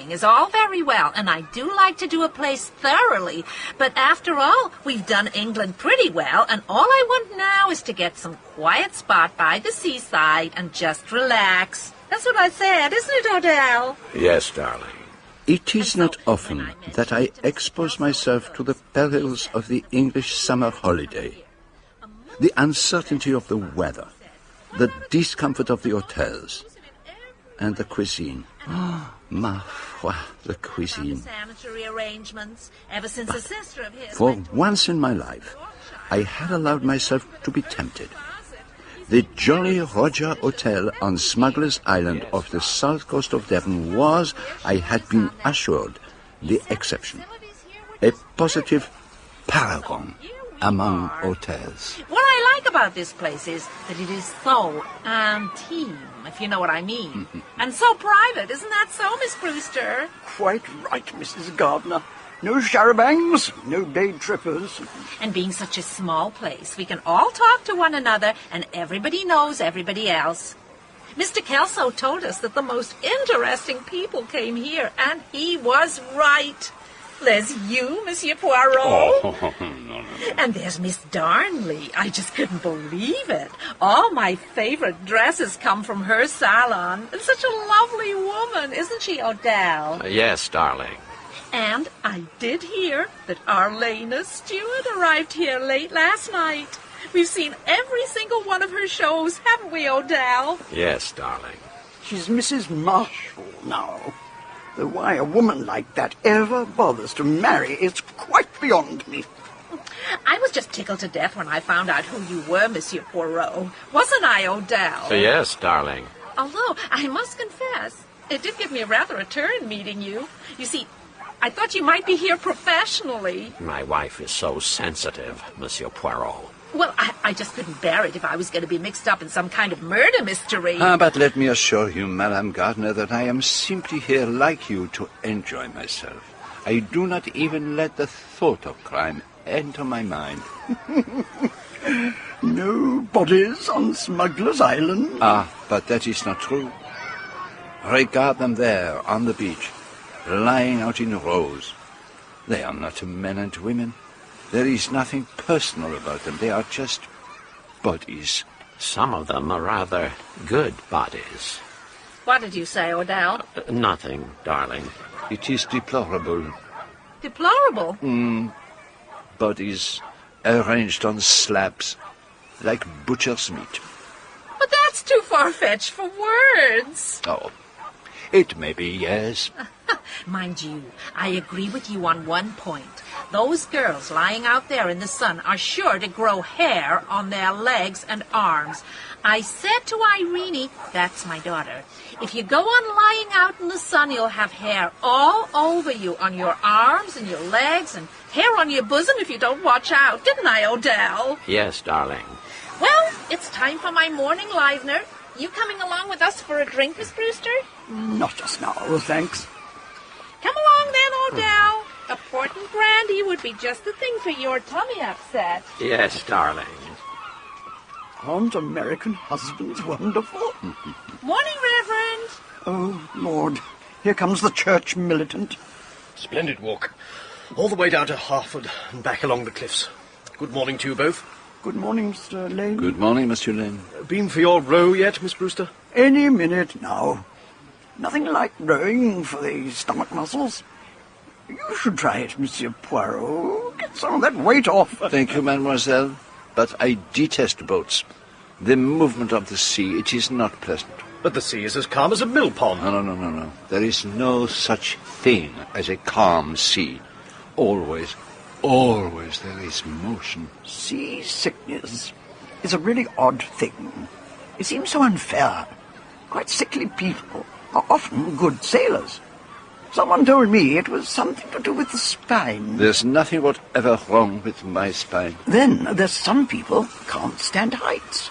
is all very well, and I do like to do a place thoroughly, but after all, we've done England pretty well, and all I want now is to get some quiet spot by the seaside and just relax. That's what I said, isn't it, Odell? Yes, darling. It is not often that I expose myself to the perils of the English summer holiday. The uncertainty of the weather, the discomfort of the hotels, and the cuisine. Oh, ma foi, the cuisine. Sanitary arrangements, ever since a sister of his... For once in my life, I had allowed myself to be tempted. The Jolly Roger Hotel on Smuggler's Island off the south coast of Devon was, I had been assured, the exception. A positive paragon among hotels. What I like about this place is that it is so intime, if you know what I mean. And so private, isn't that so, Miss Brewster? Quite right, Mrs. Gardner. No charabancs, no day trippers. And being such a small place, we can all talk to one another, and everybody knows everybody else. Mr. Kelso told us that the most interesting people came here, and he was right. There's you, Monsieur Poirot. Oh, no. And there's Miss Darnley. I just couldn't believe it. All my favorite dresses come from her salon. And such a lovely woman, isn't she, Odell? Yes, darling. And I did hear that Arlena Stewart arrived here late last night. We've seen every single one of her shows, haven't we, Odell? Yes, darling. She's Mrs. Marshall now. Though why a woman like that ever bothers to marry is quite beyond me. I was just tickled to death when I found out who you were, Monsieur Poirot. Wasn't I, Odell? Yes, darling. Although, I must confess, it did give me rather a turn meeting you. You see, I thought you might be here professionally. My wife is so sensitive, Monsieur Poirot. Well, I just couldn't bear it if I was going to be mixed up in some kind of murder mystery. But let me assure you, Madame Gardner, that I am simply here like you to enjoy myself. I do not even let the thought of crime enter my mind. No bodies on Smuggler's Island? But that is not true. Regard them there on the beach, lying out in rows. They are not men and women. There is nothing personal about them. They are just bodies. Some of them are rather good bodies. What did you say, Odell? Nothing, darling. It is deplorable. Deplorable? Bodies arranged on slabs, like butcher's meat. But that's too far-fetched for words. Oh, it may be, yes. Mind you, I agree with you on one point. Those girls lying out there in the sun are sure to grow hair on their legs and arms. I said to Irene, that's my daughter, if you go on lying out in the sun, you'll have hair all over you, on your arms and your legs, and hair on your bosom if you don't watch out. Didn't I, Odell? Yes, darling. Well, it's time for my morning livener. You coming along with us for a drink, Miss Brewster? Not just now, thanks. Come along then, Odell. A port and brandy would be just the thing for your tummy upset. Yes, darling. Aren't American husbands wonderful? Morning, Reverend. Oh, Lord. Here comes the church militant. Splendid walk. All the way down to Hartford and back along the cliffs. Good morning to you both. Good morning, Mr. Lane. Good morning, Monsieur Lane. Been for your row yet, Miss Brewster? Any minute now. Nothing like rowing for the stomach muscles. You should try it, Monsieur Poirot. Get some of that weight off. Thank you, mademoiselle. But I detest boats. The movement of the sea, it is not pleasant. But the sea is as calm as a mill pond. No. There is no such thing as a calm sea. Always there is motion. Sea sickness is a really odd thing. It seems so unfair. Quite sickly people are often good sailors. Someone told me it was something to do with the spine. There's nothing whatever wrong with my spine. Then there's some people can't stand heights.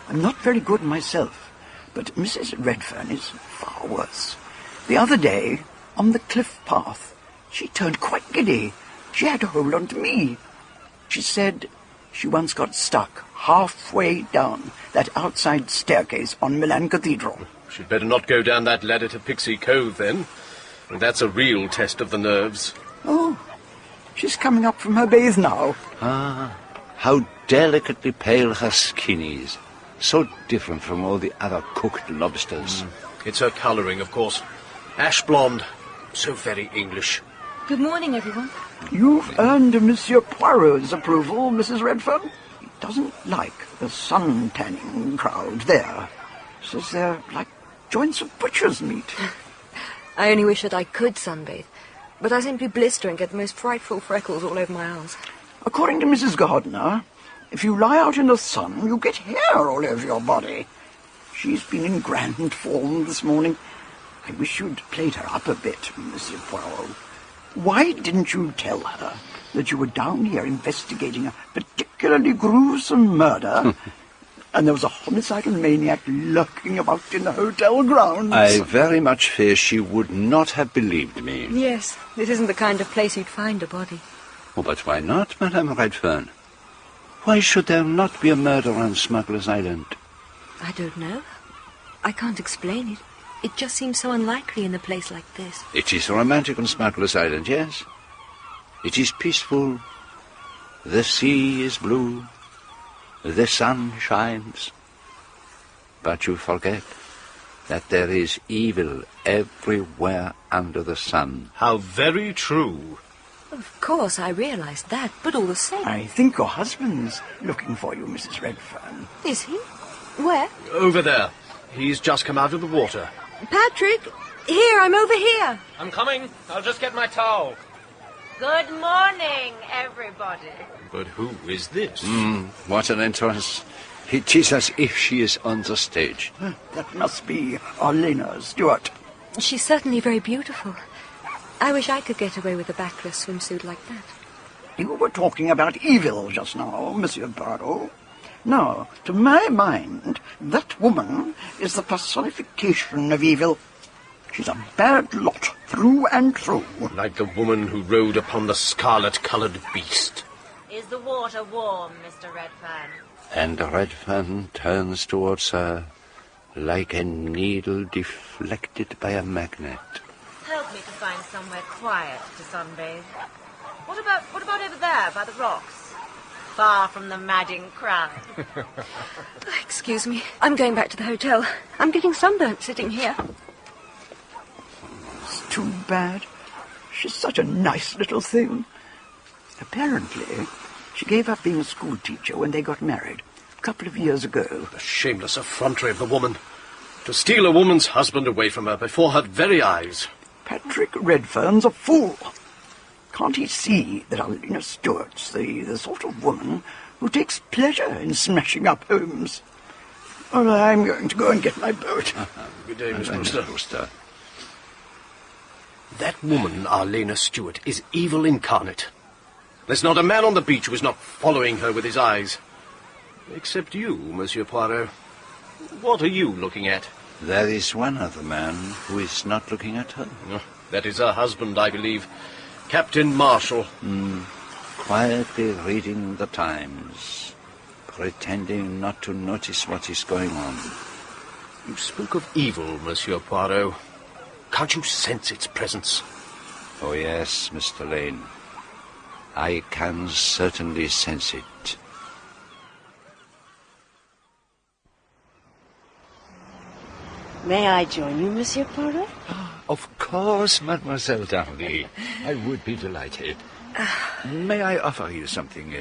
I'm not very good myself, but Mrs. Redfern is far worse. The other day, on the cliff path, she turned quite giddy. She had to hold on to me. She said she once got stuck halfway down that outside staircase on Milan Cathedral. She'd better not go down that ladder to Pixie Cove, then. That's a real test of the nerves. Oh, she's coming up from her bathe now. Ah, how delicately pale her skin is. So different from all the other cooked lobsters. It's her colouring, of course. Ash blonde. So very English. Good morning, everyone. You've earned Monsieur Poirot's approval, Mrs. Redfern. He doesn't like the sun-tanning crowd there. Says they're like joints of butcher's meat. I only wish that I could sunbathe, but I simply blister and get the most frightful freckles all over my arms. According to Mrs. Gardner, if you lie out in the sun, you get hair all over your body. She's been in grand form this morning. I wish you'd played her up a bit, Monsieur Poirot. Why didn't you tell her that you were down here investigating a particularly gruesome murder, and there was a homicidal maniac lurking about in the hotel grounds? I very much fear she would not have believed me. Yes, this isn't the kind of place you'd find a body. Oh, but why not, Madame Redfern? Why should there not be a murder on Smuggler's Island? I don't know. I can't explain it. It just seems so unlikely in a place like this. It is romantic on Smuggler's Island, yes. It is peaceful. The sea is blue. The sun shines. But you forget that there is evil everywhere under the sun. How very true. Of course, I realise that, but all the same. I think your husband's looking for you, Mrs. Redfern. Is he? Where? Over there. He's just come out of the water. Patrick! Here, I'm over here. I'm coming. I'll just get my towel. Good morning, everybody. But who is this? What an entrance. It is as if she is on the stage. That must be Arlena Stewart. She's certainly very beautiful. I wish I could get away with a backless swimsuit like that. You were talking about evil just now, Monsieur Poirot. Now, to my mind, that woman is the personification of evil. She's a bad lot, through and through. Like the woman who rode upon the scarlet-coloured beast. Is the water warm, Mr. Redfern? And Redfern turns towards her like a needle deflected by a magnet. Help me to find somewhere quiet to sunbathe. What about over there, by the rocks? Far from the madding crowd. Excuse me. I'm going back to the hotel. I'm getting sunburnt sitting here. It's too bad. She's such a nice little thing. Apparently, she gave up being a school teacher when they got married, a couple of years ago. The shameless effrontery of the woman. To steal a woman's husband away from her before her very eyes. Patrick Redfern's a fool. Can't he see that Arlena Stewart's the sort of woman who takes pleasure in smashing up homes? Well, I'm going to go and get my boat. Good day, Miss Brewster. That woman, Arlena Stewart, is evil incarnate. There's not a man on the beach who is not following her with his eyes. Except you, Monsieur Poirot. What are you looking at? There is one other man who is not looking at her. That is her husband, I believe. Captain Marshall. Quietly reading the Times, pretending not to notice what is going on. You spoke of evil, Monsieur Poirot. Can't you sense its presence? Oh, yes, Mr. Lane. I can certainly sense it. May I join you, Monsieur Poirot? Of course, Mademoiselle Darnley. I would be delighted. May I offer you something?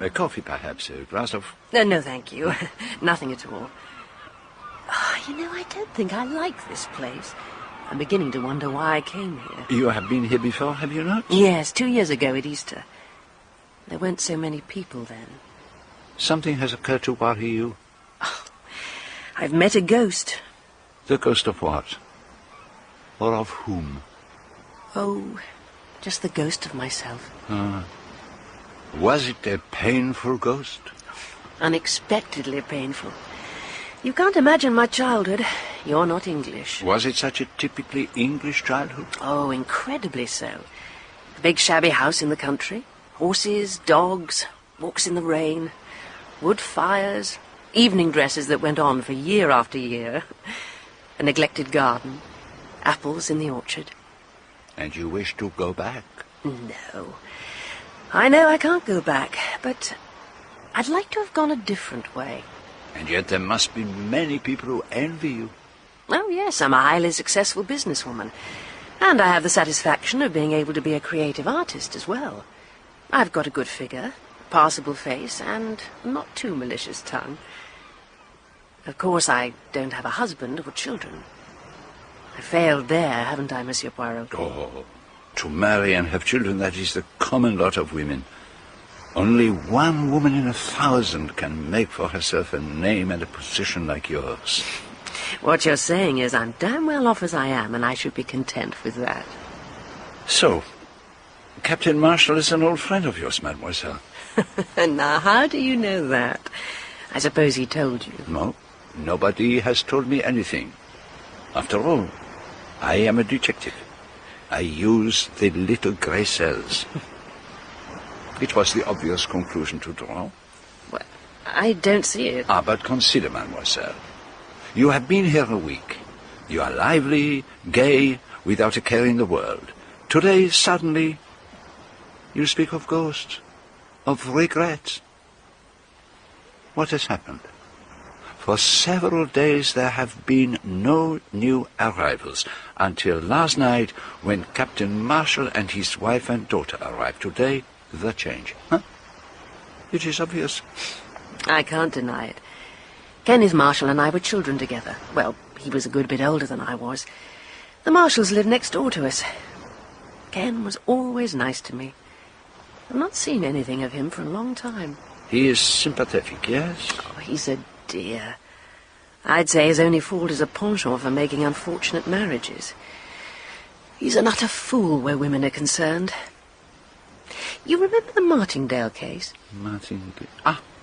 A coffee, perhaps? A glass of... No, thank you. Nothing at all. I don't think I like this place. I'm beginning to wonder why I came here. You have been here before, have you not? Yes, 2 years ago at Easter. There weren't so many people then. Something has occurred to worry you? I've met a ghost. The ghost of what? Or of whom? Oh, just the ghost of myself. Was it a painful ghost? Unexpectedly painful. You can't imagine my childhood. You're not English. Was it such a typically English childhood? Oh, incredibly so. A big shabby house in the country. Horses, dogs, walks in the rain, wood fires, evening dresses that went on for year after year, a neglected garden, apples in the orchard. And you wish to go back? No. I know I can't go back, but I'd like to have gone a different way. And yet there must be many people who envy you. Oh, yes, I'm a highly successful businesswoman. And I have the satisfaction of being able to be a creative artist as well. I've got a good figure, passable face, and not too malicious tongue. Of course, I don't have a husband or children. I failed there, haven't I, Monsieur Poirot? Oh, to marry and have children, that is the common lot of women. Only one woman in 1,000 can make for herself a name and a position like yours. What you're saying is I'm damn well off as I am, and I should be content with that. So, Captain Marshall is an old friend of yours, mademoiselle. Now, how do you know that? I suppose he told you. No, nobody has told me anything. After all, I am a detective. I use the little grey cells. It was the obvious conclusion to draw. Well, I don't see it. But consider, mademoiselle. You have been here a week. You are lively, gay, without a care in the world. Today, suddenly, you speak of ghosts, of regrets. What has happened? For several days there have been no new arrivals, until last night when Captain Marshall and his wife and daughter arrived. Today, the change. Huh? It is obvious. I can't deny it. Kenneth Marshall and I were children together. Well, he was a good bit older than I was. The Marshalls lived next door to us. Ken was always nice to me. I've not seen anything of him for a long time. He is sympathetic, yes? Oh, he's a dear. I'd say his only fault is a penchant for making unfortunate marriages. He's an utter fool where women are concerned. You remember the Martingale case? Martingale?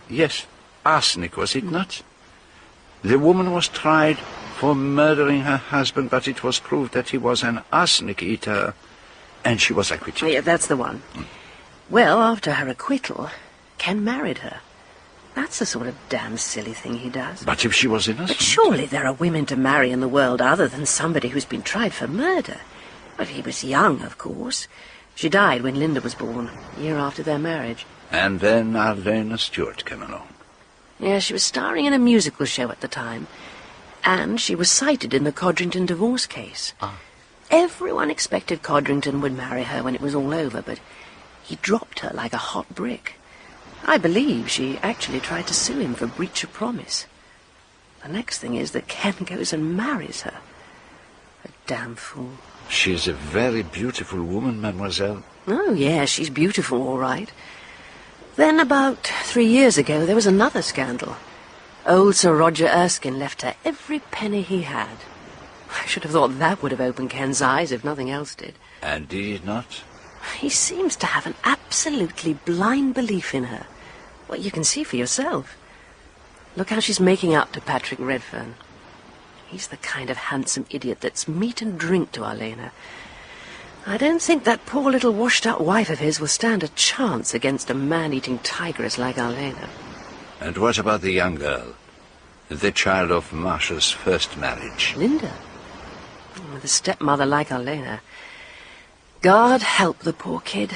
Yes. Arsenic, was it not? The woman was tried for murdering her husband, but it was proved that he was an arsenic eater, and she was acquitted. Oh, yeah, that's the one. Well, after her acquittal, Ken married her. That's the sort of damn silly thing he does. But if she was innocent? But surely there are women to marry in the world other than somebody who's been tried for murder. But he was young, of course. She died when Linda was born, a year after their marriage. And then Arlena Stewart came along. Yeah, she was starring in a musical show at the time. And she was cited in the Codrington divorce case. Everyone expected Codrington would marry her when it was all over, but he dropped her like a hot brick. I believe she actually tried to sue him for breach of promise. The next thing is that Ken goes and marries her. A damn fool. She is a very beautiful woman, mademoiselle. Oh, yeah, she's beautiful, all right. Then about 3 years ago, there was another scandal. Old Sir Roger Erskine left her every penny he had. I should have thought that would have opened Ken's eyes if nothing else did. And did it not? He seems to have an absolutely blind belief in her. Well, you can see for yourself. Look how she's making up to Patrick Redfern. He's the kind of handsome idiot that's meat and drink to Arlena. I don't think that poor little washed-up wife of his will stand a chance against a man-eating tigress like Arlena. And what about the young girl? The child of Marshall's first marriage? Linda? With a stepmother like Arlena. God help the poor kid.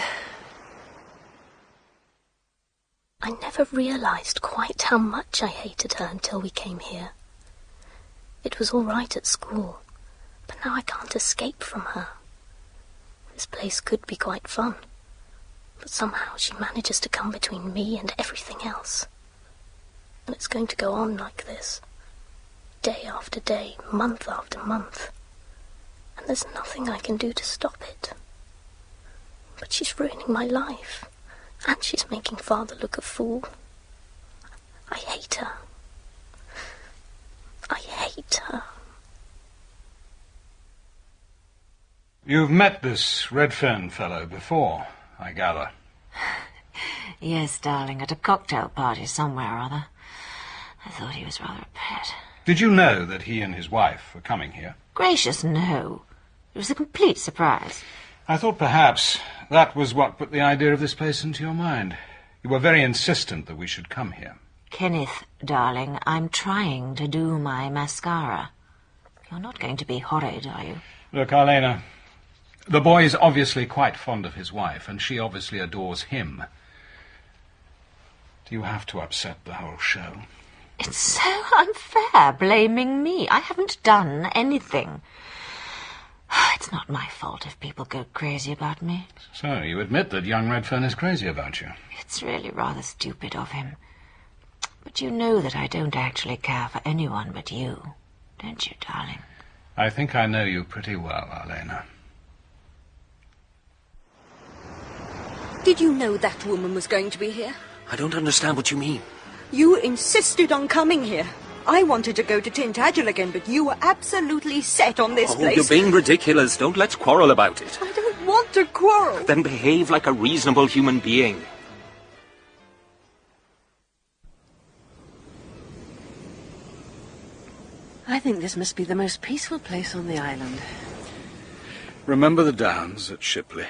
I never realized quite how much I hated her until we came here. It was all right at school, but now I can't escape from her. This place could be quite fun, but somehow she manages to come between me and everything else. And it's going to go on like this, day after day, month after month. And there's nothing I can do to stop it. But she's ruining my life, and she's making Father look a fool. I hate her. I hate her. You've met this Redfern fellow before, I gather. Yes, darling, at a cocktail party somewhere or other. I thought he was rather a pet. Did you know that he and his wife were coming here? Gracious, no. It was a complete surprise. I thought perhaps that was what put the idea of this place into your mind. You were very insistent that we should come here. Kenneth, darling, I'm trying to do my mascara. You're not going to be horrid, are you? Look, Arlena, The boy is obviously quite fond of his wife, and she obviously adores him. Do you have to upset the whole show? It's so unfair, blaming me. I haven't done anything. It's not my fault if people go crazy about me. So, you admit that young Redfern is crazy about you? It's really rather stupid of him. But you know that I don't actually care for anyone but you, don't you, darling? I think I know you pretty well, Arlena. Did you know that woman was going to be here? I don't understand what you mean. You insisted on coming here. I wanted to go to Tintagel again, but you were absolutely set on this place. You're being ridiculous. Don't let's quarrel about it. I don't want to quarrel. Then behave like a reasonable human being. I think this must be the most peaceful place on the island. Remember the downs at Shipley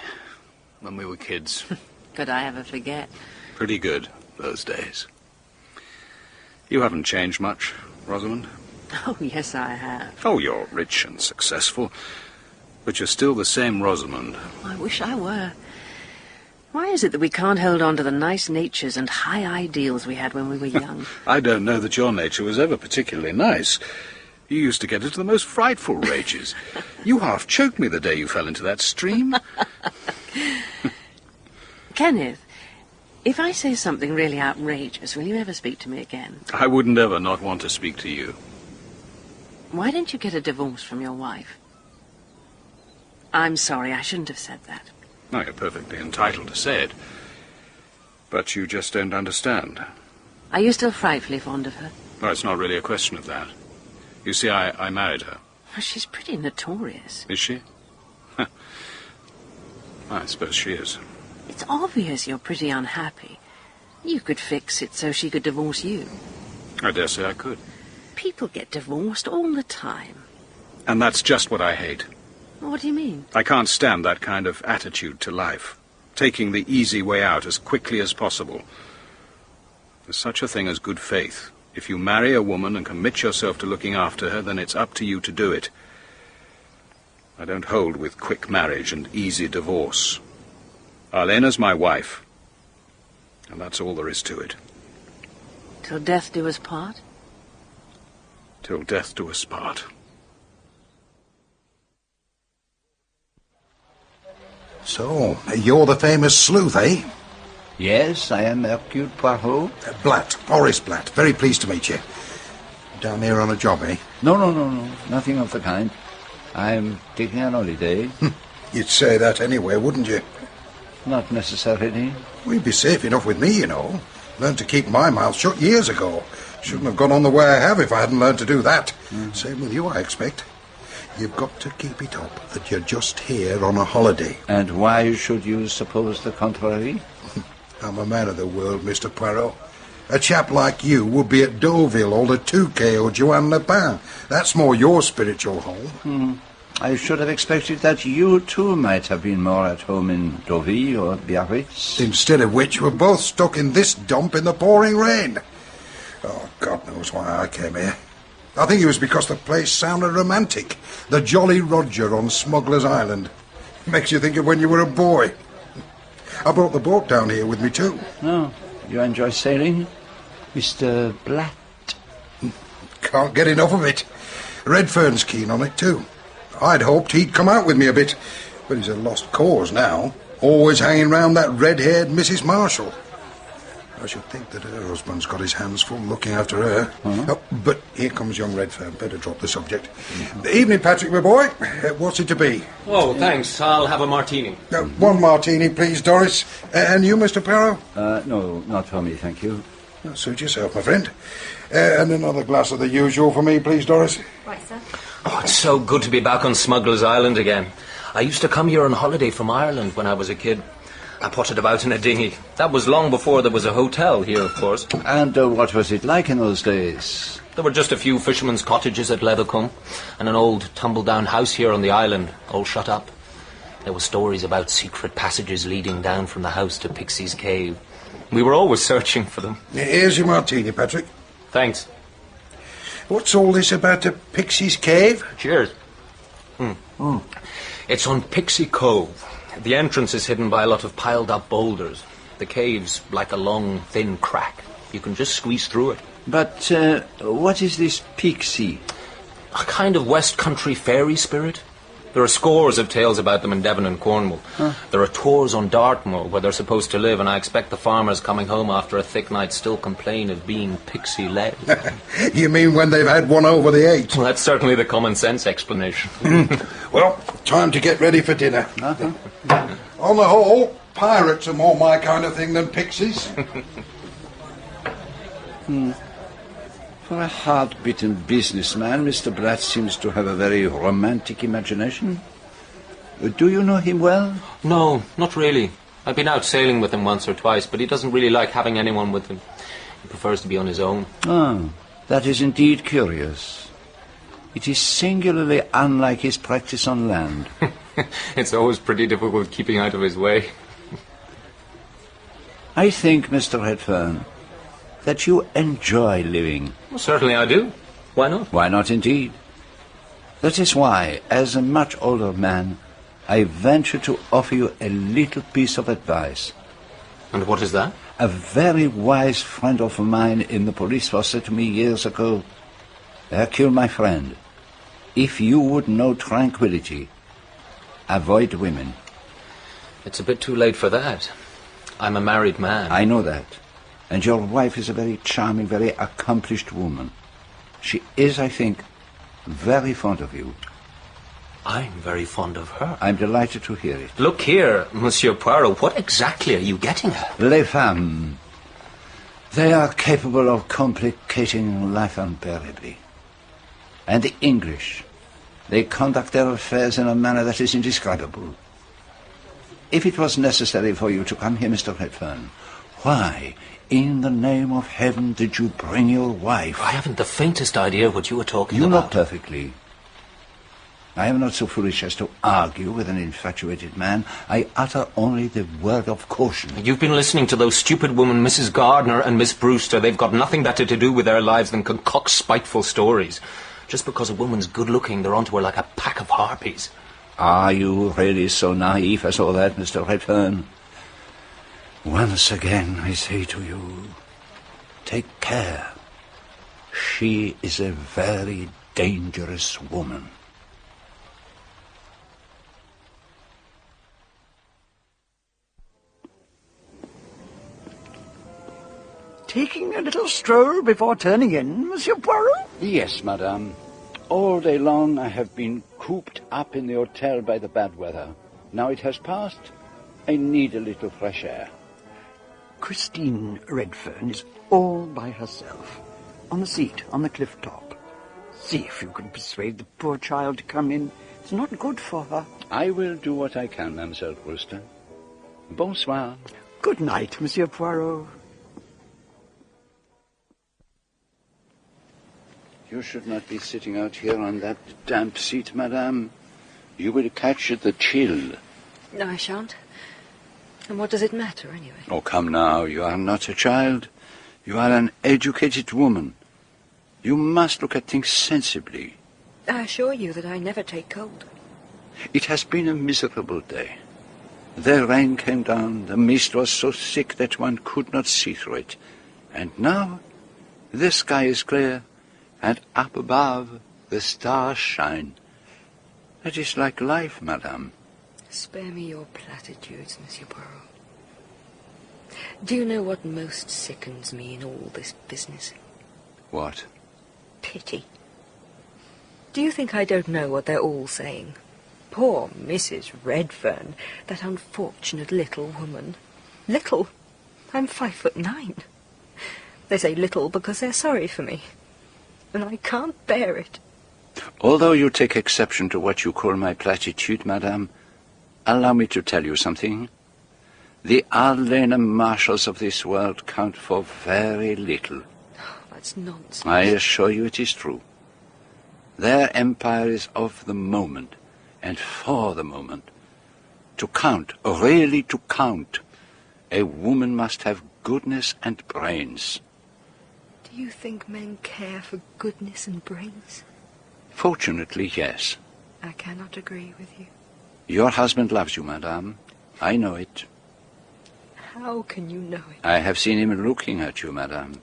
when we were kids? Could I ever forget? Pretty good, those days. You haven't changed much, Rosamond. Oh, yes, I have. Oh, you're rich and successful, but you're still the same Rosamond. I wish I were. Why is it that we can't hold on to the nice natures and high ideals we had when we were young? I don't know that your nature was ever particularly nice. You used to get into the most frightful rages. You half choked me the day you fell into that stream. Kenneth, if I say something really outrageous, will you ever speak to me again? I wouldn't ever not want to speak to you. Why don't you get a divorce from your wife? I'm sorry, I shouldn't have said that. No, you're perfectly entitled to say it. But you just don't understand. Are you still frightfully fond of her? No, it's not really a question of that. You see, I married her. Well, she's pretty notorious. Is she? I suppose she is. It's obvious you're pretty unhappy. You could fix it so she could divorce you. I dare say I could. People get divorced all the time. And that's just what I hate. What do you mean? I can't stand that kind of attitude to life. Taking the easy way out as quickly as possible. There's such a thing as good faith. If you marry a woman and commit yourself to looking after her, then it's up to you to do it. I don't hold with quick marriage and easy divorce. Arlena's my wife. And that's all there is to it. Till death do us part? Till death do us part. So, you're the famous sleuth, eh? Yes, I am Hercule Poirot. Blatt, Horace Blatt. Very pleased to meet you. Down here on a job, eh? No. Nothing of the kind. I'm taking an holiday. You'd say that anyway, wouldn't you? Not necessarily. We'd be safe enough with me, you know. Learned to keep my mouth shut years ago. Shouldn't have gone on the way I have if I hadn't learned to do that. Same with you, I expect. You've got to keep it up that you're just here on a holiday. And why should you suppose the contrary? I'm a man of the world, Mr. Poirot. A chap like you would be at Deauville or the Touquet or Joanne Lepin. That's more your spiritual home. I should have expected that you too might have been more at home in Deauville or Biarritz. Instead of which, we're both stuck in this dump in the pouring rain. Oh, God knows why I came here. I think it was because the place sounded romantic. The Jolly Roger on Smuggler's Island. Makes you think of when you were a boy. I brought the boat down here with me too. Oh, you enjoy sailing, Mr. Blatt? Can't get enough of it. Redfern's keen on it too. I'd hoped he'd come out with me a bit, but he's a lost cause now. Always hanging round that red-haired Mrs. Marshall. I should think that her husband's got his hands full looking after her. Oh, but here comes young Redfern. Better drop the subject. Evening, Patrick, my boy. What's it to be? Oh, thanks. I'll have a martini. One martini, please, Doris. And you, Mr. Poirot? No, not for me, thank you. Suit yourself, my friend. And another glass of the usual for me, please, Doris. Right, sir. Oh, it's so good to be back on Smuggler's Island again. I used to come here on holiday from Ireland when I was a kid. I potted about in a dinghy. That was long before there was a hotel here, of course. And what was it like in those days? There were just a few fishermen's cottages at Leathercombe and an old tumble-down house here on the island, all shut up. There were stories about secret passages leading down from the house to Pixie's Cave. We were always searching for them. Here's your martini, Patrick. Thanks. What's all this about the Pixie's Cave? Cheers. It's on Pixie Cove. The entrance is hidden by a lot of piled-up boulders. The cave's like a long, thin crack. You can just squeeze through it. But what is this pixie? A kind of West Country fairy spirit. There are scores of tales about them in Devon and Cornwall. Huh. There are tours on Dartmoor where they're supposed to live, and I expect the farmers coming home after a thick night still complain of being pixie-led. You mean when they've had one over the 8? Well, that's certainly the common-sense explanation. Well, time to get ready for dinner. On the whole, pirates are more my kind of thing than pixies. For a hard-bitten businessman, Mr. Blatt seems to have a very romantic imagination. Do you know him well? No, not really. I've been out sailing with him once or twice, but he doesn't really like having anyone with him. He prefers to be on his own. Ah, that is indeed curious. It is singularly unlike his practice on land. It's always pretty difficult keeping out of his way. I think, Mr. Redfern, that you enjoy living. Well, certainly I do. Why not? Why not, indeed? That is why, as a much older man, I venture to offer you a little piece of advice. And what is that? A very wise friend of mine in the police force said to me years ago, Hercule, my friend, if you would know tranquility, avoid women. It's a bit too late for that. I'm a married man. I know that. And your wife is a very charming, very accomplished woman. She is, I think, very fond of you. I'm very fond of her. I'm delighted to hear it. Look here, Monsieur Poirot, what exactly are you getting at? Les femmes. They are capable of complicating life unbearably. And the English, they conduct their affairs in a manner that is indescribable. If it was necessary for you to come here, Mr. Redfern, why, in the name of heaven, did you bring your wife? I haven't the faintest idea what you were talking about. You know perfectly. I am not so foolish as to argue with an infatuated man. I utter only the word of caution. You've been listening to those stupid women, Mrs. Gardner and Miss Brewster. They've got nothing better to do with their lives than concoct spiteful stories. Just because a woman's good-looking, they're onto her like a pack of harpies. Are you really so naive as all that, Mr. Redfern? Once again, I say to you, take care. She is a very dangerous woman. Taking a little stroll before turning in, Monsieur Poirot? Yes, madame. All day long I have been cooped up in the hotel by the bad weather. Now it has passed, I need a little fresh air. Christine Redfern is all by herself, on the seat on the cliff top. See if you can persuade the poor child to come in. It's not good for her. I will do what I can, Mademoiselle Brewster. Bonsoir. Good night, Monsieur Poirot. You should not be sitting out here on that damp seat, madame. You will catch the chill. No, I shan't. And what does it matter, anyway? Oh, come now. You are not a child. You are an educated woman. You must look at things sensibly. I assure you that I never take cold. It has been a miserable day. The rain came down. The mist was so thick that one could not see through it. And now the sky is clear. And up above, the stars shine. It is like life, madame. Spare me your platitudes, Monsieur Poirot. Do you know what most sickens me in all this business? What? Pity. Do you think I don't know what they're all saying? Poor Mrs. Redfern, that unfortunate little woman. Little? I'm 5'9". They say little because they're sorry for me. And I can't bear it. Although you take exception to what you call my platitude, madame, allow me to tell you something. The Ardennes marshals of this world count for very little. Oh, that's nonsense. I assure you it is true. Their empire is of the moment, and for the moment. To count, really to count, a woman must have goodness and brains. Do you think men care for goodness and brains? Fortunately, yes. I cannot agree with you. Your husband loves you, madame. I know it. How can you know it? I have seen him looking at you, madame.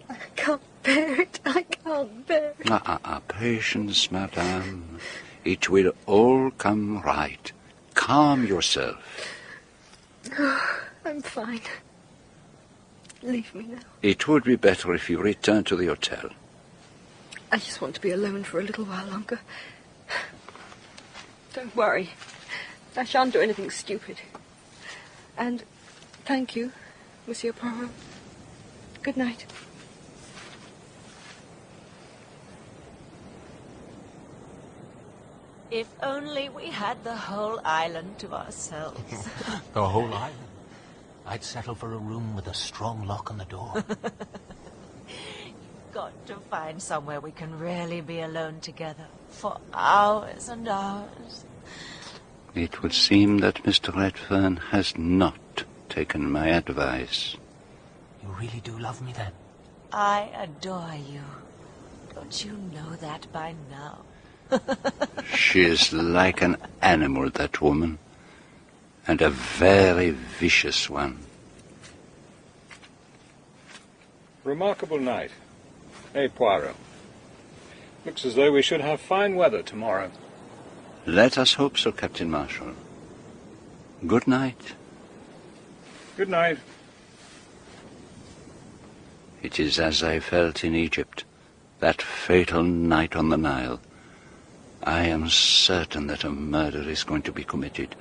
I can't bear it. I can't bear it. Patience, madame. It will all come right. Calm yourself. Oh, I'm fine. Leave me now. It would be better if you returned to the hotel. I just want to be alone for a little while longer. Don't worry. I shan't do anything stupid. And thank you, Monsieur Poirot. Good night. If only we had the whole island to ourselves. The whole island? I'd settle for a room with a strong lock on the door. Got to find somewhere we can really be alone together for hours and hours. It would seem that Mr. Redfern has not taken my advice. You really do love me, then? I adore you. Don't you know that by now? She is like an animal, that woman, and a very vicious one. Remarkable night. Eh, Poirot? Looks as though we should have fine weather tomorrow. Let us hope so, Captain Marshall. Good night. Good night. It is as I felt in Egypt, that fatal night on the Nile. I am certain that a murder is going to be committed,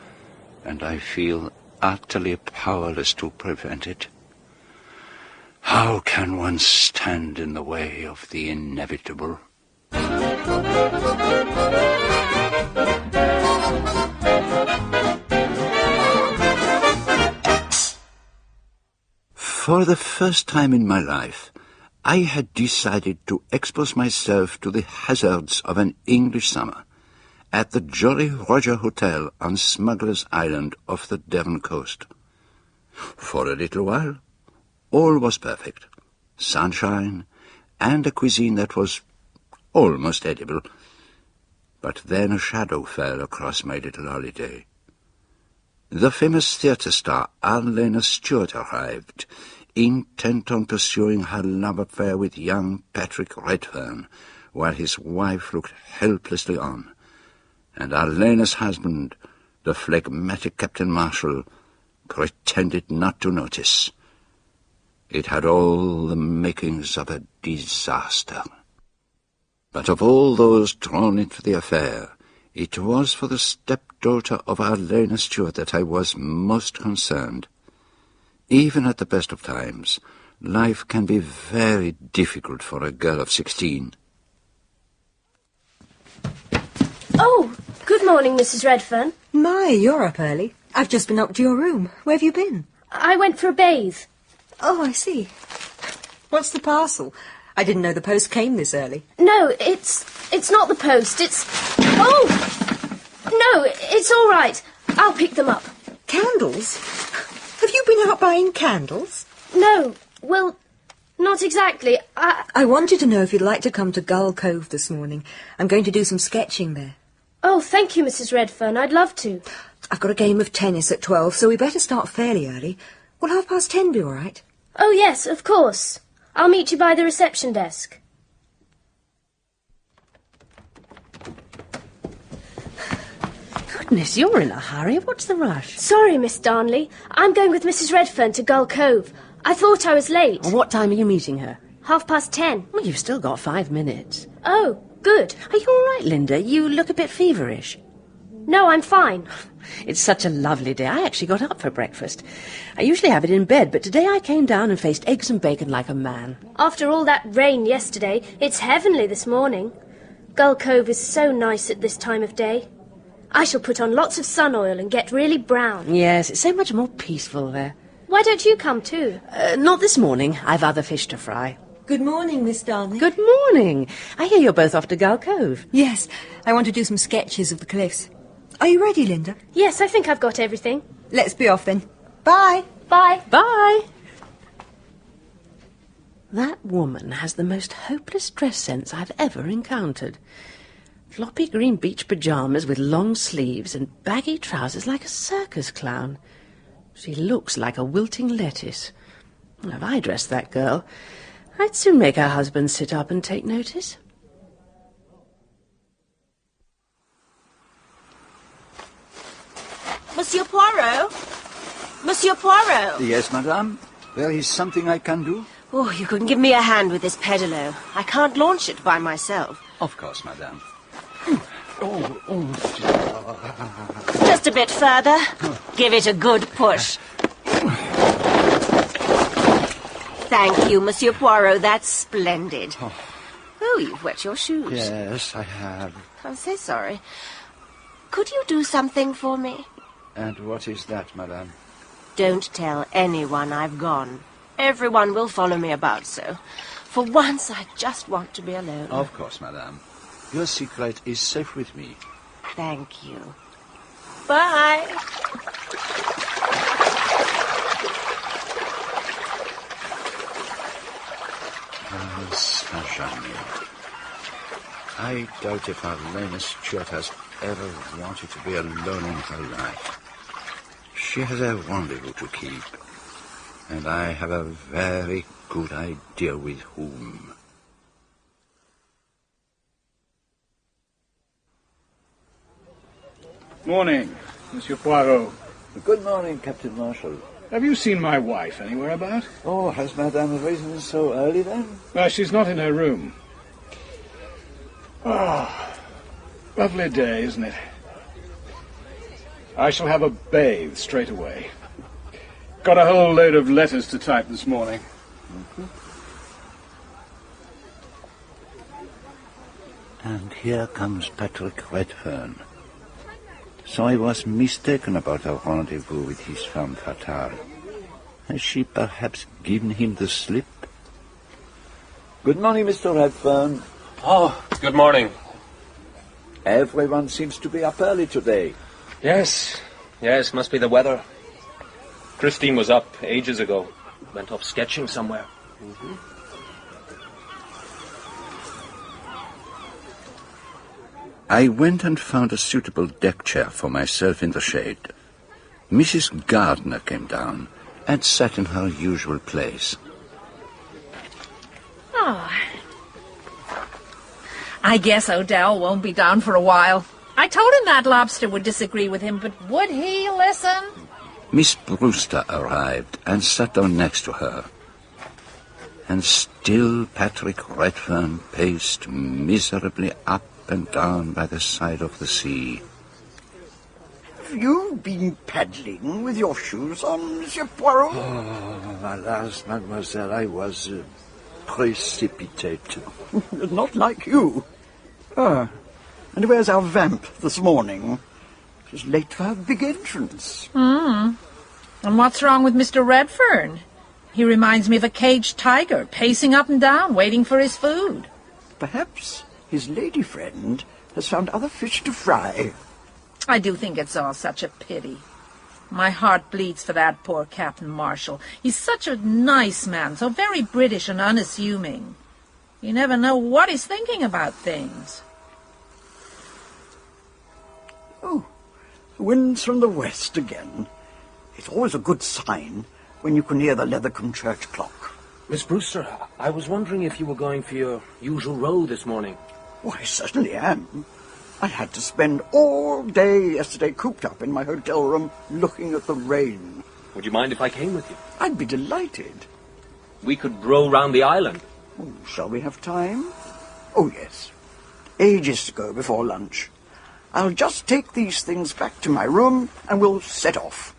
and I feel utterly powerless to prevent it. How can one stand in the way of the inevitable? For the first time in my life, I had decided to expose myself to the hazards of an English summer at the Jolly Roger Hotel on Smuggler's Island off the Devon coast. For a little while, all was perfect. Sunshine and a cuisine that was almost edible. But then a shadow fell across my little holiday. The famous theatre star Arlena Stewart arrived, intent on pursuing her love affair with young Patrick Redfern, while his wife looked helplessly on. And Arlena's husband, the phlegmatic Captain Marshall, pretended not to notice. It had all the makings of a disaster. But of all those drawn into the affair, it was for the stepdaughter of Arlena Stewart that I was most concerned. Even at the best of times, life can be very difficult for a girl of 16. Oh, good morning, Mrs. Redfern. My, you're up early. I've just been up to your room. Where have you been? I went for a bathe. Oh, I see. What's the parcel? I didn't know the post came this early. No, it's not the post. It's... Oh! No, it's all right. I'll pick them up. Candles? Have you been out buying candles? No, well, not exactly. I wanted to know if you'd like to come to Gull Cove this morning. I'm going to do some sketching there. Oh, thank you, Mrs. Redfern. I'd love to. I've got a game of tennis at 12, so we better start fairly early. Will 10:30 be all right? Oh, yes, of course. I'll meet you by the reception desk. Goodness, you're in a hurry. What's the rush? Sorry, Miss Darnley. I'm going with Mrs. Redfern to Gull Cove. I thought I was late. What time are you meeting her? 10:30. Well, you've still got 5 minutes. Oh, good. Are you all right, Linda? You look a bit feverish. No, I'm fine. It's such a lovely day. I actually got up for breakfast. I usually have it in bed, but today I came down and faced eggs and bacon like a man. After all that rain yesterday, it's heavenly this morning. Gull Cove is so nice at this time of day. I shall put on lots of sun oil and get really brown. Yes, it's so much more peaceful there. Why don't you come too? Not this morning. I've other fish to fry. Good morning, Miss Darnley. Good morning. I hear you're both off to Gull Cove. Yes, I want to do some sketches of the cliffs. Are you ready, Linda? Yes, I think I've got everything. Let's be off then. Bye. Bye. Bye. That woman has the most hopeless dress sense I've ever encountered. Floppy green beach pyjamas with long sleeves and baggy trousers like a circus clown. She looks like a wilting lettuce. If I dressed that girl, I'd soon make her husband sit up and take notice. Monsieur Poirot? Monsieur Poirot? Yes, madame. There is something I can do? Oh, you can give me a hand with this pedalo. I can't launch it by myself. Of course, madame. Just a bit further. Give it a good push. Thank you, Monsieur Poirot. That's splendid. Oh, you've wet your shoes. Yes, I have. I'm so sorry. Could you do something for me? And what is that, madame? Don't tell anyone I've gone. Everyone will follow me about, so for once I just want to be alone. Of course, madame. Your secret is safe with me. Thank you. Bye. Saint-Germain. I doubt if Lena Stuart has ever wanted to be alone in her life. She has a rendezvous to keep, and I have a very good idea with whom. Morning, Monsieur Poirot. Good morning, Captain Marshall. Have you seen my wife anywhere about? Oh, has Madame risen so early then? She's not in her room. Oh, lovely day, isn't it? I shall have a bathe straight away. Got a whole load of letters to type this morning. And here comes Patrick Redfern. So I was mistaken about our rendezvous with his femme fatale. Has she perhaps given him the slip? Good morning, Mr. Redfern. Oh, good morning. Everyone seems to be up early today. Yes, must be the weather. Christine was up ages ago. Went off sketching somewhere. I went and found a suitable deck chair for myself in the shade. Mrs. Gardner came down and sat in her usual place. Oh. I guess Odell won't be down for a while. I told him that lobster would disagree with him, but would he listen? Miss Brewster arrived and sat down next to her. And still Patrick Redfern paced miserably up and down by the side of the sea. Have you been paddling with your shoes on, Monsieur Poirot? Oh, alas, mademoiselle, I was precipitate. Not like you. And where's our vamp this morning? She's late for her big entrance. And what's wrong with Mr. Redfern? He reminds me of a caged tiger, pacing up and down, waiting for his food. Perhaps his lady friend has found other fish to fry. I do think it's all such a pity. My heart bleeds for that poor Captain Marshall. He's such a nice man, so very British and unassuming. You never know what he's thinking about things. Oh, the wind's from the west again. It's always a good sign when you can hear the Leathercombe church clock. Miss Brewster, I was wondering if you were going for your usual row this morning. Oh, I certainly am. I had to spend all day yesterday cooped up in my hotel room looking at the rain. Would you mind if I came with you? I'd be delighted. We could row round the island. Oh, shall we have time? Oh, yes. Ages to go before lunch. I'll just take these things back to my room and we'll set off.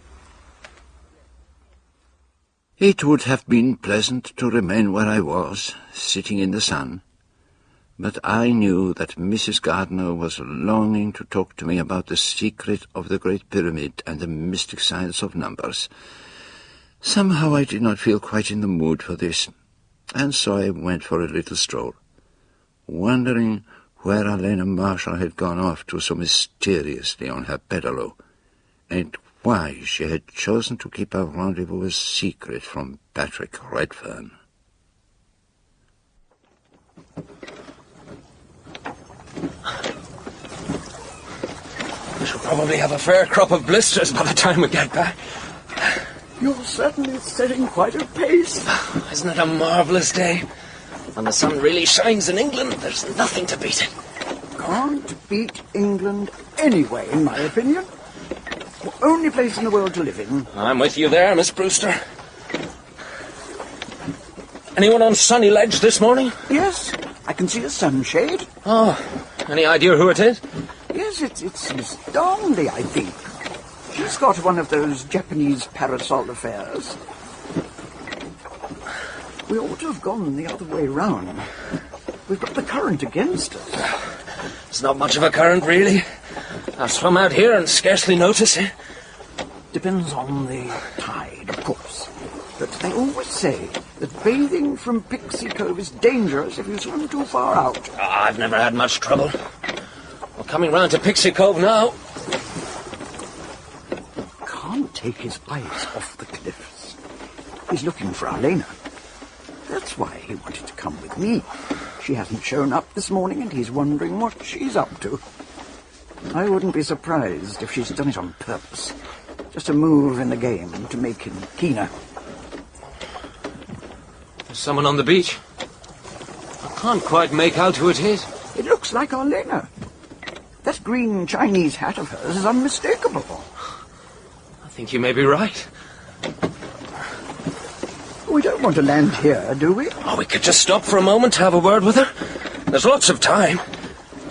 It would have been pleasant to remain where I was, sitting in the sun. But I knew that Mrs. Gardner was longing to talk to me about the secret of the Great Pyramid and the mystic science of numbers. Somehow I did not feel quite in the mood for this, and so I went for a little stroll, wondering where Elena Marshall had gone off to so mysteriously on her pedalo, and why she had chosen to keep her rendezvous a secret from Patrick Redfern. probably have a fair crop of blisters by the time we get back. You're certainly setting quite a pace. Isn't it a marvellous day? When the sun really shines in England, there's nothing to beat it. Can't beat England anyway, in my opinion. The only place in the world to live in. I'm with you there, Miss Brewster. Anyone on Sunny Ledge this morning? Yes, I can see a sunshade. Oh, any idea who it is? Yes, it's Miss Darnley, I think. She's got one of those Japanese parasol affairs. We ought to have gone the other way round. We've got the current against us. It's not much of a current, really. I've swum out here and scarcely notice it. Depends on the tide, of course. But they always say that bathing from Pixie Cove is dangerous if you swim too far out. I've never had much trouble. We're coming round to Pixie Cove now. Can't take his eyes off the cliffs. He's looking for Arlena. That's why he wanted to come with me. She hasn't shown up this morning and he's wondering what she's up to. I wouldn't be surprised if she's done it on purpose. Just a move in the game to make him keener. There's someone on the beach. I can't quite make out who it is. It looks like Arlena. That green Chinese hat of hers is unmistakable. I think you may be right. We don't want to land here, do we? Oh, we could just stop for a moment to have a word with her. There's lots of time.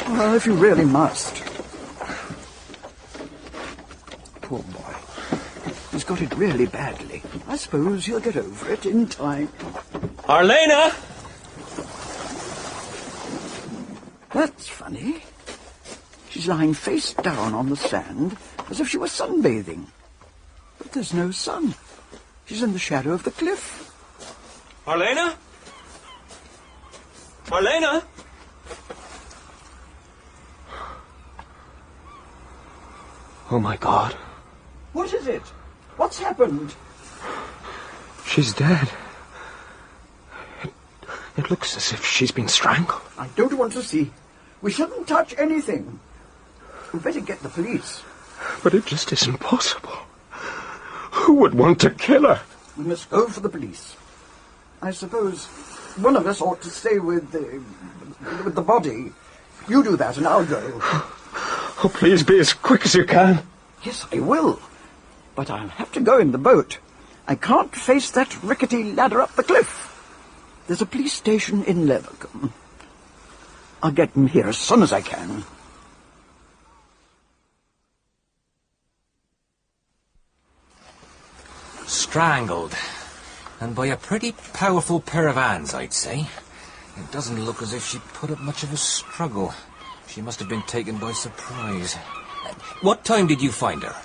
Well, if you really must. Poor boy. He's got it really badly. I suppose he'll get over it in time. Arlena! That's funny. She's lying face down on the sand as if she were sunbathing. But there's no sun. She's in the shadow of the cliff. Arlena? Arlena? Oh, my God. What is it? What's happened? She's dead. It looks as if she's been strangled. I don't want to see. We shouldn't touch anything. We'd better get the police. But it just isn't possible. Who would want to kill her? We must go for the police. I suppose one of us ought to stay with the body. You do that and I'll go. Oh, please be as quick as you can. Yes, I will. But I'll have to go in the boat. I can't face that rickety ladder up the cliff. There's a police station in Leathercombe. I'll get them here as soon as I can. Strangled. And by a pretty powerful pair of hands, I'd say. It doesn't look as if she put up much of a struggle. She must have been taken by surprise. What time did you find her?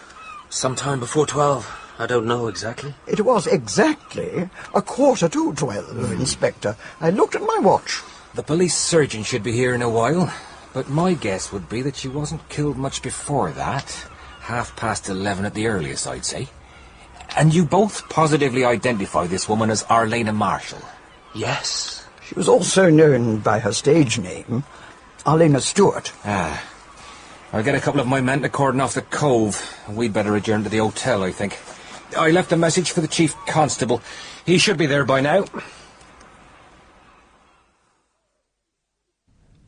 Sometime before 12. I don't know exactly. It was exactly 11:45, Inspector. I looked at my watch. The police surgeon should be here in a while, but my guess would be that she wasn't killed much before that. 11:30 at the earliest, I'd say. And you both positively identify this woman as Arlena Marshall? Yes. She was also known by her stage name, Arlena Stewart. Ah. I'll get a couple of my men to cordon off the cove. We'd better adjourn to the hotel, I think. I left a message for the chief constable. He should be there by now.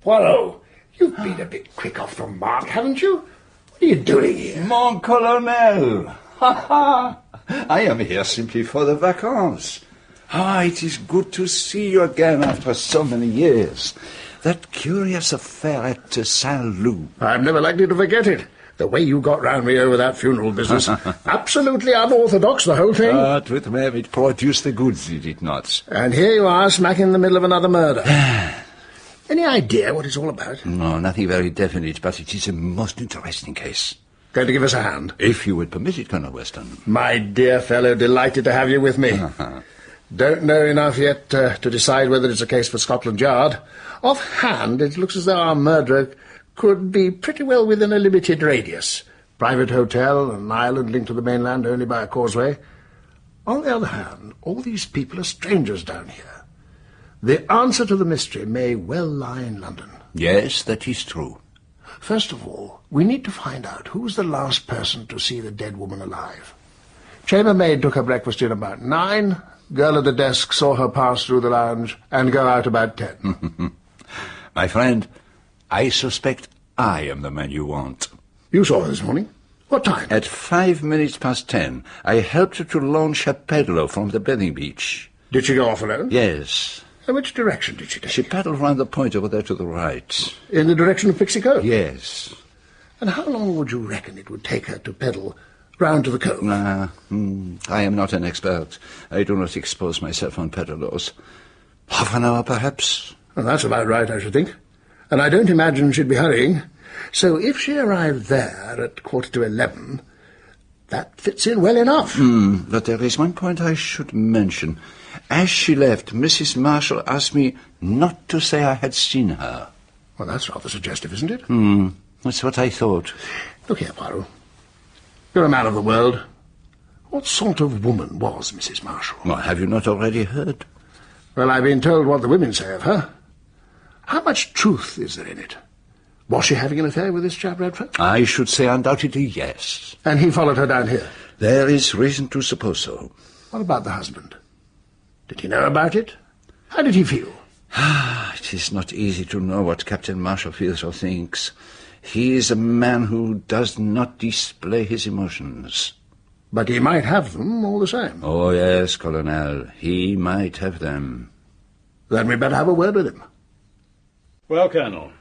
Poirot, you've been a bit quick off the mark, haven't you? What are you doing here? Mon colonel! Ha ha! I am here simply for the vacances. Ah, it is good to see you again after so many years. That curious affair at Saint-Loup. I'm never likely to forget it. The way you got round me over that funeral business. Absolutely unorthodox, the whole thing. Truth, ma'am, it produced the goods, did it not? And here you are, smack in the middle of another murder. Any idea what it's all about? No, nothing very definite, but it is a most interesting case. Going to give us a hand? If you would permit it, Colonel Weston. My dear fellow, delighted to have you with me. Don't know enough yet to decide whether it's a case for Scotland Yard. Offhand, it looks as though our murderer could be pretty well within a limited radius. Private hotel, an island linked to the mainland only by a causeway. On the other hand, all these people are strangers down here. The answer to the mystery may well lie in London. Yes, that is true. First of all, we need to find out who was the last person to see the dead woman alive. Chambermaid took her breakfast in about 9. Girl at the desk saw her pass through the lounge and go out about 10. My friend, I suspect I am the man you want. You saw her this morning? What time? At 5 minutes past 10. I helped her to launch her paddler from the bathing beach. Did she go off alone? Yes. And which direction did she take? She paddled round the point over there to the right. In the direction of Pixie Cove? Yes. And how long would you reckon it would take her to paddle round to the cove? I am not an expert. I do not expose myself on paddlers. Half an hour, perhaps? Well, that's about right, I should think. And I don't imagine she'd be hurrying. So if she arrived there at 11:15, that fits in well enough. But there is one point I should mention. As she left, Mrs. Marshall asked me not to say I had seen her. Well, that's rather suggestive, isn't it? That's what I thought. Look here, Poirot. You're a man of the world. What sort of woman was Mrs. Marshall? Well, have you not already heard? Well, I've been told what the women say of her. How much truth is there in it? Was she having an affair with this chap Redfern? I should say undoubtedly yes. And he followed her down here? There is reason to suppose so. What about the husband? Did he know about it? How did he feel? It is not easy to know what Captain Marshall feels or thinks. He is a man who does not display his emotions. But he might have them all the same. Oh, yes, Colonel. He might have them. Then we'd better have a word with him. Well, Colonel,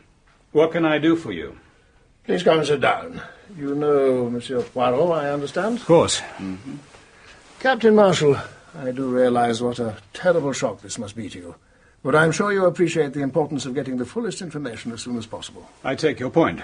what can I do for you? Please come and sit down. You know Monsieur Poirot, I understand? Of course. Captain Marshall, I do realize what a terrible shock this must be to you. But I'm sure you appreciate the importance of getting the fullest information as soon as possible. I take your point.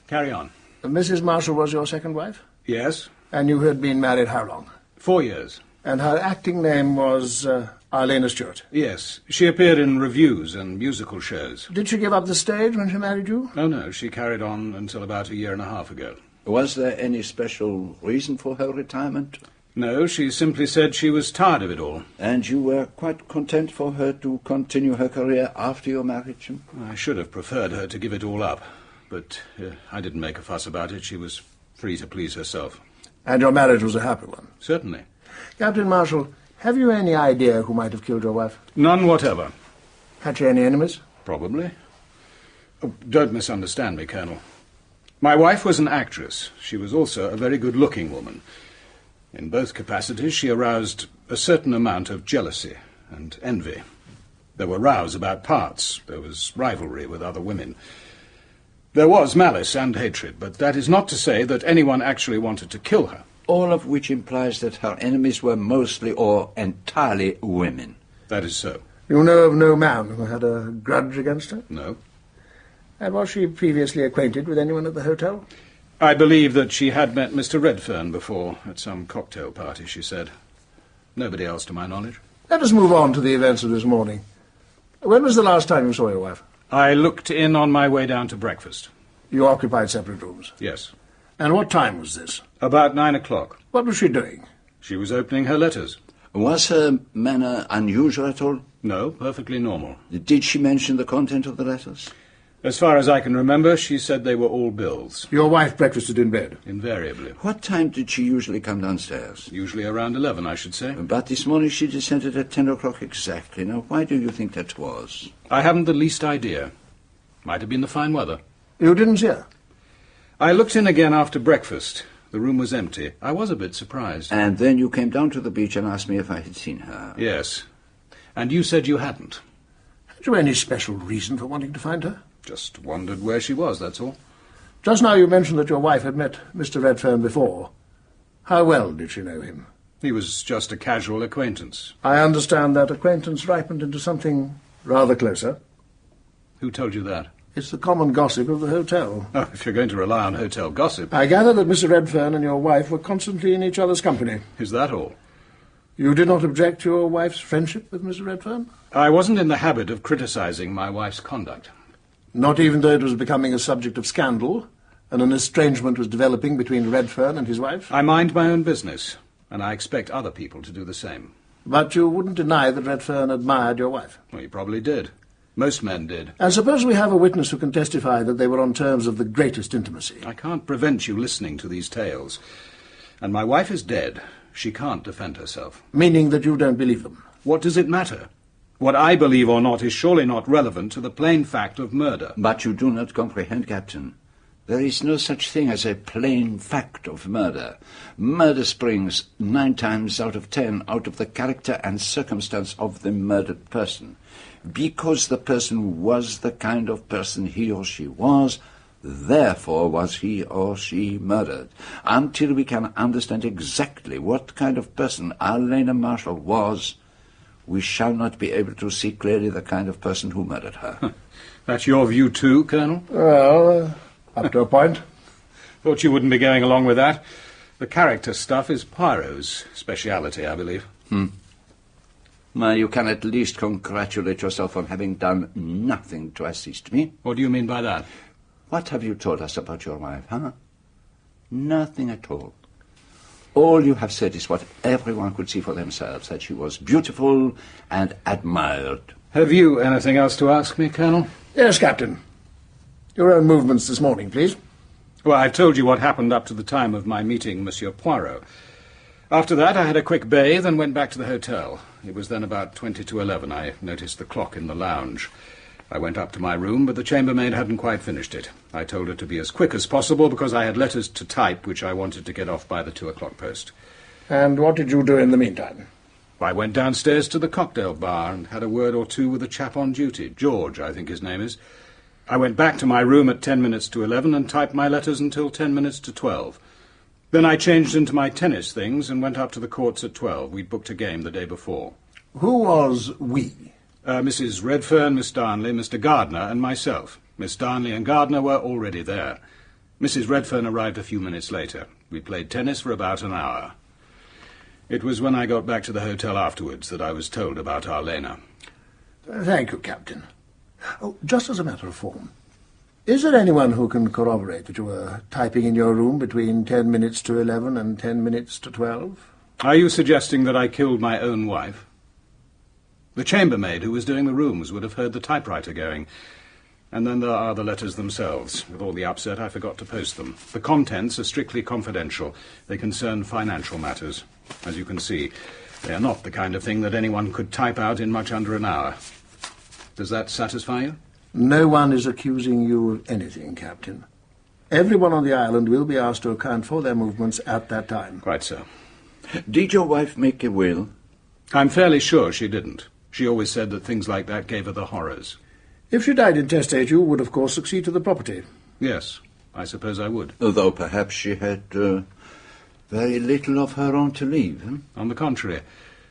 Carry on. Mrs. Marshall was your second wife? Yes. And you had been married how long? 4 years. And her acting name was Arlena Stewart? Yes. She appeared in reviews and musical shows. Did she give up the stage when she married you? Oh, no. She carried on until about 1.5 years ago. Was there any special reason for her retirement? No, she simply said she was tired of it all. And you were quite content for her to continue her career after your marriage? I should have preferred her to give it all up. But I didn't make a fuss about it. She was free to please herself. And your marriage was a happy one? Certainly. Captain Marshall, have you any idea who might have killed your wife? None whatever. Had she any enemies? Probably. Oh, don't misunderstand me, Colonel. My wife was an actress. She was also a very good-looking woman. In both capacities, she aroused a certain amount of jealousy and envy. There were rows about parts. There was rivalry with other women. There was malice and hatred, but that is not to say that anyone actually wanted to kill her. All of which implies that her enemies were mostly or entirely women. That is so. You know of no man who had a grudge against her? No. And was she previously acquainted with anyone at the hotel? I believe that she had met Mr. Redfern before, at some cocktail party, she said. Nobody else to my knowledge. Let us move on to the events of this morning. When was the last time you saw your wife? I looked in on my way down to breakfast. You occupied separate rooms? Yes. And what time was this? About 9 o'clock. What was she doing? She was opening her letters. Was her manner unusual at all? No, perfectly normal. Did she mention the content of the letters? As far as I can remember, she said they were all bills. Your wife breakfasted in bed? Invariably. What time did she usually come downstairs? Usually around 11, I should say. But this morning she descended at 10 o'clock exactly. Now, why do you think that was? I haven't the least idea. Might have been the fine weather. You didn't see her? I looked in again after breakfast. The room was empty. I was a bit surprised. And then you came down to the beach and asked me if I had seen her? Yes. And you said you hadn't. Had you any special reason for wanting to find her? Just wondered where she was, that's all. Just now you mentioned that your wife had met Mr. Redfern before. How well did she know him? He was just a casual acquaintance. I understand that acquaintance ripened into something rather closer. Who told you that? It's the common gossip of the hotel. Oh, if you're going to rely on hotel gossip... I gather that Mr. Redfern and your wife were constantly in each other's company. Is that all? You did not object to your wife's friendship with Mr. Redfern? I wasn't in the habit of criticizing my wife's conduct. Not even though it was becoming a subject of scandal, and an estrangement was developing between Redfern and his wife? I mind my own business, and I expect other people to do the same. But you wouldn't deny that Redfern admired your wife? Well, he probably did. Most men did. And suppose we have a witness who can testify that they were on terms of the greatest intimacy. I can't prevent you listening to these tales. And my wife is dead. She can't defend herself. Meaning that you don't believe them? What does it matter? What I believe or not is surely not relevant to the plain fact of murder. But you do not comprehend, Captain. There is no such thing as a plain fact of murder. Murder springs 9 times out of 10 out of the character and circumstance of the murdered person. Because the person was the kind of person he or she was, therefore was he or she murdered. Until we can understand exactly what kind of person Alena Marshall was, we shall not be able to see clearly the kind of person who murdered her. That's your view too, Colonel? Well, up to a point. Thought you wouldn't be going along with that. The character stuff is Poirot's speciality, I believe. Well, you can at least congratulate yourself on having done nothing to assist me. What do you mean by that? What have you told us about your wife, huh? Nothing at all. All you have said is what everyone could see for themselves, that she was beautiful and admired. Have you anything else to ask me, Colonel? Yes, Captain. Your own movements this morning, please. Well, I've told you what happened up to the time of my meeting Monsieur Poirot. After that, I had a quick bathe and went back to the hotel. It was then about 20 to 11. I noticed the clock in the lounge. I went up to my room, but the chambermaid hadn't quite finished it. I told her to be as quick as possible because I had letters to type which I wanted to get off by the 2 o'clock post. And what did you do in the meantime? I went downstairs to the cocktail bar and had a word or two with a chap on duty. George, I think his name is. I went back to my room at 10 minutes to 11 and typed my letters until 10 minutes to 12. Then I changed into my tennis things and went up to the courts at 12. We'd booked a game the day before. Who was we? Mrs. Redfern, Miss Darnley, Mr. Gardner, and myself. Miss Darnley and Gardner were already there. Mrs. Redfern arrived a few minutes later. We played tennis for about an hour. It was when I got back to the hotel afterwards that I was told about Arlena. Thank you, Captain. Oh, just as a matter of form, is there anyone who can corroborate that you were typing in your room between 10 minutes to 11 and 10 minutes to 12? Are you suggesting that I killed my own wife? The chambermaid who was doing the rooms would have heard the typewriter going. And then there are the letters themselves. With all the upset, I forgot to post them. The contents are strictly confidential. They concern financial matters. As you can see, they are not the kind of thing that anyone could type out in much under an hour. Does that satisfy you? No one is accusing you of anything, Captain. Everyone on the island will be asked to account for their movements at that time. Quite so. Did your wife make a will? I'm fairly sure she didn't. She always said that things like that gave her the horrors. If she died intestate, you would, of course, succeed to the property. Yes, I suppose I would. Although perhaps she had very little of her own to leave. On the contrary.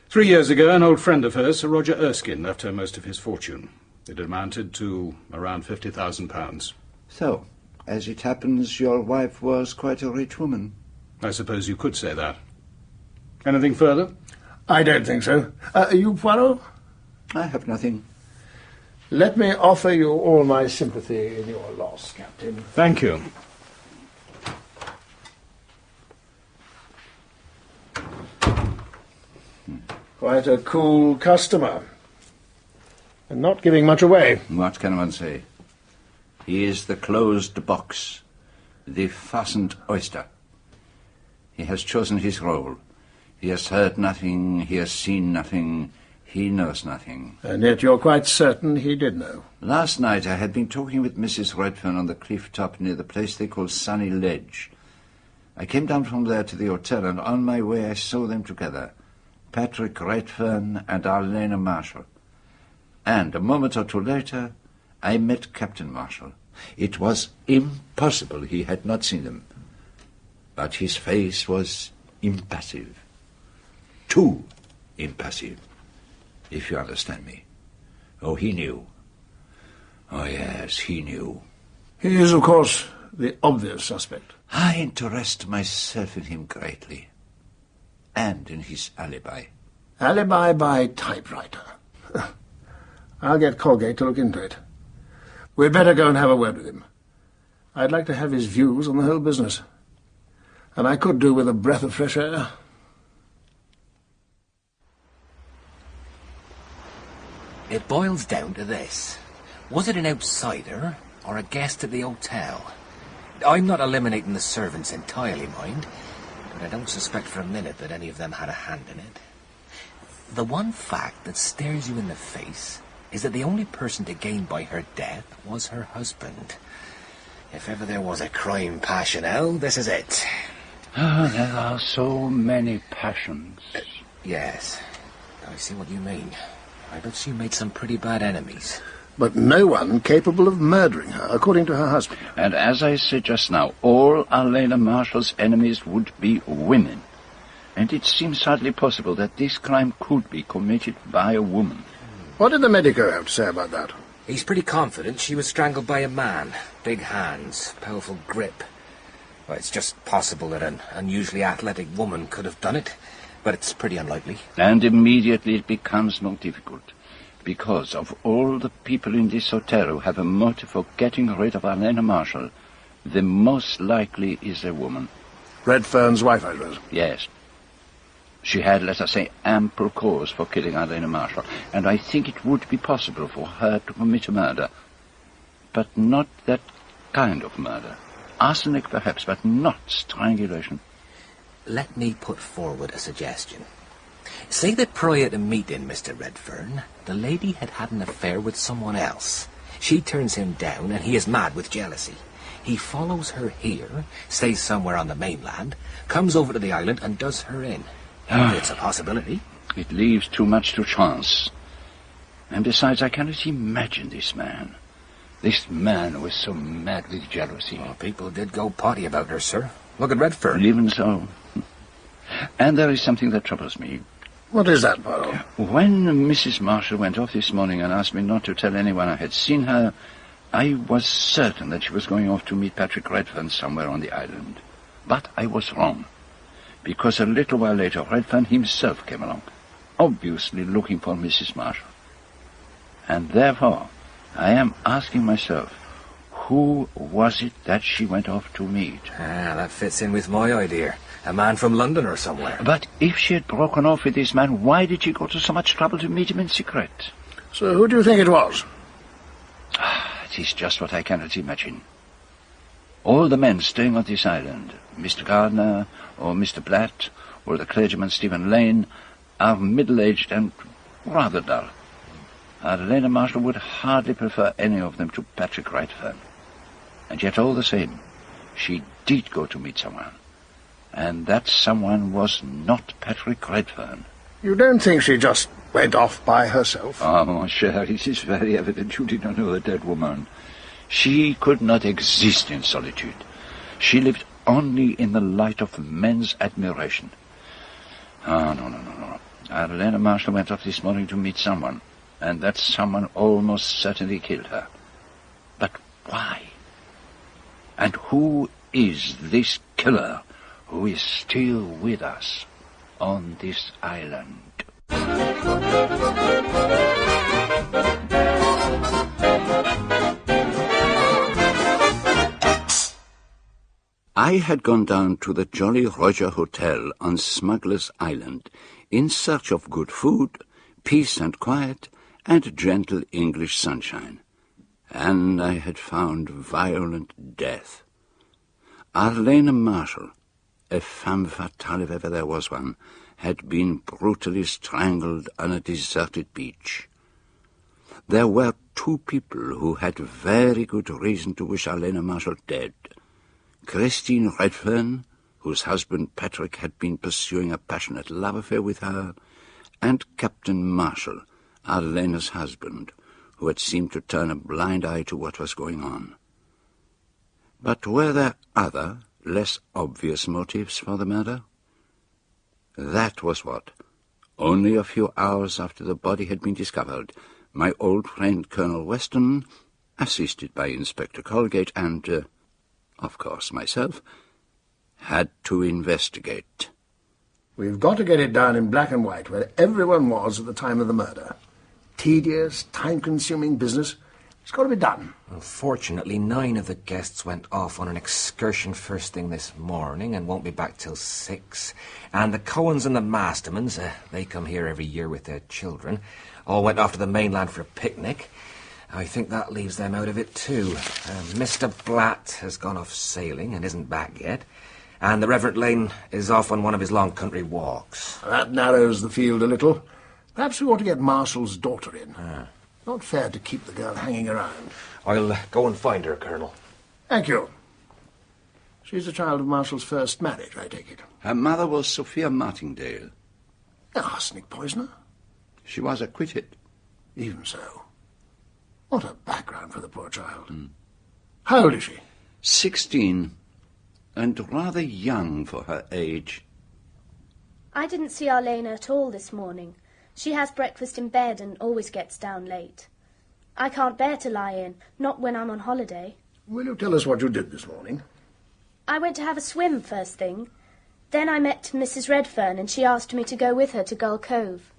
3 years ago, an old friend of hers, Sir Roger Erskine, left her most of his fortune. It amounted to around £50,000. So, as it happens, your wife was quite a rich woman. I suppose you could say that. Anything further? I don't think so. You, Poirot? I have nothing. Let me offer you all my sympathy in your loss, Captain. Thank you. Quite a cool customer. And not giving much away. What can one say? He is the closed box, the fastened oyster. He has chosen his role. He has heard nothing, he has seen nothing, he knows nothing. And yet you're quite certain he did know. Last night I had been talking with Mrs. Redfern on the cliff top near the place they call Sunny Ledge. I came down from there to the hotel, and on my way I saw them together, Patrick Redfern and Arlena Marshall. And a moment or two later, I met Captain Marshall. It was impossible he had not seen them. But his face was impassive. Too impassive, if you understand me. Oh, he knew. Oh, yes, he knew. He is, of course, the obvious suspect. I interest myself in him greatly. And in his alibi. Alibi by typewriter. I'll get Colgate to look into it. We'd better go and have a word with him. I'd like to have his views on the whole business. And I could do with a breath of fresh air. It boils down to this. Was it an outsider or a guest at the hotel? I'm not eliminating the servants entirely, mind, but I don't suspect for a minute that any of them had a hand in it. The one fact that stares you in the face is that the only person to gain by her death was her husband. If ever there was a crime passionel, this is it. Ah, there are so many passions. Yes, I see what you mean. I bet she made some pretty bad enemies. But no one capable of murdering her, according to her husband. And as I said just now, all Elena Marshall's enemies would be women. And it seems hardly possible that this crime could be committed by a woman. What did the medico have to say about that? He's pretty confident she was strangled by a man. Big hands, powerful grip. Well, it's just possible that an unusually athletic woman could have done it, but it's pretty unlikely. And immediately it becomes more difficult. Because of all the people in this hotel who have a motive for getting rid of Elena Marshall, the most likely is a woman. Redfern's wife, I suppose. Yes. She had, let us say, ample cause for killing Elena Marshall, and I think it would be possible for her to commit a murder. But not that kind of murder. Arsenic, perhaps, but not strangulation. Let me put forward a suggestion. Say that prior to meeting Mr. Redfern, the lady had had an affair with someone else. She turns him down, and he is mad with jealousy. He follows her here, stays somewhere on the mainland, comes over to the island, and does her in. It's a possibility. It leaves too much to chance. And besides, I cannot imagine this man. This man who was so mad with jealousy. Well, people did go potty about her, sir. Look at Redfern. Even so. And there is something that troubles me. What is that, Poirot? When Mrs. Marshall went off this morning and asked me not to tell anyone I had seen her, I was certain that she was going off to meet Patrick Redfern somewhere on the island. But I was wrong, because a little while later Redfern himself came along, obviously looking for Mrs. Marshall. And therefore, I am asking myself, who was it that she went off to meet? That fits in with my idea. A man from London or somewhere. But if she had broken off with this man, why did she go to so much trouble to meet him in secret? So who do you think it was? It is just what I cannot imagine. All the men staying on this island, Mr. Gardner, or Mr. Blatt, or the clergyman Stephen Lane, are middle-aged and rather dull. Elena Marshall would hardly prefer any of them to Patrick Redfern. And yet all the same, she did go to meet someone. And that someone was not Patrick Redfern. You don't think she just went off by herself? Oh, mon cher, it is very evident you did not know the dead woman. She could not exist in solitude. She lived only in the light of men's admiration. Oh, no. Elena Marshall went off this morning to meet someone, and that someone almost certainly killed her. But why? And who is this killer who is still with us on this island? I had gone down to the Jolly Roger Hotel on Smuggler's Island in search of good food, peace and quiet, and gentle English sunshine. And I had found violent death. Elena Marshall, a femme fatale if ever there was one, had been brutally strangled on a deserted beach. There were two people who had very good reason to wish Elena Marshall dead. Christine Redfern, whose husband Patrick had been pursuing a passionate love affair with her, and Captain Marshall, Elena's husband, who had seemed to turn a blind eye to what was going on. But were there other, less obvious motives for the murder? That was what, only a few hours after the body had been discovered, my old friend Colonel Weston, assisted by Inspector Colgate and, of course, myself, had to investigate. We've got to get it down in black and white where everyone was at the time of the murder. Tedious, time-consuming business. It's got to be done. Unfortunately, 9 of the guests went off on an excursion first thing this morning and won't be back till 6. And the Cohens and the Mastermans, they come here every year with their children, all went off to the mainland for a picnic. I think that leaves them out of it too. Mr. Blatt has gone off sailing and isn't back yet. And the Reverend Lane is off on one of his long country walks. That narrows the field a little. Perhaps we ought to get Marshall's daughter in. Not fair to keep the girl hanging around. I'll go and find her, Colonel. Thank you. She's a child of Marshall's first marriage, I take it. Her mother was Sophia Martingale. An arsenic poisoner? She was acquitted. Even so. What a background for the poor child. How old is she? 16, and rather young for her age. I didn't see Arlena at all this morning. She has breakfast in bed and always gets down late. I can't bear to lie in, not when I'm on holiday. Will you tell us what you did this morning? I went to have a swim first thing. Then I met Mrs. Redfern and she asked me to go with her to Gull Cove.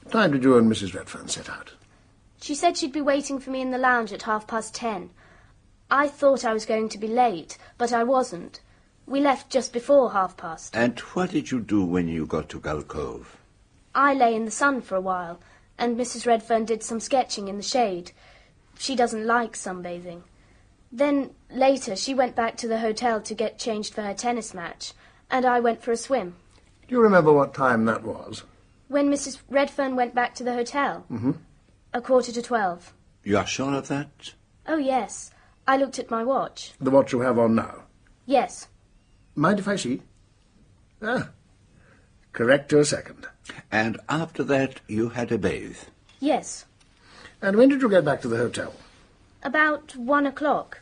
What time did you and Mrs. Redfern set out? She said she'd be waiting for me in the lounge at 10:30. I thought I was going to be late, but I wasn't. We left just before 10:30. And what did you do when you got to Gull Cove? I lay in the sun for a while, and Mrs. Redfern did some sketching in the shade. She doesn't like sunbathing. Then, later, she went back to the hotel to get changed for her tennis match, and I went for a swim. Do you remember what time that was? When Mrs. Redfern went back to the hotel? 11:45. You are sure of that? Oh, yes. I looked at my watch. The watch you have on now? Yes. Mind if I see? Correct your second. And after that you had a bathe? Yes. And when did you get back to the hotel? About 1 o'clock.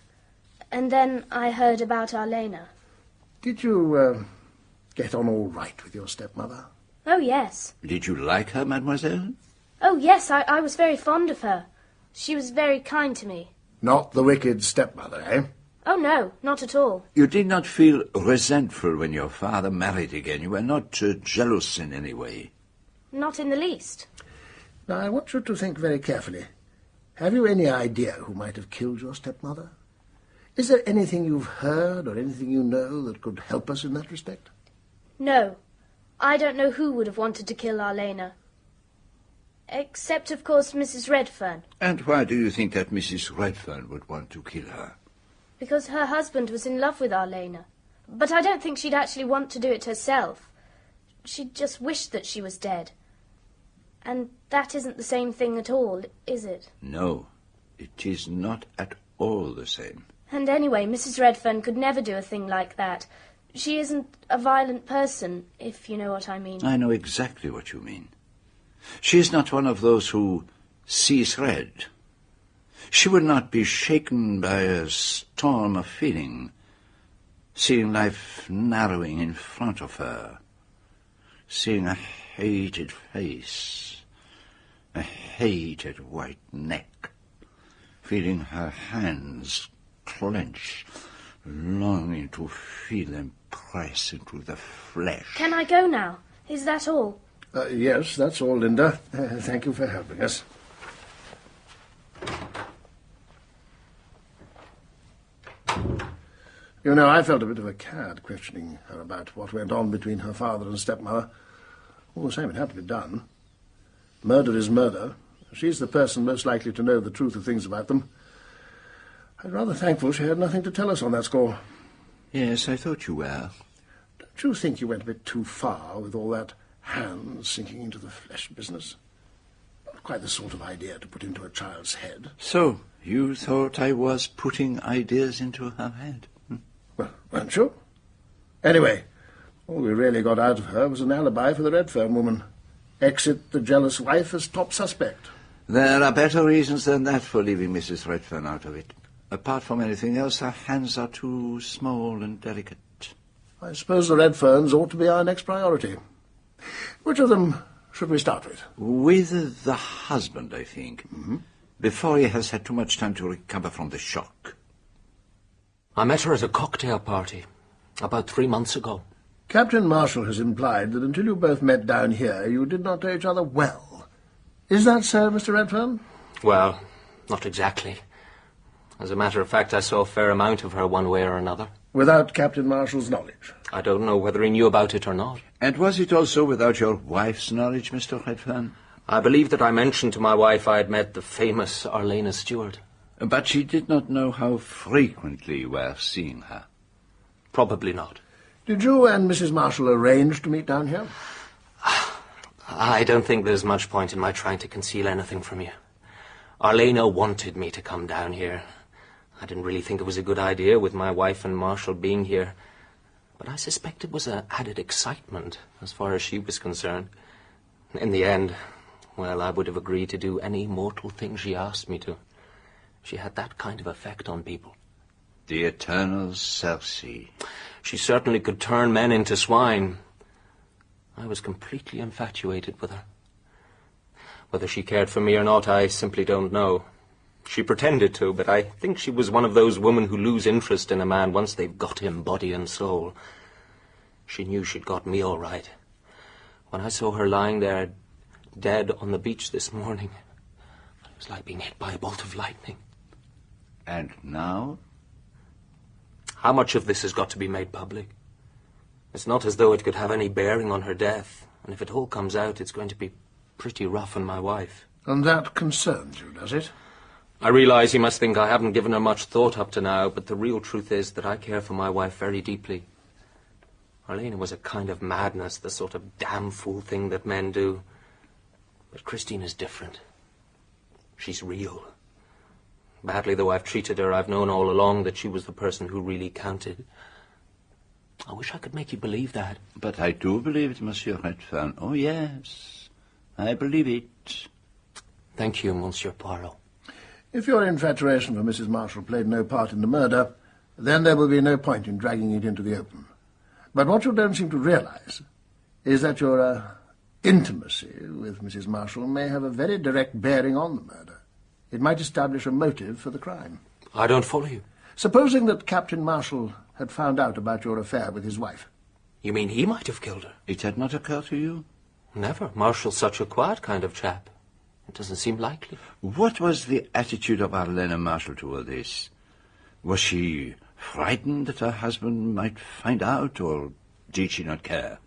And then I heard about Arlena. Did you get on all right with your stepmother? Oh, yes. Did you like her, mademoiselle? Oh, yes, I was very fond of her. She was very kind to me. Not the wicked stepmother, eh? Oh, no, not at all. You did not feel resentful when your father married again. You were not jealous in any way. Not in the least. Now, I want you to think very carefully. Have you any idea who might have killed your stepmother? Is there anything you've heard or anything you know that could help us in that respect? No. I don't know who would have wanted to kill Arlena. Except, of course, Mrs. Redfern. And why do you think that Mrs. Redfern would want to kill her? Because her husband was in love with Arlena. But I don't think she'd actually want to do it herself. She'd just wish that she was dead. And that isn't the same thing at all, is it? No, it is not at all the same. And anyway, Mrs. Redfern could never do a thing like that. She isn't a violent person, if you know what I mean. I know exactly what you mean. She is not one of those who sees red. She would not be shaken by a storm of feeling, seeing life narrowing in front of her, seeing a hated face, a hated white neck, feeling her hands clench, longing to feel them press into the flesh. Can I go now? Is that all? Yes, that's all, Linda. Thank you for helping us. You know, I felt a bit of a cad questioning her about what went on between her father and stepmother. All the same, it had to be done. Murder is murder. She's the person most likely to know the truth of things about them. I'm rather thankful she had nothing to tell us on that score. Yes, I thought you were. Don't you think you went a bit too far with all that hands sinking into the flesh business? Not quite the sort of idea to put into a child's head. So, you thought I was putting ideas into her head? Well, weren't you? Anyway, all we really got out of her was an alibi for the Redfern woman. Exit the jealous wife as top suspect. There are better reasons than that for leaving Mrs. Redfern out of it. Apart from anything else, her hands are too small and delicate. I suppose the Redferns ought to be our next priority. Which of them should we start with? With the husband, I think. Before he has had too much time to recover from the shock. I met her at a cocktail party about 3 months ago. Captain Marshall has implied that until you both met down here, you did not know each other well. Is that so, Mr. Redfern? Well, not exactly. As a matter of fact, I saw a fair amount of her one way or another. Without Captain Marshall's knowledge? I don't know whether he knew about it or not. And was it also without your wife's knowledge, Mr. Redfern? I believe that I mentioned to my wife I had met the famous Arlena Stewart. But she did not know how frequently you were seeing her. Probably not. Did you and Mrs. Marshall arrange to meet down here? I don't think there's much point in my trying to conceal anything from you. Arlena wanted me to come down here. I didn't really think it was a good idea with my wife and Marshall being here. But I suspect it was an added excitement as far as she was concerned. In the end, well, I would have agreed to do any mortal thing she asked me to. She had that kind of effect on people. The eternal Circe. She certainly could turn men into swine. I was completely infatuated with her. Whether she cared for me or not, I simply don't know. She pretended to, but I think she was one of those women who lose interest in a man once they've got him body and soul. She knew she'd got me all right. When I saw her lying there, dead on the beach this morning, it was like being hit by a bolt of lightning. And now? How much of this has got to be made public? It's not as though it could have any bearing on her death, and if it all comes out, it's going to be pretty rough on my wife. And that concerns you, does it? I realize you must think I haven't given her much thought up to now, but the real truth is that I care for my wife very deeply. Arlena was a kind of madness, the sort of damn fool thing that men do. But Christine is different. She's real. Badly though I've treated her, I've known all along that she was the person who really counted. I wish I could make you believe that. But I do believe it, Monsieur Redfern. Oh, yes. I believe it. Thank you, Monsieur Poirot. If your infatuation for Mrs. Marshall played no part in the murder, then there will be no point in dragging it into the open. But what you don't seem to realize is that your intimacy with Mrs. Marshall may have a very direct bearing on the murder. It might establish a motive for the crime. I don't follow you. Supposing that Captain Marshall had found out about your affair with his wife. You mean he might have killed her? It had not occurred to you? Never. Marshall's such a quiet kind of chap. It doesn't seem likely. What was the attitude of Arlena Marshall toward this? Was she frightened that her husband might find out, or did she not care?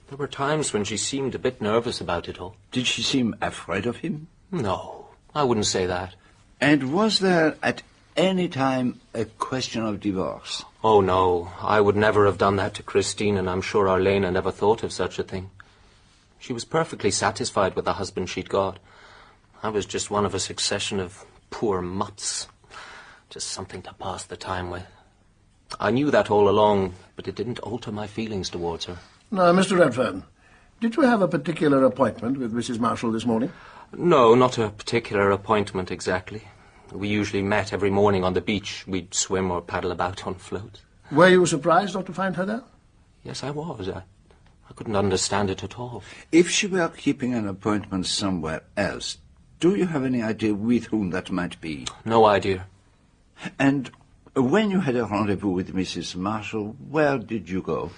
There were times when she seemed a bit nervous about it all. Did she seem afraid of him? No, I wouldn't say that. And was there at any time a question of divorce? Oh, no. I would never have done that to Christine, and I'm sure Arlena never thought of such a thing. She was perfectly satisfied with the husband she'd got. I was just one of a succession of poor mutts. Just something to pass the time with. I knew that all along, but it didn't alter my feelings towards her. Now, Mr. Redfern, did you have a particular appointment with Mrs. Marshall this morning? No, not a particular appointment exactly. We usually met every morning on the beach. We'd swim or paddle about on floats. Were you surprised not to find her there? Yes, I was. I couldn't understand it at all. If she were keeping an appointment somewhere else, do you have any idea with whom that might be? No idea. And when you had a rendezvous with Mrs. Marshall, where did you go?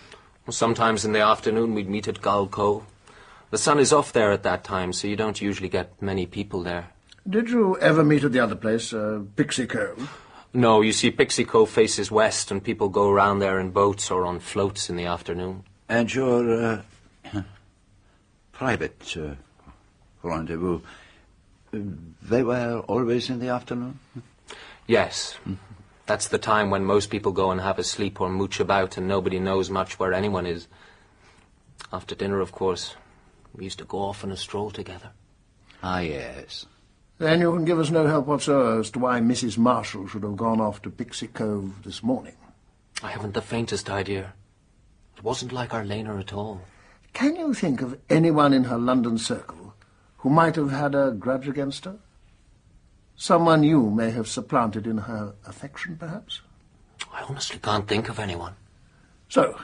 Well, sometimes in the afternoon we'd meet at Gull Cove. The sun is off there at that time, so you don't usually get many people there. Did you ever meet at the other place, Pixie Cove? No, you see, Pixie Cove faces west, and people go around there in boats or on floats in the afternoon. And your private rendezvous, they were always in the afternoon? Yes. That's the time when most people go and have a sleep or mooch about, and nobody knows much where anyone is. After dinner, of course, we used to go off on a stroll together. Ah, yes. Then you can give us no help whatsoever as to why Mrs. Marshall should have gone off to Pixie Cove this morning. I haven't the faintest idea. It wasn't like Arlena at all. Can you think of anyone in her London circle who might have had a grudge against her? Someone you may have supplanted in her affection, perhaps? I honestly can't think of anyone. So,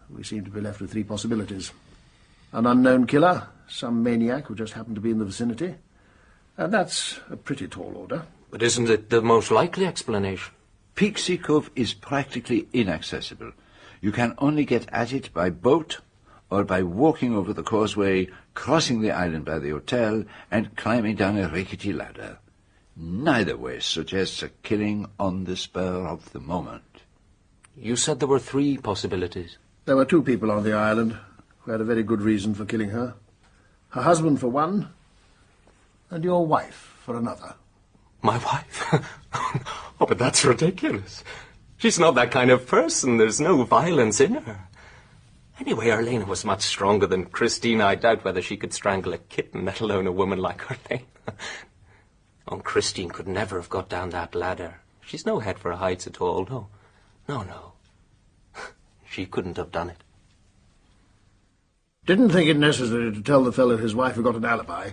we seem to be left with three possibilities. An unknown killer, some maniac who just happened to be in the vicinity. And that's a pretty tall order. But isn't it the most likely explanation? Pixie Cove is practically inaccessible. You can only get at it by boat or by walking over the causeway, crossing the island by the hotel, and climbing down a rickety ladder. Neither way suggests a killing on the spur of the moment. You said there were three possibilities. There were two people on the island who had a very good reason for killing her. Her husband for one, And your wife for another. My wife? Oh, but that's ridiculous. She's not that kind of person. There's no violence in her. Anyway, Arlena was much stronger than Christina. I doubt whether she could strangle a kitten, let alone a woman like Arlena. Oh, Christine could never have got down that ladder. She's no head for heights at all. No. No. She couldn't have done it. Didn't think it necessary to tell the fellow his wife had got an alibi.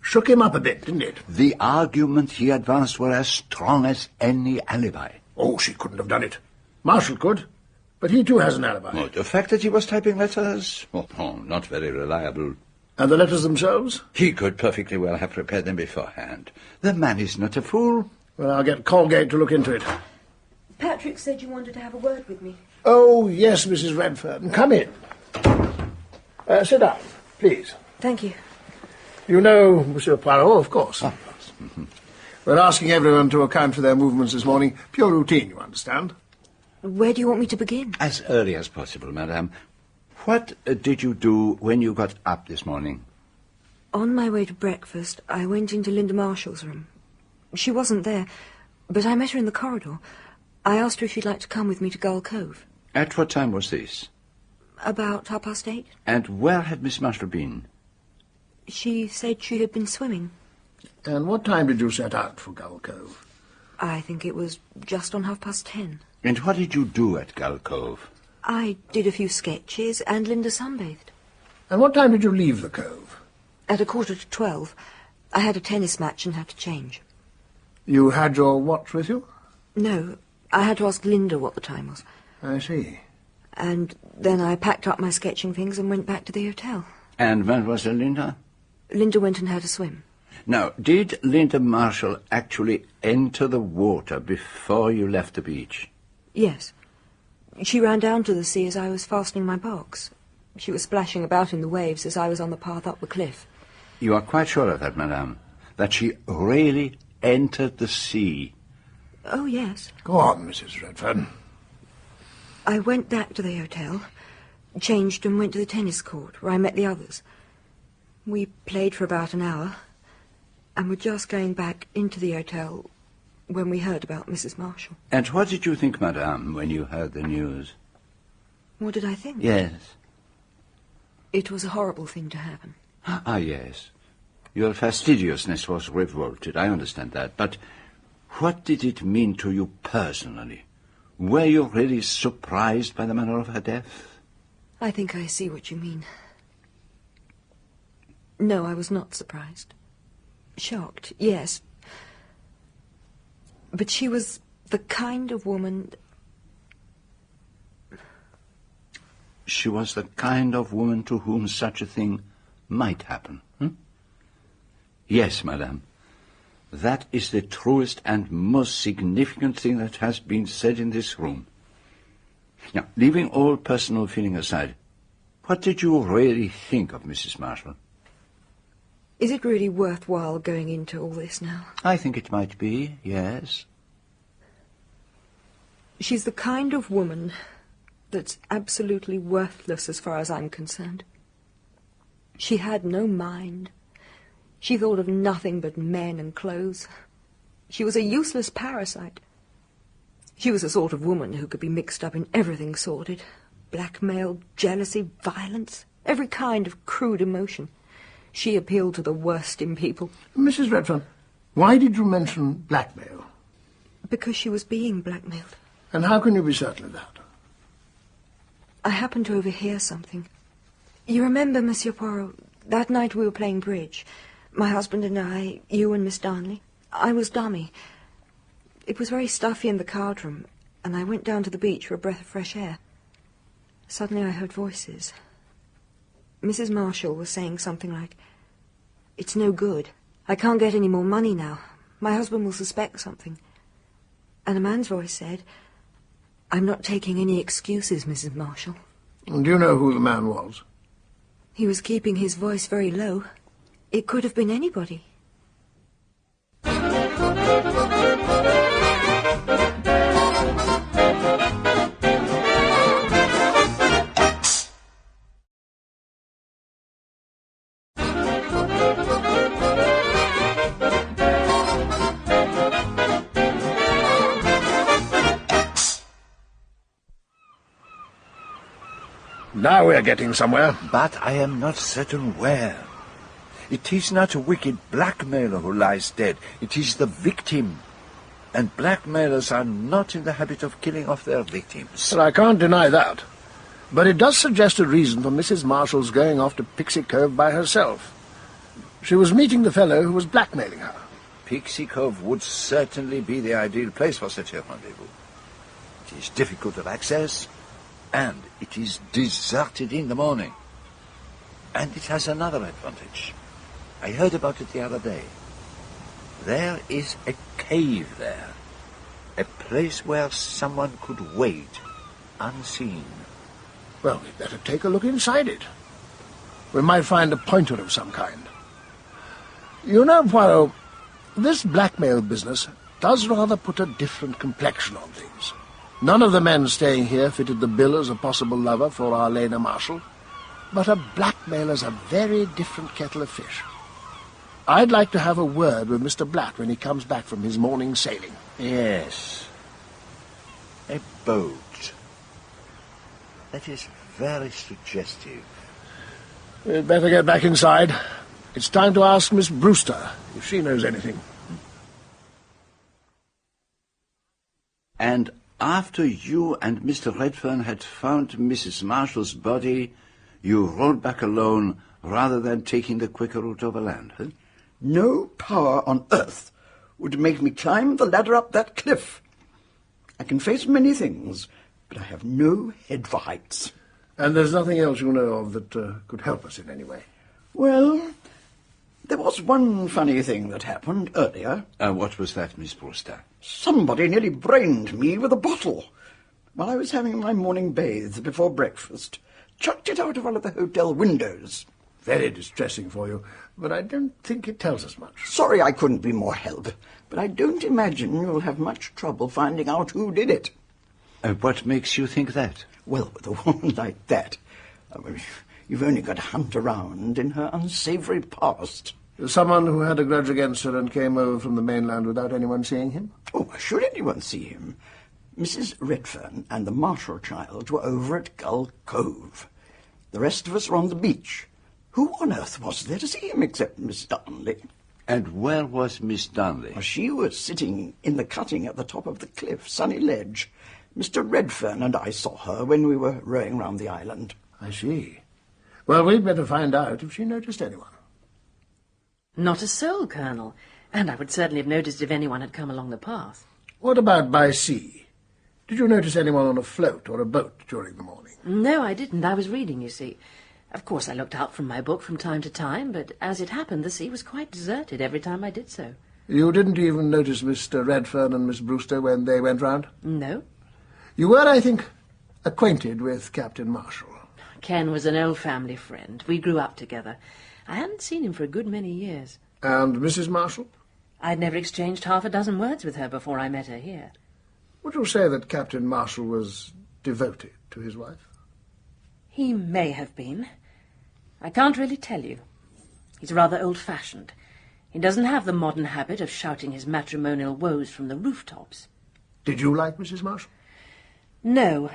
Shook him up a bit, didn't it? The argument he advanced were as strong as any alibi. Oh, she couldn't have done it. Marshall could, but he too has an alibi. Oh, the fact that he was typing letters? Oh, not very reliable. And the letters themselves? He could perfectly well have prepared them beforehand. The man is not a fool. Well, I'll get Colgate to look into it. Patrick said you wanted to have a word with me. Oh, yes, Mrs. Redfern. Come in. Sit down, please. Thank you. You know Monsieur Poirot, of course. Of course. We're asking everyone to account for their movements this morning. Pure routine, you understand. Where do you want me to begin? As early as possible, madame. What did you do when you got up this morning? On my way to breakfast, I went into Linda Marshall's room. She wasn't there, but I met her in the corridor. I asked her if she'd like to come with me to Gull Cove. At what time was this? About 8:30. And where had Miss Marshall been? She said she had been swimming. And what time did you set out for Gull Cove? I think it was just on 10:30. And what did you do at Gull Cove? I did a few sketches, and Linda sunbathed. And what time did you leave the cove? At 11:45. I had a tennis match and had to change. You had your watch with you? No, I had to ask Linda what the time was. I see. And then I packed up my sketching things and went back to the hotel. And Mademoiselle Linda? Linda went and had a swim. Now, did Linda Marshall actually enter the water before you left the beach? Yes. She ran down to the sea as I was fastening my box. She was splashing about in the waves as I was on the path up the cliff. You are quite sure of that, madame? That she really entered the sea? Oh, yes. Go on, Mrs. Redfern. I went back to the hotel, changed and went to the tennis court, where I met the others. We played for about an hour, and were just going back into the hotel when we heard about Mrs. Marshall. And what did you think, madame, when you heard the news? What did I think? Yes. It was a horrible thing to happen. Ah, yes. Your fastidiousness was revolted, I understand that. But what did it mean to you personally? Were you really surprised by the manner of her death? I think I see what you mean. No, I was not surprised. Shocked, yes. But she was the kind of woman... She was the kind of woman to whom such a thing might happen. Yes, madame. That is the truest and most significant thing that has been said in this room. Now, leaving all personal feeling aside, what did you really think of Mrs. Marshall? Is it really worthwhile going into all this now? I think it might be, yes. She's the kind of woman that's absolutely worthless as far as I'm concerned. She had no mind. She thought of nothing but men and clothes. She was a useless parasite. She was the sort of woman who could be mixed up in everything sordid. Blackmail, jealousy, violence, every kind of crude emotion. She appealed to the worst in people. Mrs. Redfern, why did you mention blackmail? Because she was being blackmailed. And how can you be certain of that? I happened to overhear something. You remember, Monsieur Poirot, that night we were playing bridge. My husband and I, you and Miss Darnley. I was dummy. It was very stuffy in the card room, and I went down to the beach for a breath of fresh air. Suddenly I heard voices. Mrs. Marshall was saying something like, "It's no good. I can't get any more money now. My husband will suspect something." And a man's voice said, "I'm not taking any excuses, Mrs. Marshall." And do you know who the man was? He was keeping his voice very low. It could have been anybody. Now we're getting somewhere. But I am not certain where. It is not a wicked blackmailer who lies dead. It is the victim. And blackmailers are not in the habit of killing off their victims. Well, I can't deny that. But it does suggest a reason for Mrs. Marshall's going off to Pixie Cove by herself. She was meeting the fellow who was blackmailing her. Pixie Cove would certainly be the ideal place for such a rendezvous. It is difficult of access, and it is deserted in the morning. And it has another advantage. I heard about it the other day. There is a cave there. A place where someone could wait, unseen. Well, we'd better take a look inside it. We might find a pointer of some kind. You know, Poirot, this blackmail business does rather put a different complexion on things. None of the men staying here fitted the bill as a possible lover for our Lena Marshall, but a blackmailer's a very different kettle of fish. I'd like to have a word with Mr. Blatt when he comes back from his morning sailing. Yes. A boat. That is very suggestive. We'd better get back inside. It's time to ask Miss Brewster if she knows anything. And after you and Mr. Redfern had found Mrs. Marshall's body, you rode back alone rather than taking the quicker route overland, huh? No power on earth would make me climb the ladder up that cliff. I can face many things, but I have no head for heights. And there's nothing else you know of that could help us in any way? Well, there was one funny thing that happened earlier. What was that, Miss Brewster? Somebody nearly brained me with a bottle while I was having my morning bathe before breakfast. Chucked it out of one of the hotel windows. Very distressing for you, but I don't think it tells us much. Sorry I couldn't be more help, but I don't imagine you'll have much trouble finding out who did it. What makes you think that? Well, with a woman like that, you've only got to hunt around in her unsavoury past. Someone who had a grudge against her and came over from the mainland without anyone seeing him? Oh, should anyone see him? Mrs. Redfern and the Marshall child were over at Gull Cove. The rest of us were on the beach. Who on earth was there to see him except Miss Darnley? And where was Miss Darnley? Well, she was sitting in the cutting at the top of the cliff, Sunny Ledge. Mr. Redfern and I saw her when we were rowing round the island. I see. Well, we'd better find out if she noticed anyone. Not a soul, Colonel. And I would certainly have noticed if anyone had come along the path. What about by sea? Did you notice anyone on a float or a boat during the morning? No, I didn't. I was reading, you see. Of course, I looked out from my book from time to time, but as it happened, the sea was quite deserted every time I did so. You didn't even notice Mr. Redfern and Miss Brewster when they went round? No. You were, I think, acquainted with Captain Marshall. Ken was an old family friend. We grew up together. I hadn't seen him for a good many years. And Mrs. Marshall? I'd never exchanged half a dozen words with her before I met her here. Would you say that Captain Marshall was devoted to his wife? He may have been. I can't really tell you. He's rather old-fashioned. He doesn't have the modern habit of shouting his matrimonial woes from the rooftops. Did you like Mrs. Marshall? No.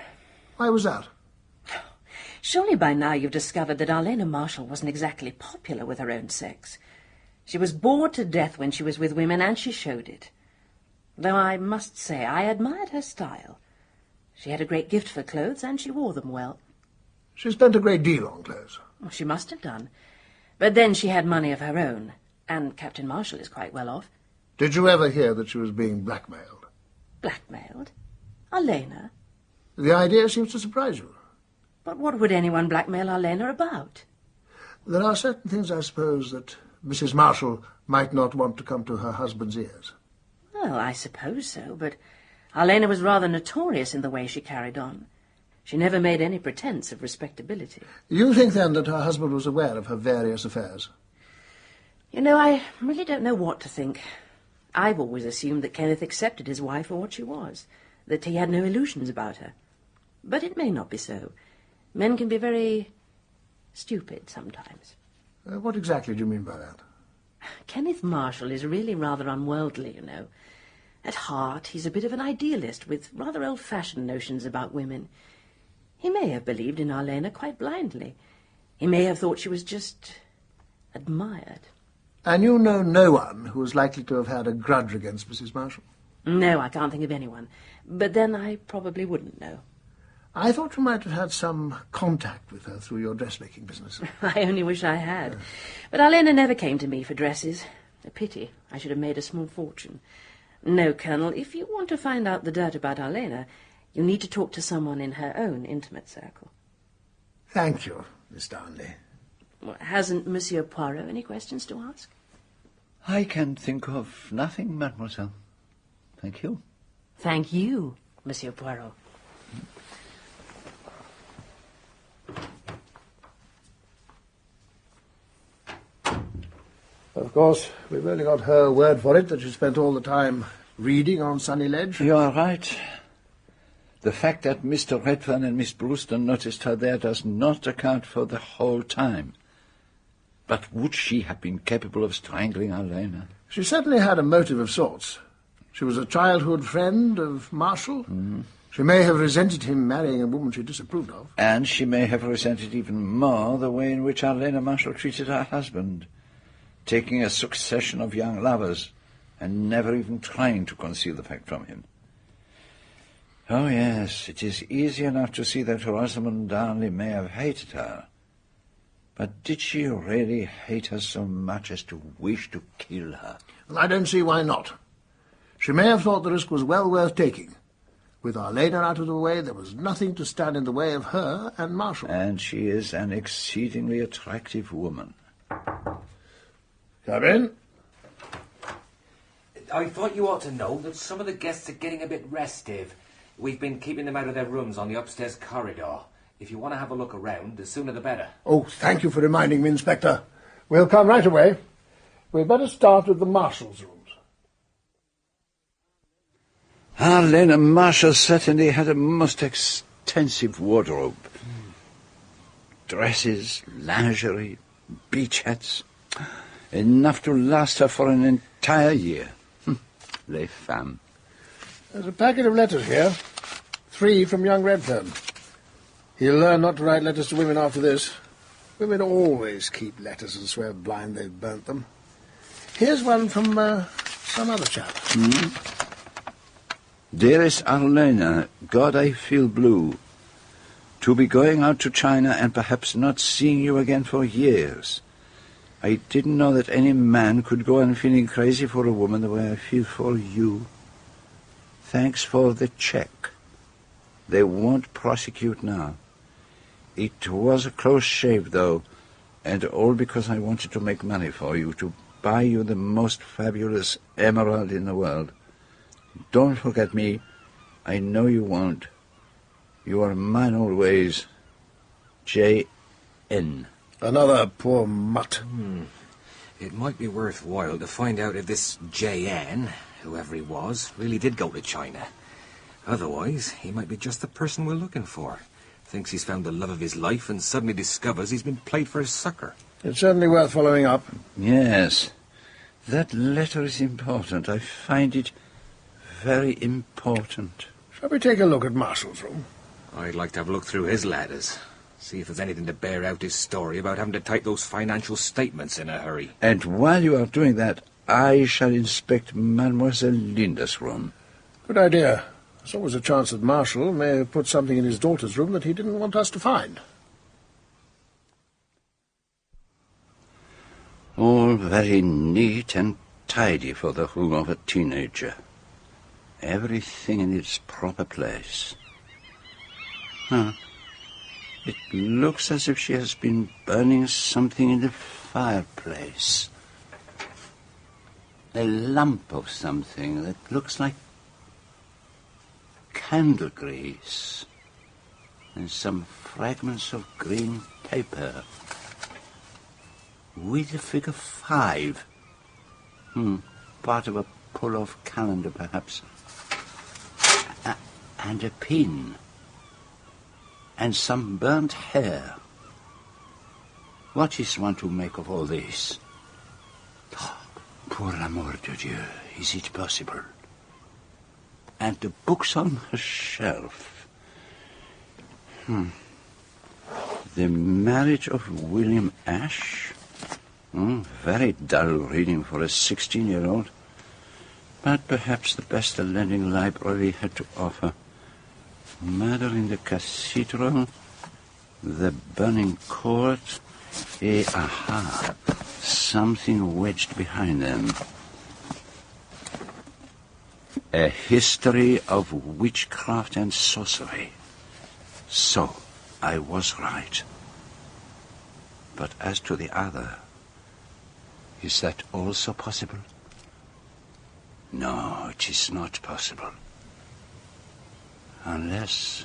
Why was that? Surely by now you've discovered that Arlena Marshall wasn't exactly popular with her own sex. She was bored to death when she was with women, and she showed it. Though I must say I admired her style. She had a great gift for clothes, and she wore them well. She spent a great deal on clothes. Well, she must have done. But then she had money of her own, and Captain Marshall is quite well off. Did you ever hear that she was being blackmailed? Blackmailed? Arlena? The idea seems to surprise you. But what would anyone blackmail Arlena about? There are certain things, I suppose, that Mrs. Marshall might not want to come to her husband's ears. Well, I suppose so, but Arlena was rather notorious in the way she carried on. She never made any pretence of respectability. You think, then, that her husband was aware of her various affairs? You know, I really don't know what to think. I've always assumed that Kenneth accepted his wife for what she was, that he had no illusions about her. But it may not be so. Men can be very stupid sometimes. What exactly do you mean by that? Kenneth Marshall is really rather unworldly, you know. At heart, he's a bit of an idealist with rather old-fashioned notions about women. He may have believed in Arlena quite blindly. He may have thought she was just admired. And you know no one who is likely to have had a grudge against Mrs. Marshall? No, I can't think of anyone. But then I probably wouldn't know. I thought you might have had some contact with her through your dressmaking business. I only wish I had. But Arlena never came to me for dresses. A pity. I should have made a small fortune. No, Colonel, if you want to find out the dirt about Arlena, you need to talk to someone in her own intimate circle. Thank you, Miss Darnley. Well, hasn't Monsieur Poirot any questions to ask? I can think of nothing, mademoiselle. Thank you. Thank you, Monsieur Poirot. Of course, we've only got her word for it that she spent all the time reading on Sunny Ledge. You are right. The fact that Mr. Redfern and Miss Brewster noticed her there does not account for the whole time. But would she have been capable of strangling Arlena? She certainly had a motive of sorts. She was a childhood friend of Marshall. She may have resented him marrying a woman she disapproved of. And she may have resented even more the way in which Arlena Marshall treated her husband, taking a succession of young lovers and never even trying to conceal the fact from him. Oh, yes, it is easy enough to see that Rosamond Darnley may have hated her. But did she really hate her so much as to wish to kill her? Well, I don't see why not. She may have thought the risk was well worth taking. With Arlena out of the way, there was nothing to stand in the way of her and Marshall. And she is an exceedingly attractive woman. Come in. I thought you ought to know that some of the guests are getting a bit restive. We've been keeping them out of their rooms on the upstairs corridor. If you want to have a look around, the sooner the better. Oh, thank you for reminding me, Inspector. We'll come right away. We'd better start with the Marshal's rooms. Arlena Marshall certainly had a most extensive wardrobe. Dresses, lingerie, beach hats. Enough to last her for an entire year. Les femmes. There's a packet of letters here. 3 from young Redfern. He'll learn not to write letters to women after this. Women always keep letters and swear blind they've burnt them. Here's one from some other chap. Dearest Arlena, God, I feel blue. To be going out to China and perhaps not seeing you again for years. I didn't know that any man could go on feeling crazy for a woman the way I feel for you. Thanks for the check. They won't prosecute now. It was a close shave, though, and all because I wanted to make money for you, to buy you the most fabulous emerald in the world. Don't forget me. I know you won't. You are mine always. J.N. Another poor mutt. It might be worthwhile to find out if this J.N., whoever he was, really did go to China. Otherwise, he might be just the person we're looking for. Thinks he's found the love of his life and suddenly discovers he's been played for a sucker. It's certainly worth following up. Yes. That letter is important. I find it very important. Shall we take a look at Marshall's room? I'd like to have a look through his letters. See if there's anything to bear out his story about having to type those financial statements in a hurry. And while you are doing that, I shall inspect Mademoiselle Linda's room. Good idea. There's always a chance that Marshall may have put something in his daughter's room that he didn't want us to find. All very neat and tidy for the room of a teenager. Everything in its proper place. It looks as if she has been burning something in the fireplace. A lump of something that looks like candle grease, and some fragments of green paper with the figure 5. Part of a pull-off calendar, perhaps. And a pin. And some burnt hair. What is one to make of all this? Pour l'amour de Dieu, is it possible? And the books on her shelf. The Marriage of William Ashe? Very dull reading for a 16-year-old. But perhaps the best the lending library had to offer. Murder in the Cathedral, The Burning Court, something wedged behind them. A History of Witchcraft and Sorcery. So, I was right. But as to the other, is that also possible? No, it is not possible. Unless...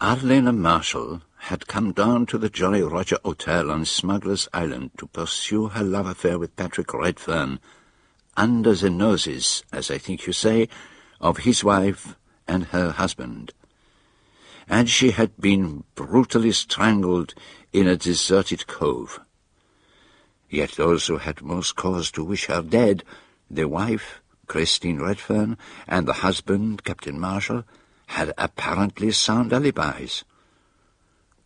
Arlena Marshall had come down to the Jolly Roger Hotel on Smuggler's Island to pursue her love affair with Patrick Redfern under the noses, as I think you say, of his wife and her husband. And she had been brutally strangled in a deserted cove. Yet those who had most cause to wish her dead, the wife, Christine Redfern, and the husband, Captain Marshall, had apparently sound alibis.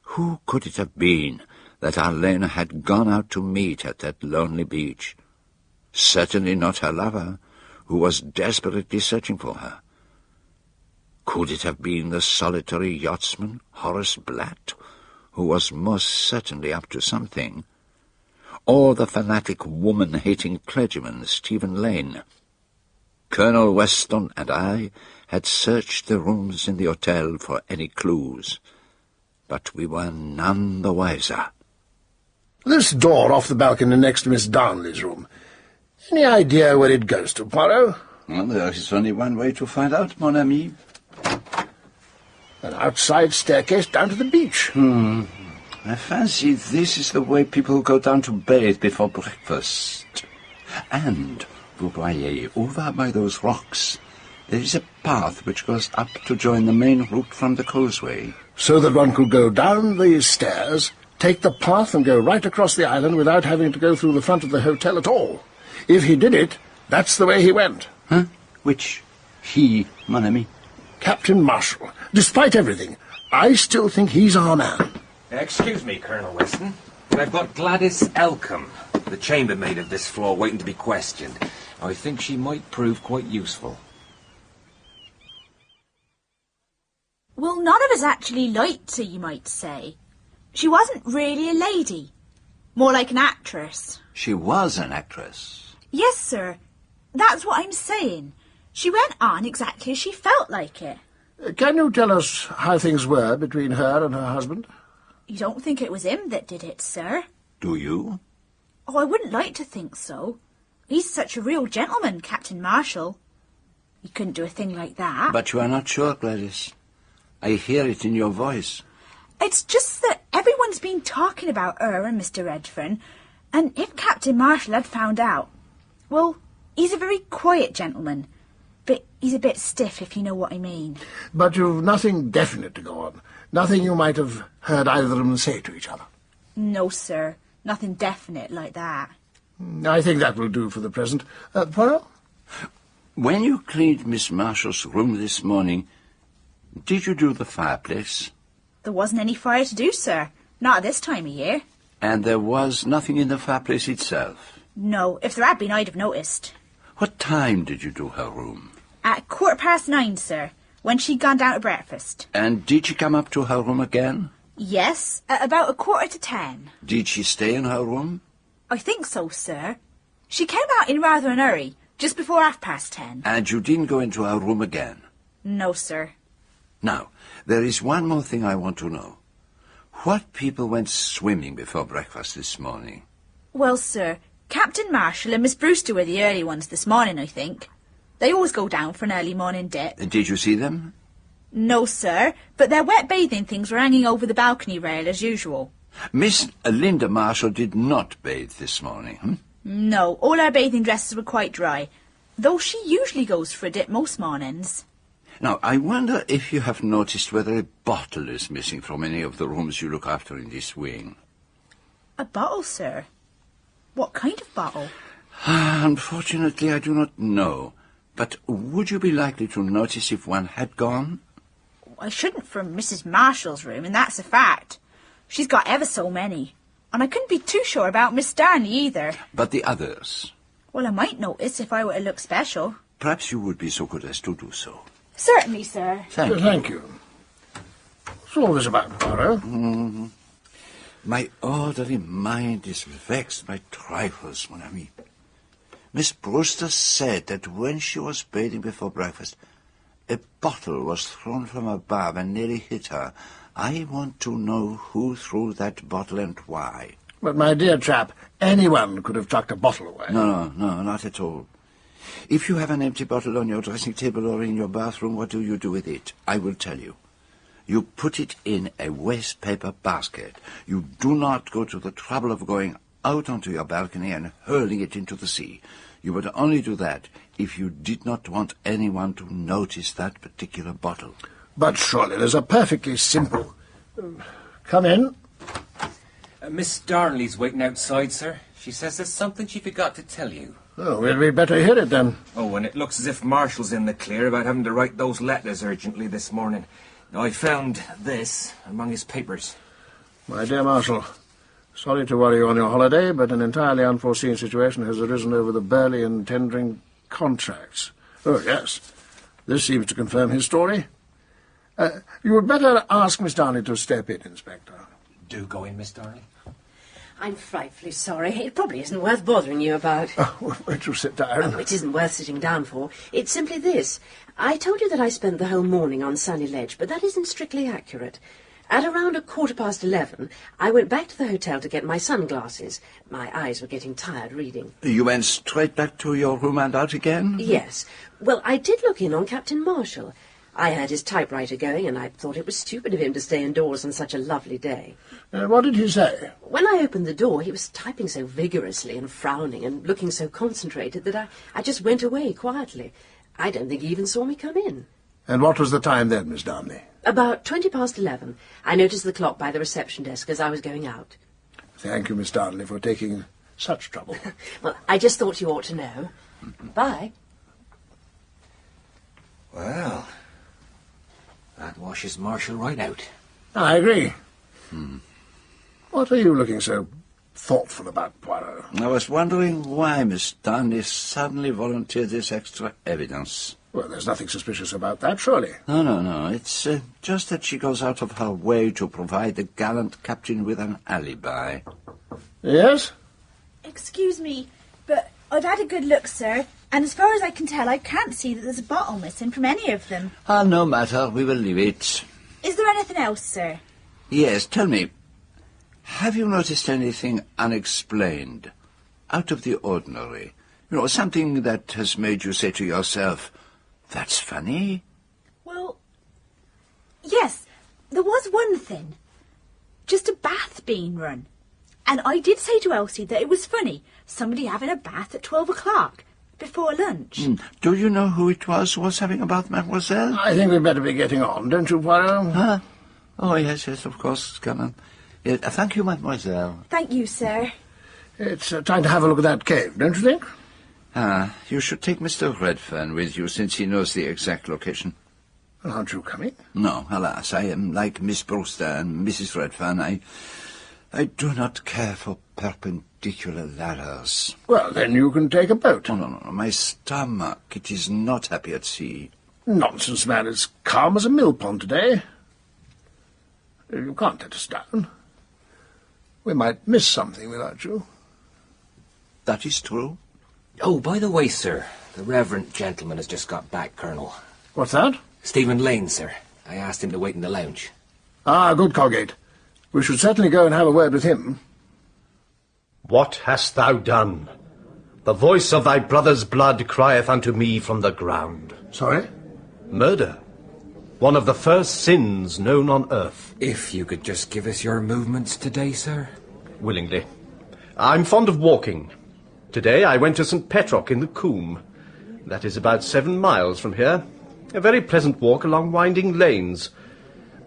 Who could it have been that Arlena had gone out to meet at that lonely beach? Certainly not her lover, who was desperately searching for her. Could it have been the solitary yachtsman, Horace Blatt, who was most certainly up to something? Or the fanatic woman-hating clergyman, Stephen Lane? Colonel Weston and I had searched the rooms in the hotel for any clues, but we were none the wiser. This door off the balcony next to Miss Darnley's room. Any idea where it goes to, Poirot? Well, there is only one way to find out, mon ami. An outside staircase down to the beach. I fancy this is the way people go down to bathe before breakfast. And, vous voyez, over by those rocks, there is a path which goes up to join the main route from the causeway. So that one could go down these stairs, take the path and go right across the island without having to go through the front of the hotel at all. If he did it, that's the way he went. Huh? Which he, mon ami? Captain Marshall. Despite everything, I still think he's our man. Excuse me, Colonel Weston, but I've got Gladys Elcombe, the chambermaid of this floor, waiting to be questioned. I think she might prove quite useful. Well, none of us actually liked her, you might say. She wasn't really a lady. More like an actress. She was an actress. Yes, sir. That's what I'm saying. She went on exactly as she felt like it. Can you tell us how things were between her and her husband? You don't think it was him that did it, sir? Do you? Oh, I wouldn't like to think so. He's such a real gentleman, Captain Marshall. He couldn't do a thing like that. But you are not sure, Gladys. I hear it in your voice. It's just that everyone's been talking about her and Mr. Redfern, and if Captain Marshall had found out, well, he's a very quiet gentleman, but he's a bit stiff, if you know what I mean. But you've nothing definite to go on? Nothing you might have heard either of them say to each other? No, sir. Nothing definite like that. I think that will do for the present. Poirot? When you cleaned Miss Marshall's room this morning, did you do the fireplace? There wasn't any fire to do, sir. Not at this time of year. And there was nothing in the fireplace itself? No. If there had been, I'd have noticed. What time did you do her room? At 9:15, sir, when she'd gone down to breakfast. And did she come up to her room again? Yes, at about 9:45. Did she stay in her room? I think so, sir. She came out in rather an hurry, just before 10:30. And you didn't go into her room again? No, sir. Now, there is one more thing I want to know. What people went swimming before breakfast this morning? Well, sir, Captain Marshall and Miss Brewster were the early ones this morning, I think. They always go down for an early morning dip. Did you see them? No, sir, but their wet bathing things were hanging over the balcony rail as usual. Miss Linda Marshall did not bathe this morning, No, all her bathing dresses were quite dry, though she usually goes for a dip most mornings. Now, I wonder if you have noticed whether a bottle is missing from any of the rooms you look after in this wing. A bottle, sir? What kind of bottle? Unfortunately, I do not know. But would you be likely to notice if one had gone? I shouldn't from Mrs. Marshall's room, and that's a fact. She's got ever so many. And I couldn't be too sure about Miss Darnley either. But the others? Well, I might notice if I were to look special. Perhaps you would be so good as to do so. Certainly, sir. Thank you. What's all this about, Poirot? My orderly mind is vexed by trifles, mon ami. Miss Brewster said that when she was bathing before breakfast, a bottle was thrown from above and nearly hit her. I want to know who threw that bottle and why. But, my dear chap, anyone could have chucked a bottle away. No, not at all. If you have an empty bottle on your dressing table or in your bathroom, what do you do with it? I will tell you. You put it in a waste paper basket. You do not go to the trouble of going out onto your balcony and hurling it into the sea. You would only do that if you did not want anyone to notice that particular bottle. But surely there's a perfectly simple... Come in. Miss Darnley's waiting outside, sir. She says there's something she forgot to tell you. Oh, well, we'd better hear it then. Oh, and it looks as if Marshall's in the clear about having to write those letters urgently this morning. Now, I found this among his papers. My dear Marshall, sorry to worry you on your holiday, but an entirely unforeseen situation has arisen over the Burley and tendering contracts. Oh, yes. This seems to confirm his story. You would better ask Miss Darnley to step in, Inspector. Do go in, Miss Darnley. I'm frightfully sorry. It probably isn't worth bothering you about. Oh, won't you sit down? Oh, it isn't worth sitting down for. It's simply this. I told you that I spent the whole morning on Sunny Ledge, but that isn't strictly accurate. At around 11:15, I went back to the hotel to get my sunglasses. My eyes were getting tired reading. You went straight back to your room and out again? Yes. Well, I did look in on Captain Marshall. I heard his typewriter going, and I thought it was stupid of him to stay indoors on such a lovely day. What did he say? When I opened the door, he was typing so vigorously and frowning and looking so concentrated that I just went away quietly. I don't think he even saw me come in. And what was the time then, Miss Darnley? About 11:20. I noticed the clock by the reception desk as I was going out. Thank you, Miss Darnley, for taking such trouble. Well, I just thought you ought to know. Bye. Well, that washes Marshall right out. I agree. What are you looking so thoughtful about, Poirot? I was wondering why Miss Darnley suddenly volunteered this extra evidence. Well, there's nothing suspicious about that, surely. No. It's just that she goes out of her way to provide the gallant captain with an alibi. Yes? Excuse me, but I've had a good look, sir, and as far as I can tell, I can't see that there's a bottle missing from any of them. No matter. We will leave it. Is there anything else, sir? Yes, tell me. Have you noticed anything unexplained, out of the ordinary? You know, something that has made you say to yourself, "That's funny"? Well, yes, there was one thing. Just a bath being run. And I did say to Elsie that it was funny, somebody having a bath at 12 o'clock, before lunch. Do you know who it was who was having a bath, mademoiselle? I think we'd better be getting on, don't you, Poirot? Oh, yes, of course, come on. Thank you, mademoiselle. Thank you, sir. It's time to have a look at that cave, don't you think? You should take Mr. Redfern with you, since he knows the exact location. Aren't you coming? No, alas, I am like Miss Brewster and Mrs. Redfern. I do not care for perpendicular ladders. Well, then you can take a boat. Oh, no. My stomach, it is not happy at sea. Nonsense, man. It's calm as a mill pond today. You can't let us down. We might miss something without you. That is true. Oh, by the way, sir, the reverend gentleman has just got back, Colonel. What's that? Stephen Lane, sir. I asked him to wait in the lounge. Good, Cogate. We should certainly go and have a word with him. What hast thou done? The voice of thy brother's blood crieth unto me from the ground. Sorry? Murder. One of the first sins known on earth. If you could just give us your movements today, sir. Willingly. I'm fond of walking. Today I went to St. Petrock in the Coombe. That is about 7 miles from here. A very pleasant walk along winding lanes.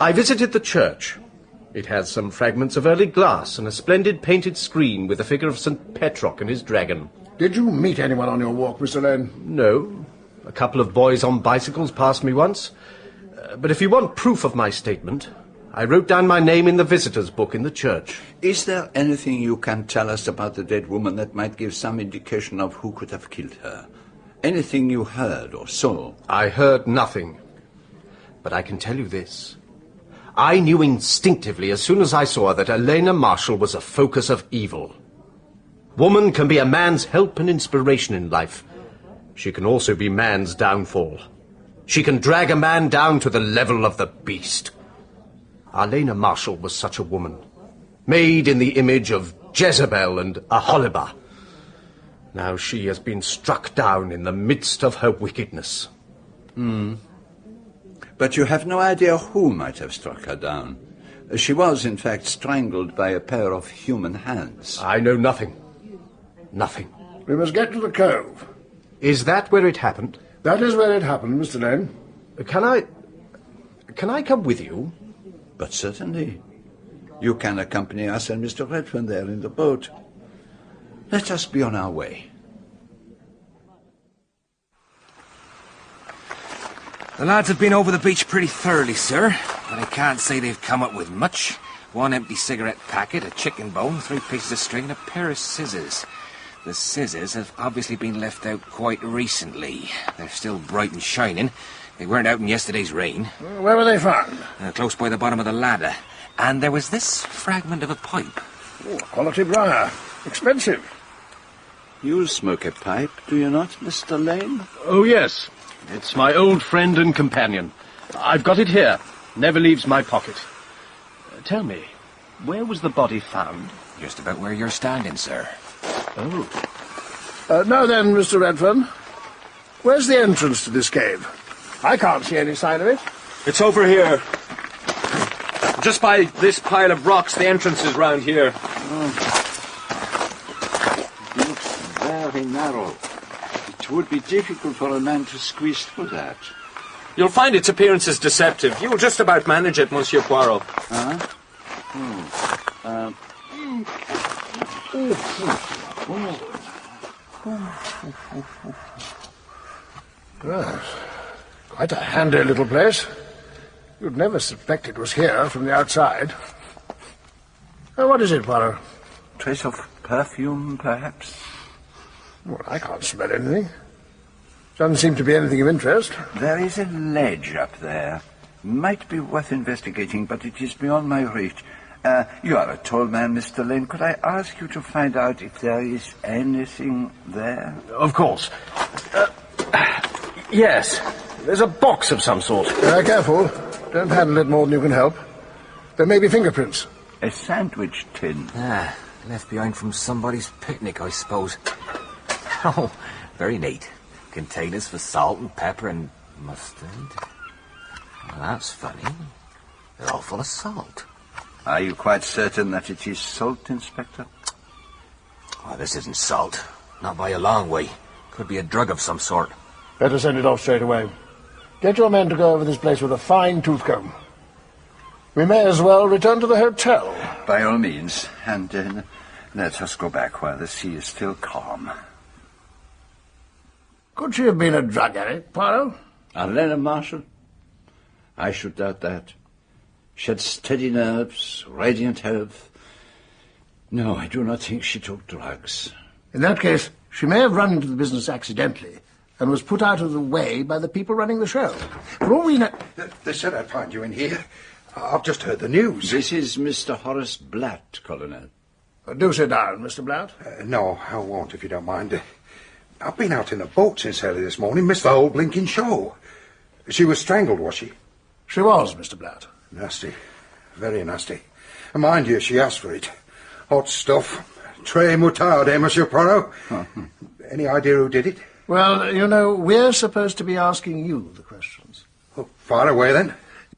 I visited the church. It has some fragments of early glass and a splendid painted screen with the figure of St. Petroc and his dragon. Did you meet anyone on your walk, Mr. Lane? No. A couple of boys on bicycles passed me once. But if you want proof of my statement, I wrote down my name in the visitor's book in the church. Is there anything you can tell us about the dead woman that might give some indication of who could have killed her? Anything you heard or saw? I heard nothing. But I can tell you this. I knew instinctively as soon as I saw her that Elena Marshall was a focus of evil. Woman can be a man's help and inspiration in life. She can also be man's downfall. She can drag a man down to the level of the beast. Elena Marshall was such a woman, made in the image of Jezebel and Aholibah. Now she has been struck down in the midst of her wickedness. But you have no idea who might have struck her down. She was, in fact, strangled by a pair of human hands. I know nothing. Nothing. We must get to the cove. Is that where it happened? That is where it happened, Mr. Lane. Can I come with you? But certainly. You can accompany us and Mr. Redfern there in the boat. Let us be on our way. The lads have been over the beach pretty thoroughly, sir, but I can't say they've come up with much. One empty cigarette packet, a chicken bone, 3 pieces of string, and a pair of scissors. The scissors have obviously been left out quite recently. They're still bright and shining. They weren't out in yesterday's rain. Where were they found? Close by the bottom of the ladder. And there was this fragment of a pipe. Oh, quality briar. Expensive. You smoke a pipe, do you not, Mr. Lane? Oh, yes. It's my old friend and companion. I've got it here. Never leaves my pocket. Tell me, where was the body found? Just about where you're standing, sir. Oh. Now then, Mr. Redfern, where's the entrance to this cave? I can't see any sign of it. It's over here. Just by this pile of rocks, the entrance is round here. It looks very narrow. It would be difficult for a man to squeeze through that. You'll find its appearance is deceptive. You'll just about manage it, Monsieur Poirot. Yes, quite a handy little place. You'd never suspect it was here from the outside. What is it, Poirot? Trace of perfume, perhaps? Well, I can't smell anything. Doesn't seem to be anything of interest. There is a ledge up there. Might be worth investigating, but it is beyond my reach. You are a tall man, Mr. Lane. Could I ask you to find out if there is anything there? Of course. Yes. There's a box of some sort. Careful. Don't handle it more than you can help. There may be fingerprints. A sandwich tin. Left behind from somebody's picnic, I suppose. Oh, very neat. Containers for salt and pepper and mustard. Well, that's funny. They're all full of salt. Are you quite certain that it is salt, Inspector? Oh, this isn't salt. Not by a long way. Could be a drug of some sort. Better send it off straight away. Get your men to go over this place with a fine tooth comb. We may as well return to the hotel. By all means. And let us go back while the sea is still calm. Could she have been a drug addict, Poirot? Elena Marshall? I should doubt that. She had steady nerves, radiant health. No, I do not think she took drugs. In that case, she may have run into the business accidentally and was put out of the way by the people running the show. For all we know... They said I'd find you in here. I've just heard the news. This is Mr. Horace Blatt, Colonel. Do sit down, Mr. Blatt. No, I won't, if you don't mind. I've been out in the boat since early this morning, missed the whole blinking show. She was strangled, was she? She was, Mr. Blatt. Nasty. Very nasty. And mind you, she asked for it. Hot stuff. Très moutarde, eh, Monsieur Poirot? Any idea who did it? Well, you know, we're supposed to be asking you the questions. Oh, far away, then.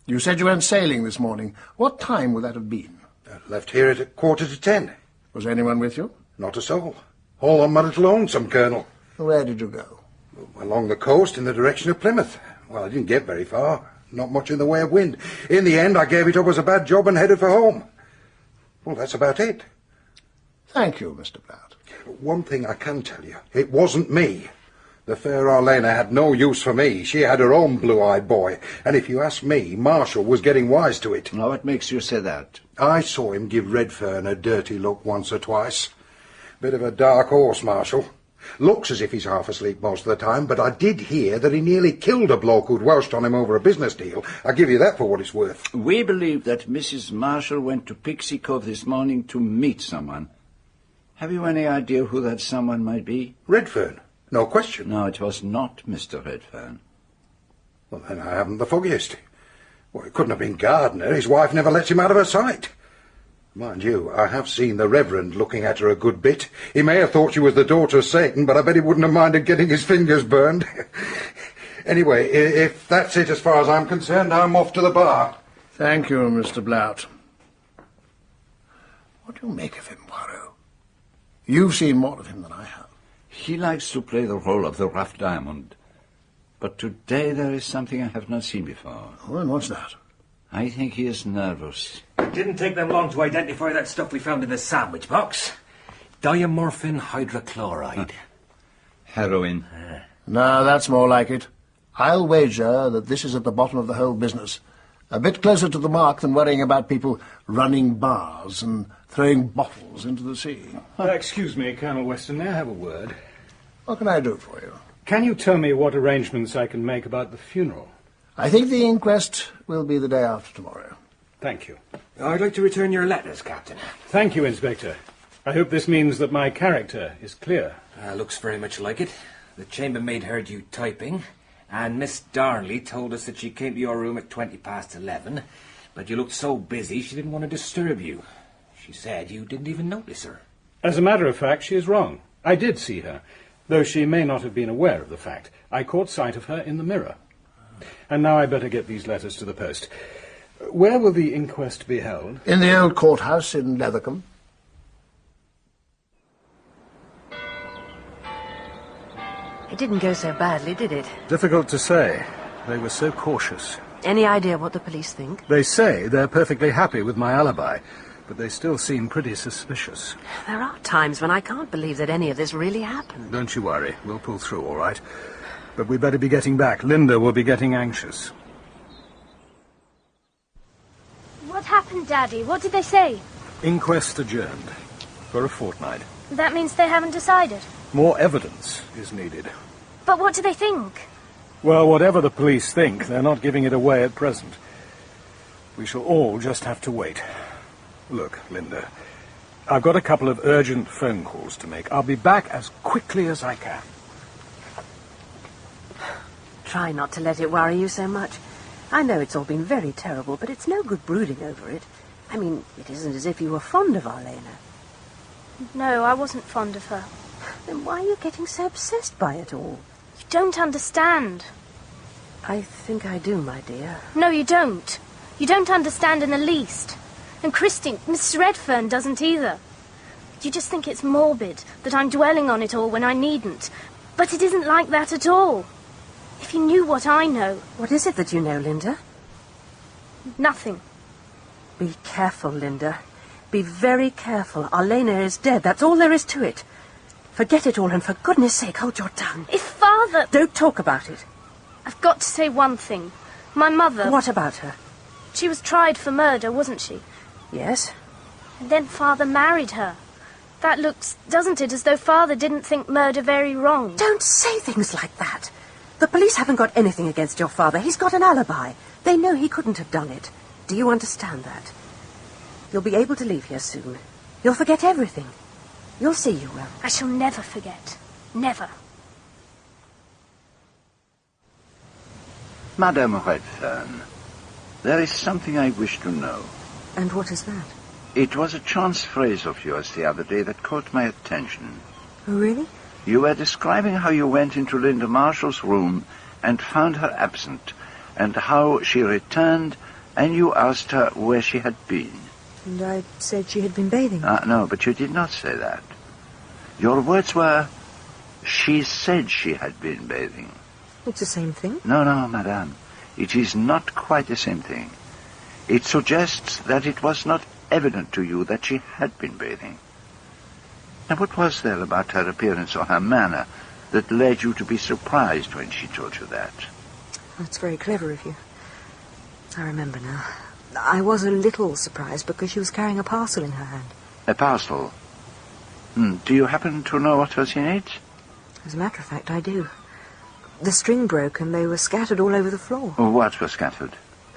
You said you went sailing this morning. What time would that have been? Left here at 10:15. Was anyone with you? Not a soul. All on my little lonesome, Colonel. Where did you go? Along the coast in the direction of Plymouth. Well, I didn't get very far. Not much in the way of wind. In the end, I gave it up as a bad job and headed for home. Well, that's about it. Thank you, Mr. Platt. One thing I can tell you. It wasn't me. The fair Arlena had no use for me. She had her own blue-eyed boy. And if you ask me, Marshall was getting wise to it. Now, what makes you say that? I saw him give Redfern a dirty look once or twice. Bit of a dark horse, Marshall. Looks as if he's half asleep most of the time, but I did hear that he nearly killed a bloke who'd welched on him over a business deal. I'll give you that for what it's worth. We believe that Mrs. Marshall went to Pixie Cove this morning to meet someone. Have you any idea who that someone might be? Redfern. No question. No, it was not Mr. Redfern. Well, then I haven't the foggiest. Well, it couldn't have been Gardner. His wife never lets him out of her sight. Mind you, I have seen the Reverend looking at her a good bit. He may have thought she was the daughter of Satan, but I bet he wouldn't have minded getting his fingers burned. Anyway, if that's it as far as I'm concerned, I'm off to the bar. Thank you, Mr. Blatt. What do you make of him, Poirot? You've seen more of him than I have. He likes to play the role of the rough diamond. But today there is something I have not seen before. Oh, and what's that? I think he is nervous. It didn't take them long to identify that stuff we found in the sandwich box. Diamorphin hydrochloride. Heroin. No, that's more like it. I'll wager that this is at the bottom of the whole business. A bit closer to the mark than worrying about people running bars and throwing bottles into the sea. Excuse me, Colonel Weston, may I have a word? What can I do for you? Can you tell me what arrangements I can make about the funeral? I think the inquest will be the day after tomorrow. Thank you. I'd like to return your letters, Captain. Thank you, Inspector. I hope this means that my character is clear. Looks very much like it. The chambermaid heard you typing, and Miss Darnley told us that she came to your room at 11:20, but you looked so busy she didn't want to disturb you. She said you didn't even notice her. As a matter of fact, she is wrong. I did see her, though she may not have been aware of the fact. I caught sight of her in the mirror. And now I better get these letters to the post. Where will the inquest be held? In the old courthouse in Leathercombe. It didn't go so badly, did it? Difficult to say. They were so cautious. Any idea what the police think? They say they're perfectly happy with my alibi, but they still seem pretty suspicious. There are times when I can't believe that any of this really happened. Don't you worry. We'll pull through, all right. But we better be getting back. Linda will be getting anxious. What happened, Daddy? What did they say? Inquest adjourned. For a fortnight. That means they haven't decided. More evidence is needed. But what do they think? Well, whatever the police think, they're not giving it away at present. We shall all just have to wait. Look, Linda, I've got a couple of urgent phone calls to make. I'll be back as quickly as I can. Try not to let it worry you so much. I know it's all been very terrible, but it's no good brooding over it. I mean, it isn't as if you were fond of Arlena. No, I wasn't fond of her. Then why are you getting so obsessed by it all? You don't understand. I think I do, my dear. No, you don't. You don't understand in the least. And Christine, Mrs. Redfern doesn't either. You just think it's morbid, that I'm dwelling on it all when I needn't. But it isn't like that at all. If you knew what I know... What is it that you know, Linda? Nothing. Be careful, Linda. Be very careful. Arlena is dead. That's all there is to it. Forget it all, and for goodness sake, hold your tongue. If Father... Don't talk about it. I've got to say one thing. My mother... What about her? She was tried for murder, wasn't she? Yes. And then Father married her. That looks, doesn't it, as though Father didn't think murder very wrong? Don't say things like that. The police haven't got anything against your father. He's got an alibi. They know he couldn't have done it. Do you understand that? You'll be able to leave here soon. You'll forget everything. You'll see you will. I shall never forget. Never. Madame Redfern, there is something I wish to know. And what is that? It was a chance phrase of yours the other day that caught my attention. Oh, really? You were describing how you went into Linda Marshall's room and found her absent, and how she returned and you asked her where she had been. And I said she had been bathing. No, but you did not say that. Your words were, she said she had been bathing. It's the same thing. No, madame. It is not quite the same thing. It suggests that it was not evident to you that she had been bathing. Now, what was there about her appearance or her manner that led you to be surprised when she told you that? That's very clever of you. I remember now. I was a little surprised because she was carrying a parcel in her hand. A parcel? Do you happen to know what was in it? As a matter of fact, I do. The string broke and they were scattered all over the floor. What was scattered?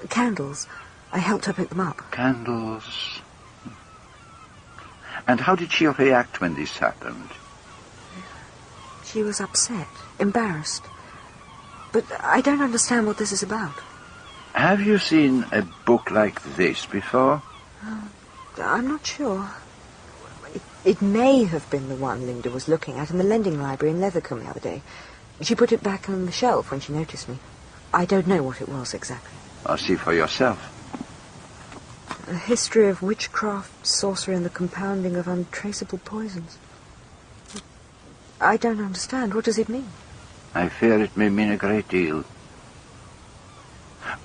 Candles. I helped her pick them up. Candles. And how did she react when this happened? She was upset, embarrassed. But I don't understand what this is about. Have you seen a book like this before? I'm not sure. It may have been the one Linda was looking at in the lending library in Leathercombe the other day. She put it back on the shelf when she noticed me. I don't know what it was exactly. I'll see for yourself. A history of witchcraft, sorcery, and the compounding of untraceable poisons. I don't understand. What does it mean? I fear it may mean a great deal.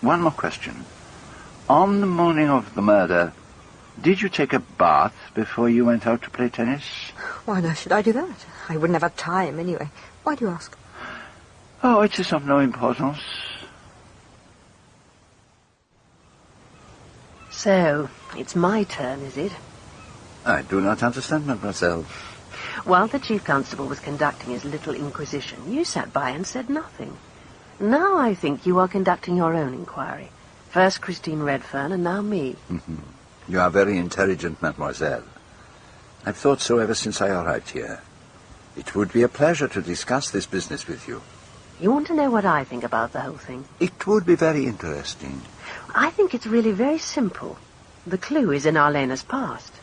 One more question. On the morning of the murder, did you take a bath before you went out to play tennis? Why on earth should I do that? I wouldn't have had time anyway. Why do you ask? Oh, it is of no importance. So, it's my turn, is it? I do not understand, mademoiselle. While the Chief Constable was conducting his little inquisition, you sat by and said nothing. Now I think you are conducting your own inquiry. First Christine Redfern, and now me. You are very intelligent, mademoiselle. I've thought so ever since I arrived here. It would be a pleasure to discuss this business with you. You want to know what I think about the whole thing? It would be very interesting. I think it's really very simple. The clue is in Arlena's past.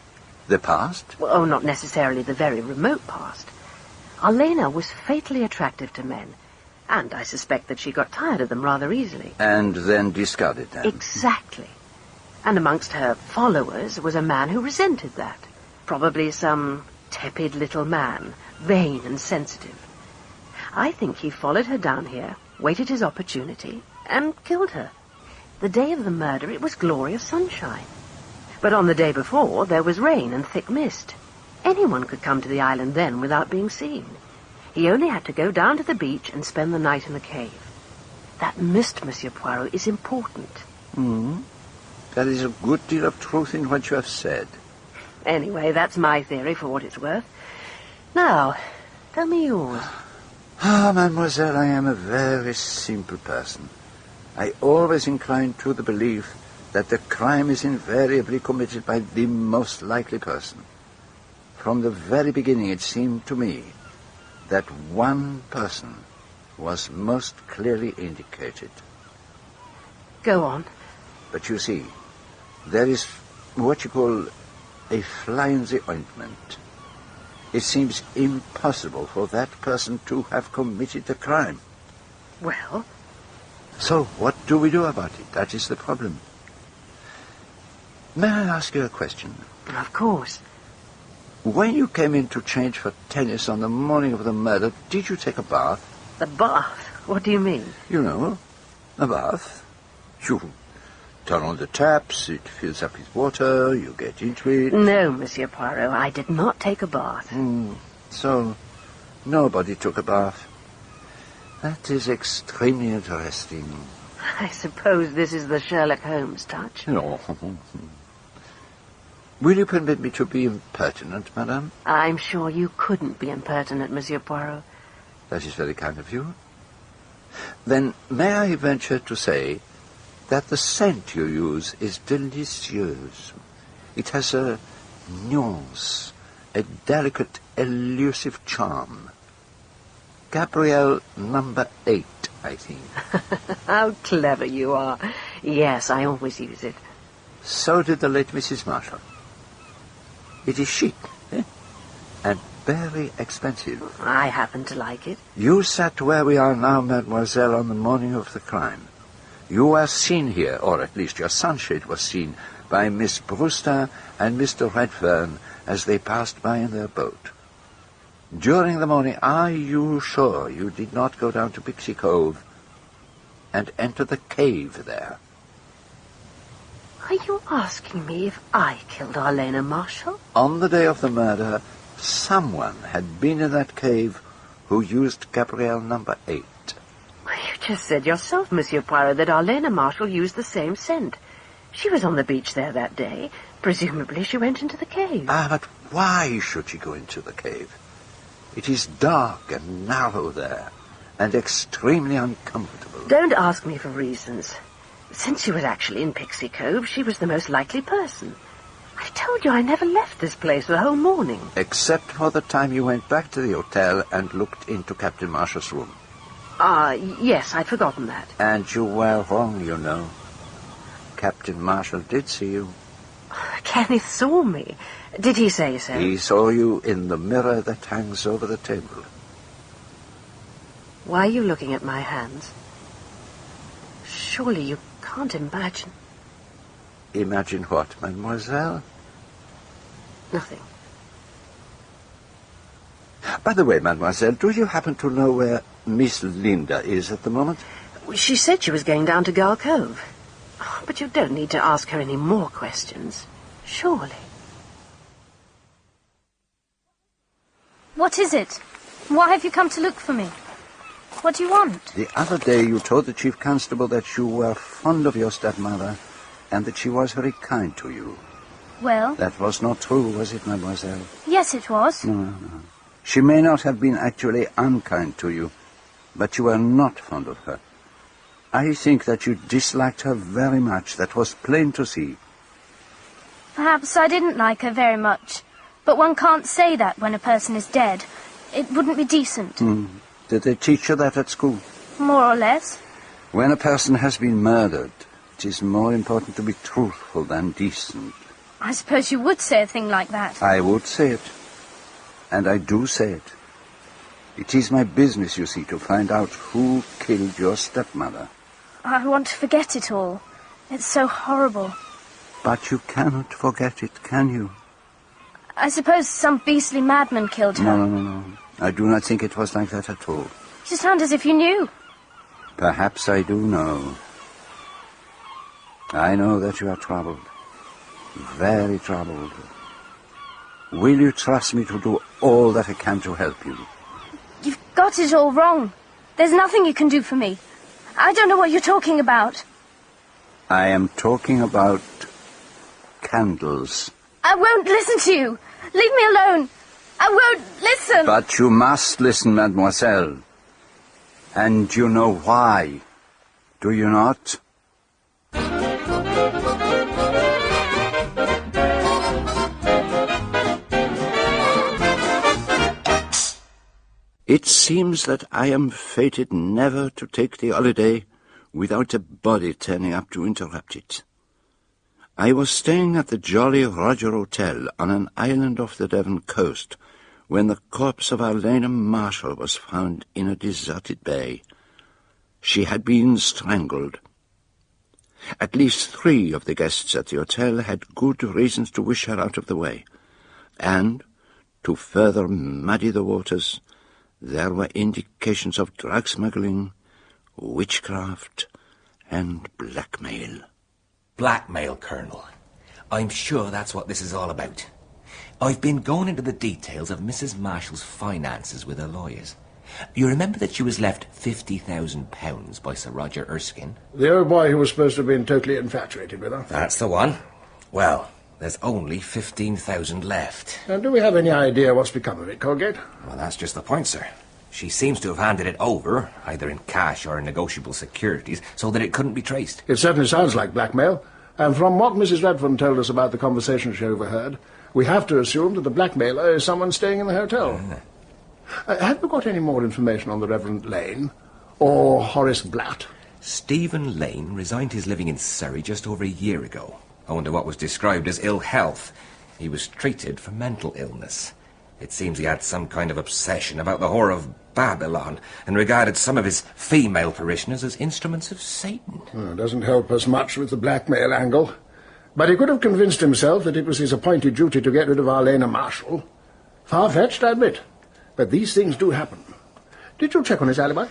The past? Well, oh, not necessarily the very remote past. Arlena was fatally attractive to men, and I suspect that she got tired of them rather easily. And then discarded them. Exactly. And amongst her followers was a man who resented that. Probably some tepid little man, vain and sensitive. I think he followed her down here, waited his opportunity, and killed her. The day of the murder, it was glorious sunshine. But on the day before, there was rain and thick mist. Anyone could come to the island then without being seen. He only had to go down to the beach and spend the night in the cave. That mist, Monsieur Poirot, is important. There is a good deal of truth in what you have said. Anyway, that's my theory for what it's worth. Now, tell me yours. Mademoiselle, I am a very simple person. I always incline to the belief that the crime is invariably committed by the most likely person. From the very beginning, it seemed to me that one person was most clearly indicated. Go on. But you see, there is what you call a fly in the ointment. It seems impossible for that person to have committed the crime. Well? So what do we do about it? That is the problem. May I ask you a question? Of course. When you came in to change for tennis on the morning of the murder, did you take a bath? A bath? What do you mean? You know, a bath. You turn on the taps, it fills up with water, you get into it. No, Monsieur Poirot, I did not take a bath. So, nobody took a bath. That is extremely interesting. I suppose this is the Sherlock Holmes touch. No. Will you permit me to be impertinent, madame? I'm sure you couldn't be impertinent, Monsieur Poirot. That is very kind of you. Then may I venture to say that the scent you use is delicious. It has a nuance, a delicate, elusive charm. Gabrielle number 8, I think. How clever you are. Yes, I always use it. So did the late Mrs. Marshall. It is chic, and very expensive. I happen to like it. You sat where we are now, mademoiselle, on the morning of the crime. You were seen here, or at least your sunshade was seen, by Miss Brewster and Mr. Redfern as they passed by in their boat. During the morning, are you sure you did not go down to Pixie Cove and enter the cave there? Are you asking me if I killed Arlena Marshall? On the day of the murder, someone had been in that cave who used Gabrielle number 8. You just said yourself, Monsieur Poirot, that Arlena Marshall used the same scent. She was on the beach there that day. Presumably she went into the cave. But why should she go into the cave? It is dark and narrow there, and extremely uncomfortable. Don't ask me for reasons. Since she was actually in Pixie Cove, she was the most likely person. I told you I never left this place the whole morning. Except for the time you went back to the hotel and looked into Captain Marshall's room. Yes, I'd forgotten that. And you were wrong, you know. Captain Marshall did see you. Kenneth saw me. Did he say so? He saw you in the mirror that hangs over the table. Why are you looking at my hands? Surely you can't imagine. Imagine what, mademoiselle? Nothing. By the way, mademoiselle, do you happen to know where Miss Linda is at the moment? She said she was going down to Gull Cove. But you don't need to ask her any more questions. Surely. What is it? Why have you come to look for me? What do you want? The other day you told the chief constable that you were fond of your stepmother and that she was very kind to you. Well? That was not true, was it, mademoiselle? Yes, it was. No. She may not have been actually unkind to you, but you were not fond of her. I think that you disliked her very much. That was plain to see. Perhaps I didn't like her very much, but one can't say that when a person is dead. It wouldn't be decent. Did they teach you that at school? More or less. When a person has been murdered, it is more important to be truthful than decent. I suppose you would say a thing like that. I would say it. And I do say it. It is my business, you see, to find out who killed your stepmother. I want to forget it all. It's so horrible. But you cannot forget it, can you? I suppose some beastly madman killed her. No. I do not think it was like that at all. You sound as if you knew. Perhaps I do know. I know that you are troubled. Very troubled. Will you trust me to do all that I can to help you? You've got it all wrong. There's nothing you can do for me. I don't know what you're talking about. I am talking about candles. I won't listen to you. Leave me alone. I won't listen. But you must listen, mademoiselle. And you know why. Do you not? It seems that I am fated never to take the holiday without a body turning up to interrupt it. I was staying at the Jolly Roger Hotel on an island off the Devon coast when the corpse of Arlena Marshall was found in a deserted bay. She had been strangled. At least 3 of the guests at the hotel had good reasons to wish her out of the way. And, to further muddy the waters, there were indications of drug smuggling, witchcraft, and blackmail. Blackmail, Colonel. I'm sure that's what this is all about. I've been going into the details of Mrs. Marshall's finances with her lawyers. You remember that she was left £50,000 by Sir Roger Erskine? The old boy who was supposed to have been totally infatuated with her. That's the one. Well, there's only 15,000 left. And do we have any idea what's become of it, Colgate? Well, that's just the point, sir. She seems to have handed it over, either in cash or in negotiable securities, so that it couldn't be traced. It certainly sounds like blackmail. And from what Mrs. Redfern told us about the conversation she overheard, we have to assume that the blackmailer is someone staying in the hotel. Have you got any more information on the Reverend Lane? Or Horace Blatt? Stephen Lane resigned his living in Surrey just over a year ago, owing to what was described as ill health. He was treated for mental illness. It seems he had some kind of obsession about the whore of Babylon and regarded some of his female parishioners as instruments of Satan. Well, doesn't help us much with the blackmail angle. But he could have convinced himself that it was his appointed duty to get rid of Arlena Marshall. Far-fetched, I admit. But these things do happen. Did you check on his alibi?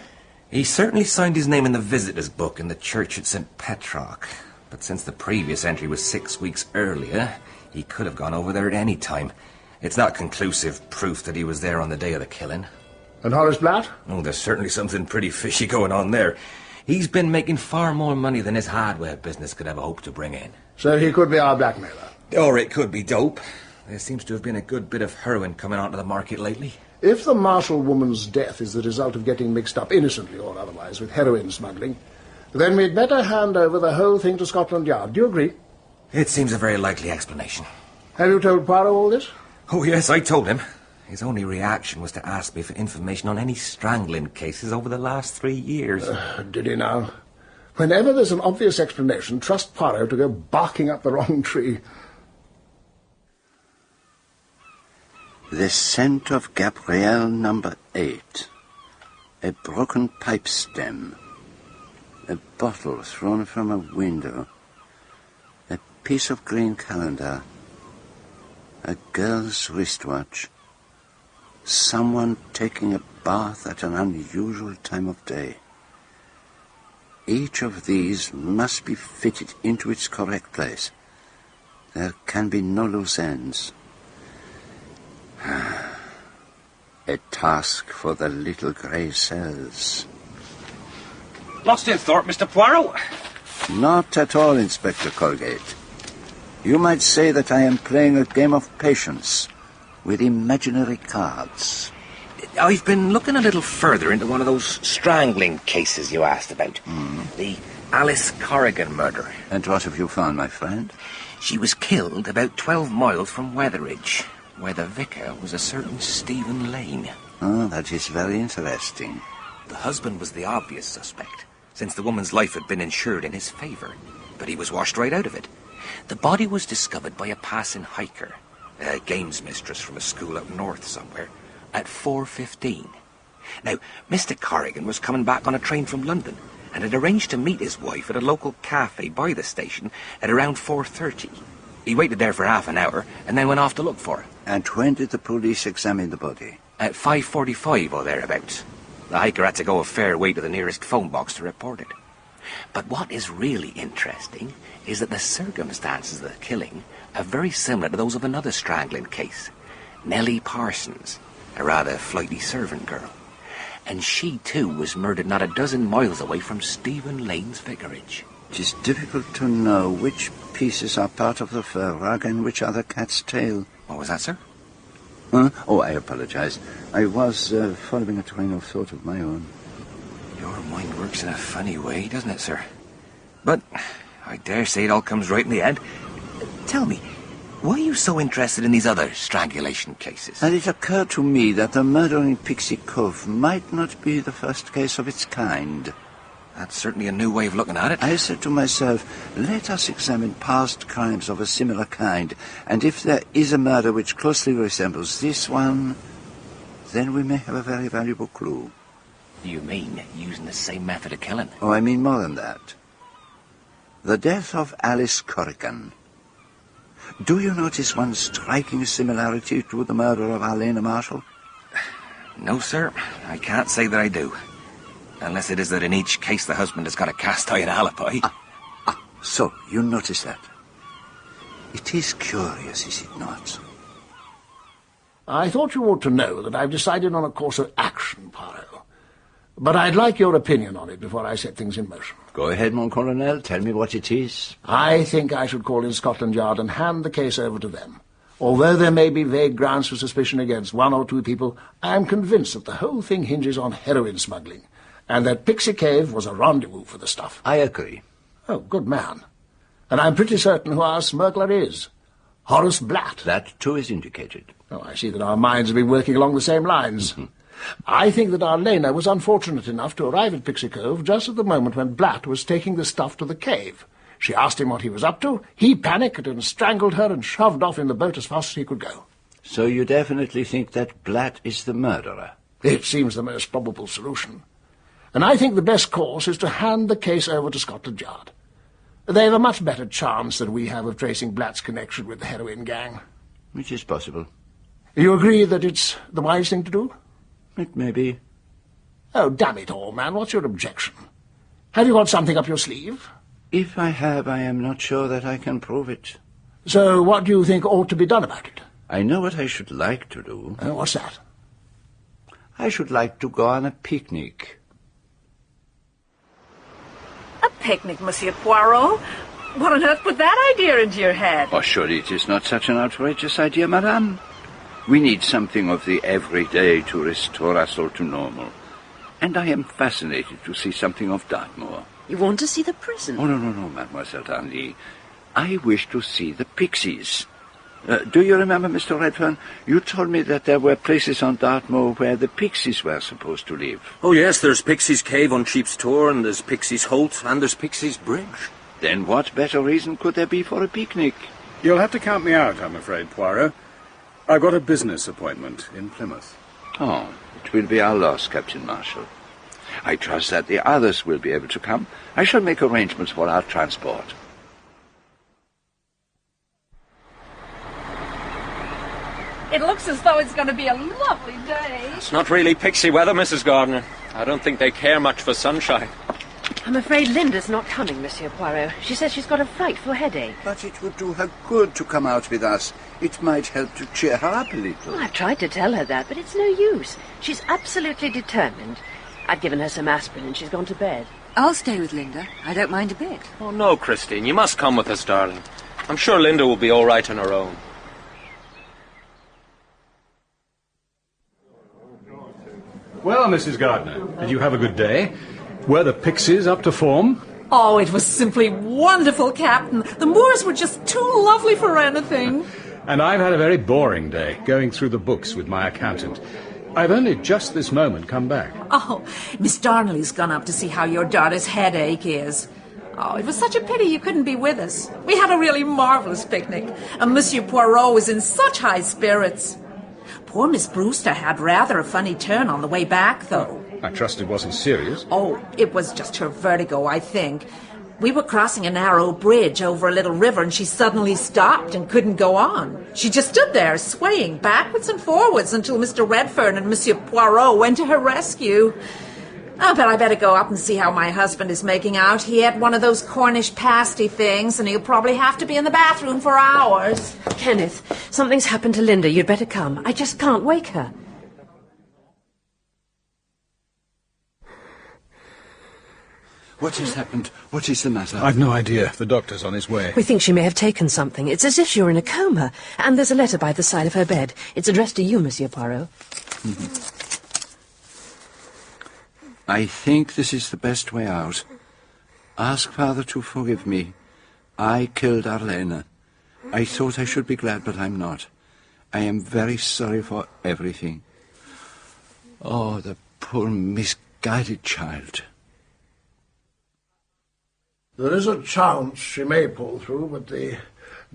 He certainly signed his name in the visitor's book in the church at St. Petrock. But since the previous entry was 6 weeks earlier, he could have gone over there at any time. It's not conclusive proof that he was there on the day of the killing. And Horace Blatt? Oh, there's certainly something pretty fishy going on there. He's been making far more money than his hardware business could ever hope to bring in. So he could be our blackmailer? Or it could be dope. There seems to have been a good bit of heroin coming onto the market lately. If the Marshall woman's death is the result of getting mixed up, innocently or otherwise, with heroin smuggling, then we'd better hand over the whole thing to Scotland Yard. Do you agree? It seems a very likely explanation. Have you told Poirot all this? Oh, yes, I told him. His only reaction was to ask me for information on any strangling cases over the last 3 years. Did he now? Whenever there's an obvious explanation, trust Poirot to go barking up the wrong tree. The scent of Gabrielle number 8. A broken pipe stem. A bottle thrown from a window. A piece of green calendar. A girl's wristwatch. Someone taking a bath at an unusual time of day. Each of these must be fitted into its correct place. There can be no loose ends. A task for the little grey cells. Lost in thought, Mr. Poirot? Not at all, Inspector Colgate. You might say that I am playing a game of patience with imaginary cards. I've been looking a little further into one of those strangling cases you asked about. The Alice Corrigan murder. And what have you found, my friend? She was killed about 12 miles from Weatheridge, where the vicar was a certain Stephen Lane. Oh, that is very interesting. The husband was the obvious suspect, since the woman's life had been insured in his favour, but he was washed right out of it. The body was discovered by a passing hiker, a games mistress from a school up north somewhere, at 4:15. Now, Mr. Corrigan was coming back on a train from London and had arranged to meet his wife at a local cafe by the station at around 4:30. He waited there for half an hour and then went off to look for her. And when did the police examine the body? At 5:45 or thereabouts. The hiker had to go a fair way to the nearest phone box to report it. But what is really interesting is that the circumstances of the killing are very similar to those of another strangling case, Nellie Parsons, a rather flighty servant girl. And she, too, was murdered not a dozen miles away from Stephen Lane's vicarage. It is difficult to know which pieces are part of the fur rug and which are the cat's tail. What was that, sir? Oh, I apologize. I was following a train of thought of my own. Your mind works in a funny way, doesn't it, sir? But I dare say it all comes right in the end. Tell me, why are you so interested in these other strangulation cases? And it occurred to me that the murder in Pixie Cove might not be the first case of its kind. That's certainly a new way of looking at it. I said to myself, let us examine past crimes of a similar kind, and if there is a murder which closely resembles this one, then we may have a very valuable clue. You mean using the same method of killing? Oh, I mean more than that. The death of Alice Corrigan. Do you notice one striking similarity to the murder of Alena Marshall? No, sir. I can't say that I do. Unless it is that in each case the husband has got a cast-iron alibi. So, you notice that. It is curious, is it not? I thought you ought to know that I've decided on a course of action, Poirot. But I'd like your opinion on it before I set things in motion. Go ahead, mon colonel. Tell me what it is. I think I should call in Scotland Yard and hand the case over to them. Although there may be vague grounds for suspicion against one or two people, I am convinced that the whole thing hinges on heroin smuggling, and that Pixie Cave was a rendezvous for the stuff. I agree. Oh, good man. And I'm pretty certain who our smuggler is. Horace Blatt. That, too, is indicated. Oh, I see that our minds have been working along the same lines. I think that our Lena was unfortunate enough to arrive at Pixie Cove just at the moment when Blatt was taking the stuff to the cave. She asked him what he was up to, he panicked and strangled her and shoved off in the boat as fast as he could go. So you definitely think that Blatt is the murderer? It seems the most probable solution. And I think the best course is to hand the case over to Scotland Yard. They have a much better chance than we have of tracing Blatt's connection with the heroin gang. Which is possible. You agree that it's the wise thing to do? It may be. Oh, damn it all, man, what's your objection? Have you got something up your sleeve? If I have, I am not sure that I can prove it. So what do you think ought to be done about it? I know what I should like to do. What's that? I should like to go on a picnic. A picnic, Monsieur Poirot? What on earth put that idea into your head? Oh, surely it is not such an outrageous idea, madame. We need something of the everyday to restore us all to normal. And I am fascinated to see something of Dartmoor. You want to see the prison? Oh, no, Mademoiselle Darnley. I wish to see the pixies. Do you remember, Mr. Redfern? You told me that there were places on Dartmoor where the pixies were supposed to live. Oh, yes, there's Pixies Cave on Cheap's Tor, and there's Pixies Holt, and there's Pixies Bridge. Then what better reason could there be for a picnic? You'll have to count me out, I'm afraid, Poirot. I've got a business appointment in Plymouth. Oh, it will be our loss, Captain Marshall. I trust that the others will be able to come. I shall make arrangements for our transport. It looks as though it's going to be a lovely day. It's not really pixie weather, Mrs. Gardner. I don't think they care much for sunshine. I'm afraid Linda's not coming, Monsieur Poirot. She says she's got a frightful headache. But it would do her good to come out with us. It might help to cheer her up a little. Well, I've tried to tell her that, but it's no use. She's absolutely determined. I've given her some aspirin and she's gone to bed. I'll stay with Linda. I don't mind a bit. Oh, no, Christine. You must come with us, darling. I'm sure Linda will be all right on her own. Well, Mrs. Gardner, did you have a good day? Were the pixies up to form? Oh, it was simply wonderful, Captain. The moors were just too lovely for anything. And I've had a very boring day, going through the books with my accountant. I've only just this moment come back. Oh, Miss Darnley's gone up to see how your daughter's headache is. Oh, it was such a pity you couldn't be with us. We had a really marvellous picnic, and Monsieur Poirot was in such high spirits. Poor Miss Brewster had rather a funny turn on the way back, though. I trust it wasn't serious. Oh, it was just her vertigo, I think. We were crossing a narrow bridge over a little river, and she suddenly stopped and couldn't go on. She just stood there, swaying backwards and forwards until Mr. Redfern and Monsieur Poirot went to her rescue. Oh, but I better go up and see how my husband is making out. He had one of those Cornish pasty things, and he'll probably have to be in the bathroom for hours. Kenneth, something's happened to Linda. You'd better come. I just can't wake her. What has happened? What is the matter? I've no idea. The doctor's on his way. We think she may have taken something. It's as if she were in a coma. And there's a letter by the side of her bed. It's addressed to you, Monsieur Poirot. I think this is the best way out. Ask Father to forgive me. I killed Arlene. I thought I should be glad, but I'm not. I am very sorry for everything. Oh, the poor misguided child. There is a chance she may pull through, but the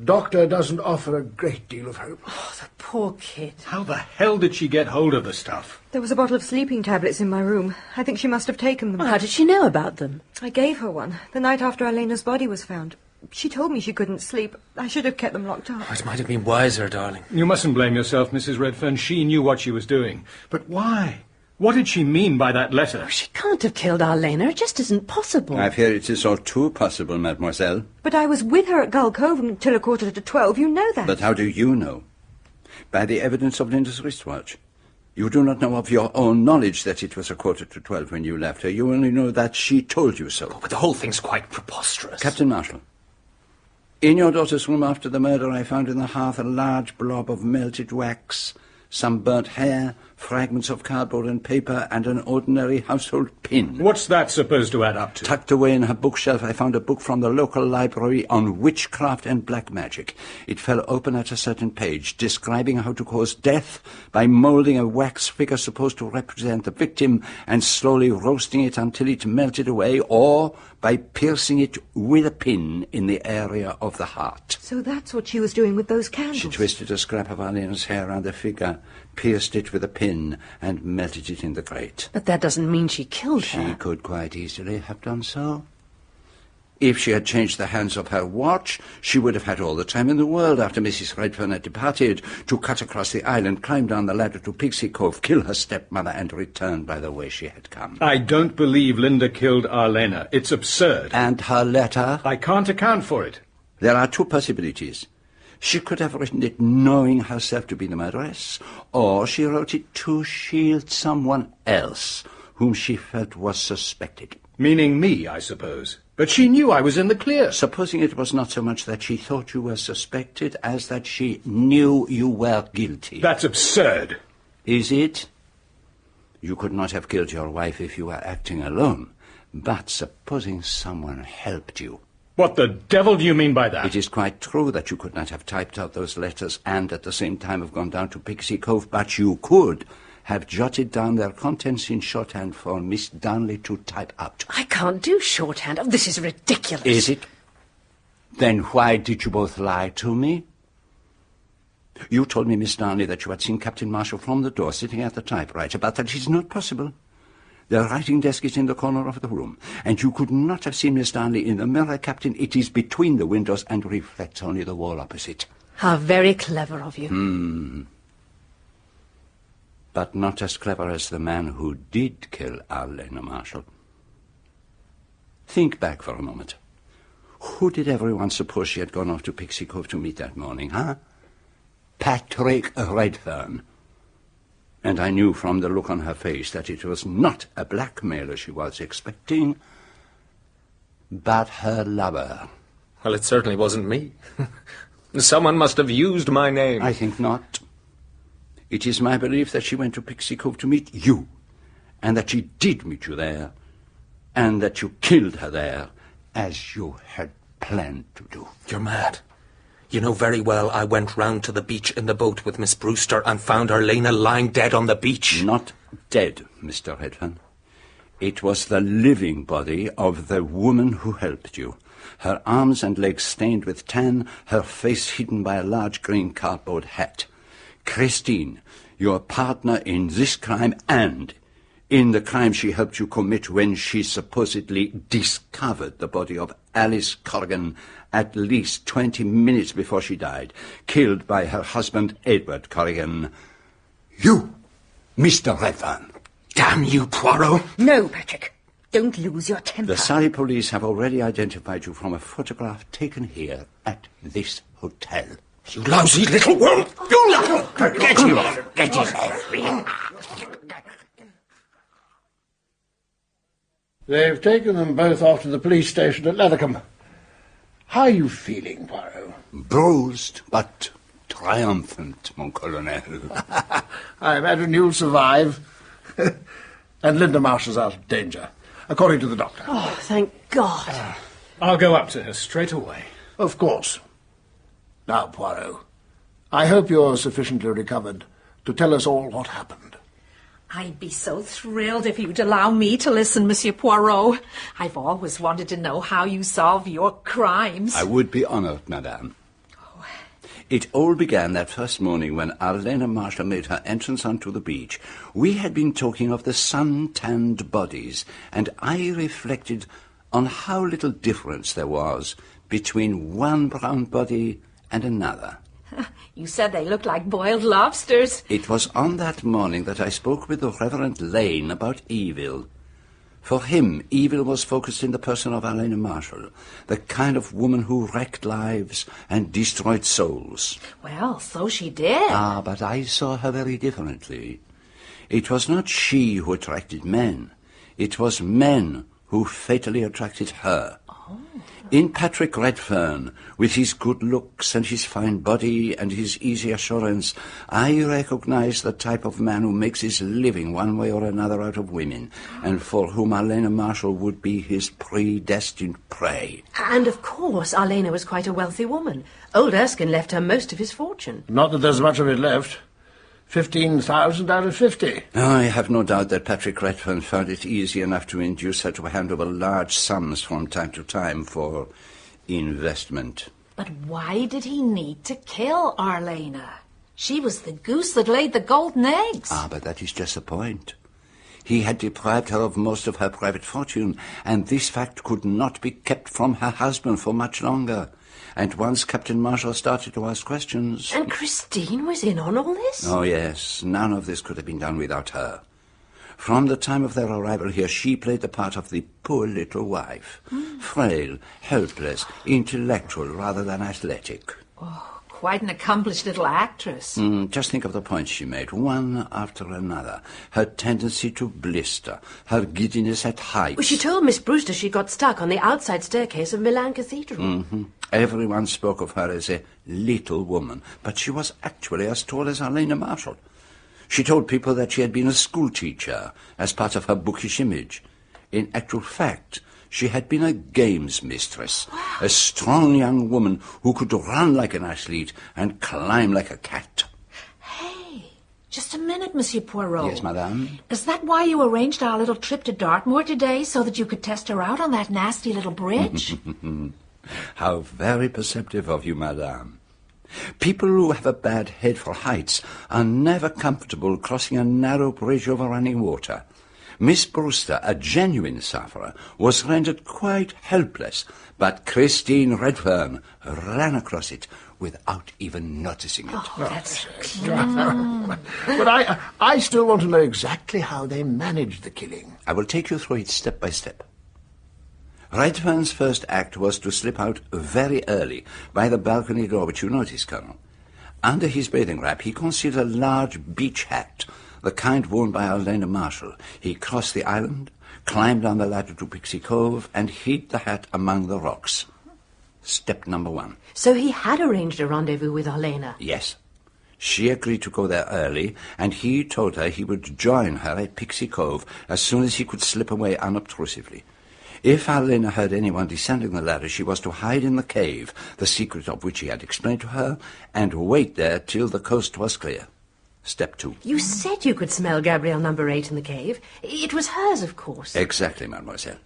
doctor doesn't offer a great deal of hope. Oh, the poor kid. How the hell did she get hold of the stuff? There was a bottle of sleeping tablets in my room. I think she must have taken them. Well, how did she know about them? I gave her one, the night after Elena's body was found. She told me she couldn't sleep. I should have kept them locked up. It might have been wiser, darling. You mustn't blame yourself, Mrs. Redfern. She knew what she was doing. But why? What did she mean by that letter? She can't have killed Arlena. It just isn't possible. I fear it is all too possible, mademoiselle. But I was with her at Gull Cove until 12:15. You know that. But how do you know? By the evidence of Linda's wristwatch. You do not know of your own knowledge that it was 12:15 when you left her. You only know that she told you so. Oh, but the whole thing's quite preposterous. Captain Marshall, in your daughter's room after the murder, I found in the hearth a large blob of melted wax, some burnt hair, fragments of cardboard and paper, and an ordinary household pin. What's that supposed to add up to? Tucked away in her bookshelf, I found a book from the local library on witchcraft and black magic. It fell open at a certain page, describing how to cause death by moulding a wax figure supposed to represent the victim and slowly roasting it until it melted away, or by piercing it with a pin in the area of the heart. So that's what she was doing with those candles. She twisted a scrap of Arlene's hair around the figure, pierced it with a pin, and melted it in the grate. But that doesn't mean she killed her. She could quite easily have done so. If she had changed the hands of her watch, she would have had all the time in the world after Mrs. Redfern had departed to cut across the island, climb down the ladder to Pixie Cove, kill her stepmother, and return by the way she had come. I don't believe Linda killed Arlena. It's absurd. And her letter? I can't account for it. There are two possibilities. She could have written it knowing herself to be the murderess, or she wrote it to shield someone else whom she felt was suspected. Meaning me, I suppose. But she knew I was in the clear. Supposing it was not so much that she thought you were suspected as that she knew you were guilty. That's absurd. Is it? You could not have killed your wife if you were acting alone. But supposing someone helped you. What the devil do you mean by that? It is quite true that you could not have typed out those letters and at the same time have gone down to Pixie Cove, but you could have jotted down their contents in shorthand for Miss Darnley to type out. I can't do shorthand. Oh, this is ridiculous. Is it? Then why did you both lie to me? You told me, Miss Darnley, that you had seen Captain Marshall from the door sitting at the typewriter, but that is not possible. The writing desk is in the corner of the room, and you could not have seen Miss Darnley in the mirror, Captain. It is between the windows and reflects only the wall opposite. How very clever of you. But not as clever as the man who did kill Arlena Marshall. Think back for a moment. Who did everyone suppose she had gone off to Pixie Cove to meet that morning, huh? Patrick Redfern. And I knew from the look on her face that it was not a blackmailer she was expecting, but her lover. Well, it certainly wasn't me. Someone must have used my name. I think not. It is my belief that she went to Pixie Cove to meet you, and that she did meet you there, and that you killed her there, as you had planned to do. You're mad. You know very well I went round to the beach in the boat with Miss Brewster and found Arlena lying dead on the beach. Not dead, Mr. Redfern. It was the living body of the woman who helped you. Her arms and legs stained with tan, her face hidden by a large green cardboard hat. Christine, your partner in this crime and in the crime she helped you commit when she supposedly discovered the body of Alice Corrigan at least 20 minutes before she died, killed by her husband, Edward Corrigan. You, Mr. Redfern. Damn you, Poirot. No, Patrick. Don't lose your temper. The Surrey police have already identified you from a photograph taken here at this hotel. You lousy little worm! You little... Get him off! Get him. They've taken them both off to the police station at Leathercombe. How are you feeling, Poirot? Bruised, but triumphant, mon colonel. I imagine you'll survive. And Linda Marshall's out of danger, according to the doctor. Oh, thank God. I'll go up to her straight away. Of course. Now, Poirot, I hope you're sufficiently recovered to tell us all what happened. I'd be so thrilled if you'd allow me to listen, Monsieur Poirot. I've always wanted to know how you solve your crimes. I would be honored, madame. It all began that first morning when Arlena Marshall made her entrance onto the beach. We had been talking of the sun-tanned bodies, and I reflected on how little difference there was between one brown body and another. You said they looked like boiled lobsters. It was on that morning that I spoke with the Reverend Lane about evil. For him, evil was focused in the person of Arlena Marshall, the kind of woman who wrecked lives and destroyed souls. Well, so she did. Ah, but I saw her very differently. It was not she who attracted men. It was men who fatally attracted her. In Patrick Redfern, with his good looks and his fine body and his easy assurance, I recognize the type of man who makes his living one way or another out of women, and for whom Arlena Marshall would be his predestined prey. And, of course, Arlena was quite a wealthy woman. Old Erskine left her most of his fortune. Not that there's much of it left. 15,000 out of 50. I have no doubt that Patrick Redfern found it easy enough to induce her to hand over large sums from time to time for investment. But why did he need to kill Arlena? She was the goose that laid the golden eggs. Ah, but that is just the point. He had deprived her of most of her private fortune, and this fact could not be kept from her husband for much longer. And once Captain Marshall started to ask questions... And Christine was in on all this? Oh, yes. None of this could have been done without her. From the time of their arrival here, she played the part of the poor little wife. Frail, helpless, intellectual rather than athletic. Oh, quite an accomplished little actress. Just think of the points she made, one after another. Her tendency to blister, her giddiness at heights. Well, she told Miss Brewster she got stuck on the outside staircase of Milan Cathedral. Everyone spoke of her as a little woman, but she was actually as tall as Helena Marshall. She told people that she had been a schoolteacher as part of her bookish image. In actual fact, she had been a games mistress, a strong young woman who could run like an athlete and climb like a cat. Hey, just a minute, Monsieur Poirot. Yes, madame? Is that why you arranged our little trip to Dartmoor today, so that you could test her out on that nasty little bridge? How very perceptive of you, madame. People who have a bad head for heights are never comfortable crossing a narrow bridge over running water. Miss Brewster, a genuine sufferer, was rendered quite helpless, but Christine Redfern ran across it without even noticing it. Oh, that's But I still want to know exactly how they managed the killing. I will take you through it step by step. Redfern's first act was to slip out very early by the balcony door which you notice, Colonel. Under his bathing wrap he concealed a large beach hat, the kind worn by Helena Marshall. He crossed the island, climbed down the ladder to Pixie Cove, and hid the hat among the rocks. Step number 1. So he had arranged a rendezvous with Helena? Yes. She agreed to go there early, and he told her he would join her at Pixie Cove as soon as he could slip away unobtrusively. If Helena heard anyone descending the ladder, she was to hide in the cave, the secret of which he had explained to her, and wait there till the coast was clear. Step 2. You said you could smell Gabrielle number 8 in the cave. It was hers, of course. Exactly, mademoiselle.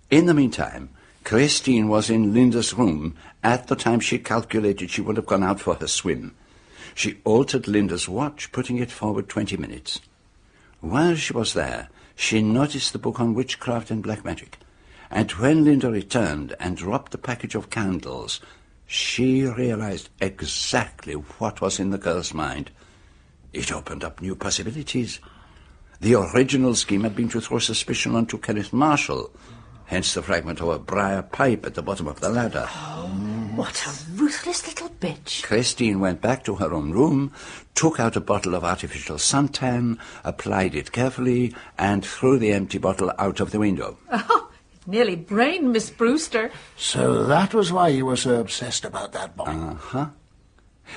In the meantime, Christine was in Linda's room at the time she calculated she would have gone out for her swim. She altered Linda's watch, putting it forward 20 minutes. While she was there, she noticed the book on witchcraft and black magic. And when Linda returned and dropped the package of candles, she realized exactly what was in the girl's mind. It opened up new possibilities. The original scheme had been to throw suspicion onto Kenneth Marshall, hence the fragment of a briar pipe at the bottom of the ladder. What a ruthless little bitch. Christine went back to her own room, took out a bottle of artificial suntan, applied it carefully, and threw the empty bottle out of the window. Oh, nearly brained Miss Brewster. So that was why you were so obsessed about that bottle. Uh-huh.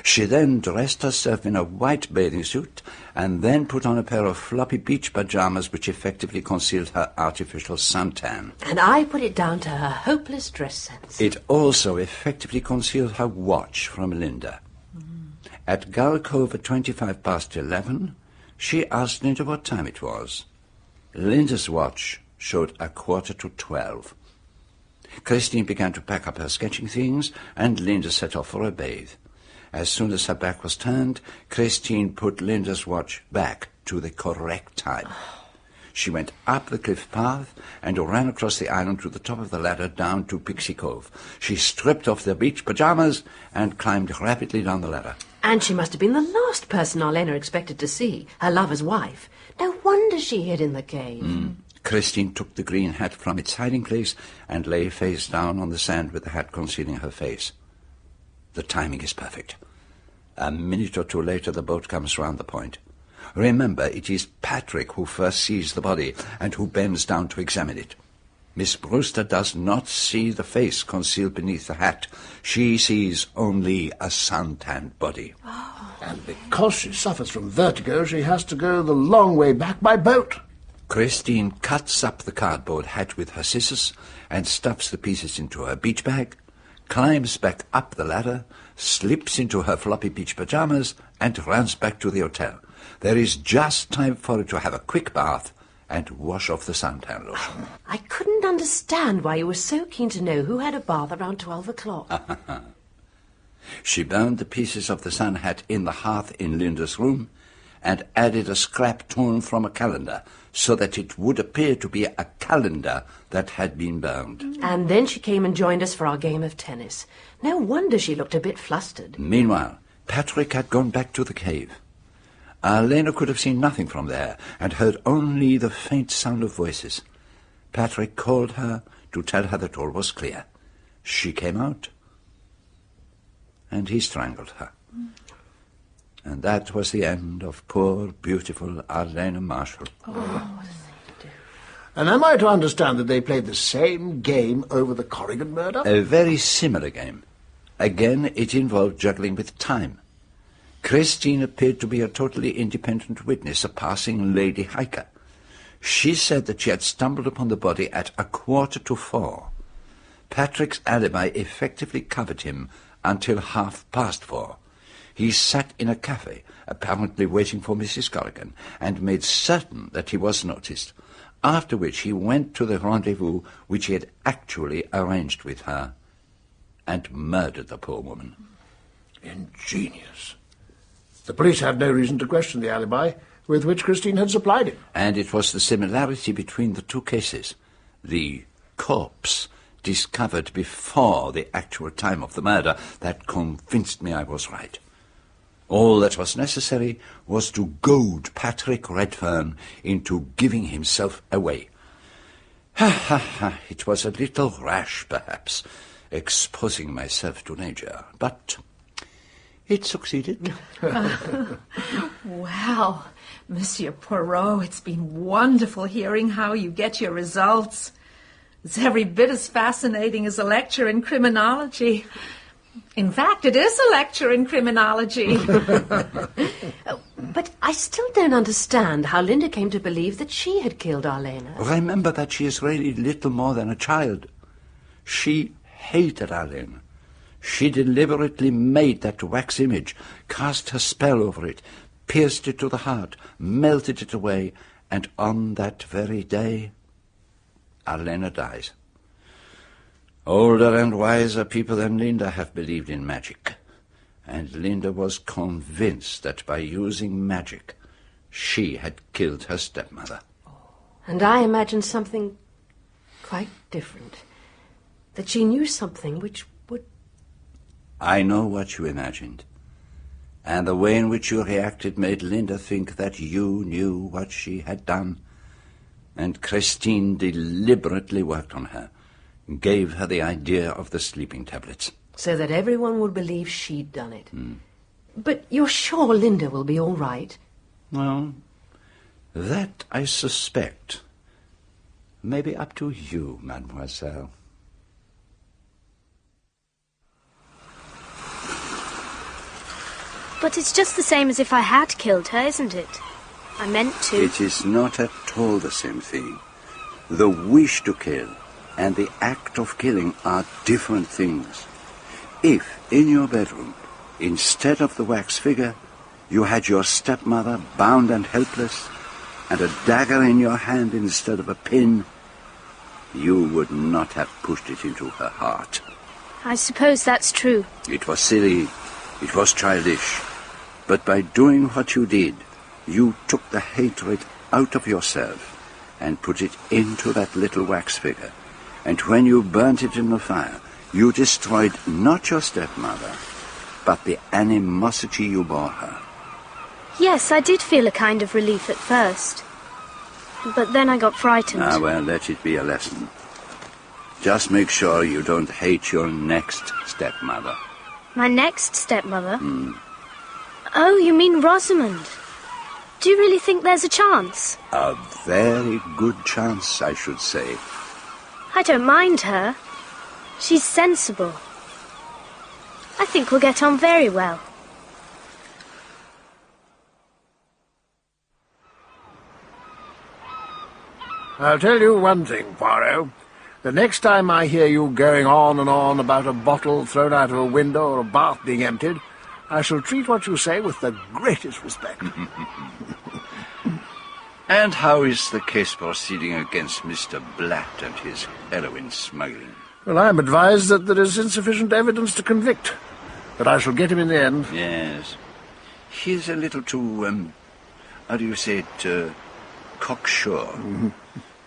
She then dressed herself in a white bathing suit and then put on a pair of floppy beach pajamas which effectively concealed her artificial suntan. And I put it down to her hopeless dress sense. It also effectively concealed her watch from Linda. At Gull Cove at 11:25, she asked Linda what time it was. Linda's watch showed 11:45. Christine began to pack up her sketching things, and Linda set off for a bathe. As soon as her back was turned, Christine put Linda's watch back to the correct time. She went up the cliff path and ran across the island to the top of the ladder down to Pixie Cove. She stripped off the beach pajamas and climbed rapidly down the ladder. And she must have been the last person Helena expected to see, her lover's wife. No wonder she hid in the cave. Christine took the green hat from its hiding place and lay face down on the sand with the hat concealing her face. The timing is perfect. A minute or two later, the boat comes round the point. Remember, it is Patrick who first sees the body and who bends down to examine it. Miss Brewster does not see the face concealed beneath the hat. She sees only a suntanned body. And because she suffers from vertigo, she has to go the long way back by boat. Christine cuts up the cardboard hat with her scissors and stuffs the pieces into her beach bag, climbs back up the ladder, slips into her floppy beach pajamas, and runs back to the hotel. There is just time for her to have a quick bath and wash off the suntan lotion. I couldn't understand why you were so keen to know who had a bath around 12 o'clock. She burned the pieces of the sun hat in the hearth in Linda's room and added a scrap torn from a calendar, so that it would appear to be a calendar that had been burned. And then she came and joined us for our game of tennis. No wonder she looked a bit flustered. Meanwhile, Patrick had gone back to the cave. Lena could have seen nothing from there, and heard only the faint sound of voices. Patrick called her to tell her that all was clear. She came out, and he strangled her. And that was the end of poor, beautiful Arlena Marshall. And am I to understand that they played the same game over the Corrigan murder? A very similar game. Again, it involved juggling with time. Christine appeared to be a totally independent witness, a passing lady hiker. She said that she had stumbled upon the body at 4:15. Patrick's alibi effectively covered him until 4:30. He sat in a cafe, apparently waiting for Mrs. Corrigan, and made certain that he was noticed, after which he went to the rendezvous which he had actually arranged with her, and murdered the poor woman. Ingenious. The police had no reason to question the alibi with which Christine had supplied him. And it was the similarity between the two cases. The corpse discovered before the actual time of the murder that convinced me I was right. All that was necessary was to goad Patrick Redfern into giving himself away. It was a little rash, perhaps, exposing myself to danger, but it succeeded. Well, Monsieur Poirot, it's been wonderful hearing how you get your results. It's every bit as fascinating as a lecture in criminology. In fact, it is a lecture in criminology. But I still don't understand how Linda came to believe that she had killed Arlena. Remember that she is really little more than a child. She hated Arlena. She deliberately made that wax image, cast her spell over it, pierced it to the heart, melted it away, and on that very day, Arlena dies. Older and wiser people than Linda have believed in magic, and Linda was convinced that by using magic, she had killed her stepmother. And I imagined something quite different. That she knew something which would... I know what you imagined. And the way in which you reacted made Linda think that you knew what she had done. And Christine deliberately worked on her, gave her the idea of the sleeping tablets. So that everyone would believe she'd done it. But you're sure Linda will be all right? Well, that I suspect may be up to you, mademoiselle. But it's just the same as if I had killed her, isn't it? I meant to. It is not at all the same thing. The wish to kill and the act of killing are different things. If, in your bedroom, instead of the wax figure, you had your stepmother bound and helpless, and a dagger in your hand instead of a pin, you would not have pushed it into her heart. I suppose that's true. It was silly, it was childish, but by doing what you did, you took the hatred out of yourself and put it into that little wax figure. And when you burnt it in the fire, you destroyed not your stepmother, but the animosity you bore her. Yes, I did feel a kind of relief at first. But then I got frightened. Ah, well, let it be a lesson. Just make sure you don't hate your next stepmother. My next stepmother? Oh, you mean Rosamond? Do you really think there's a chance? A very good chance, I should say. I don't mind her. She's sensible. I think we'll get on very well. I'll tell you one thing, Poirot. The next time I hear you going on and on about a bottle thrown out of a window or a bath being emptied, I shall treat what you say with the greatest respect. And how is the case proceeding against Mr. Blatt and his heroin smuggling? Well, I'm advised that there is insufficient evidence to convict, but I shall get him in the end. Yes. He's a little too, how do you say it, cocksure.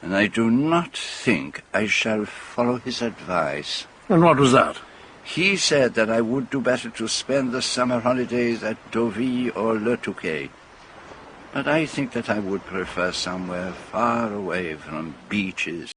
And I do not think I shall follow his advice. And what was that? He said that I would do better to spend the summer holidays at Deauville or Le Touquet. But I think that I would prefer somewhere far away from beaches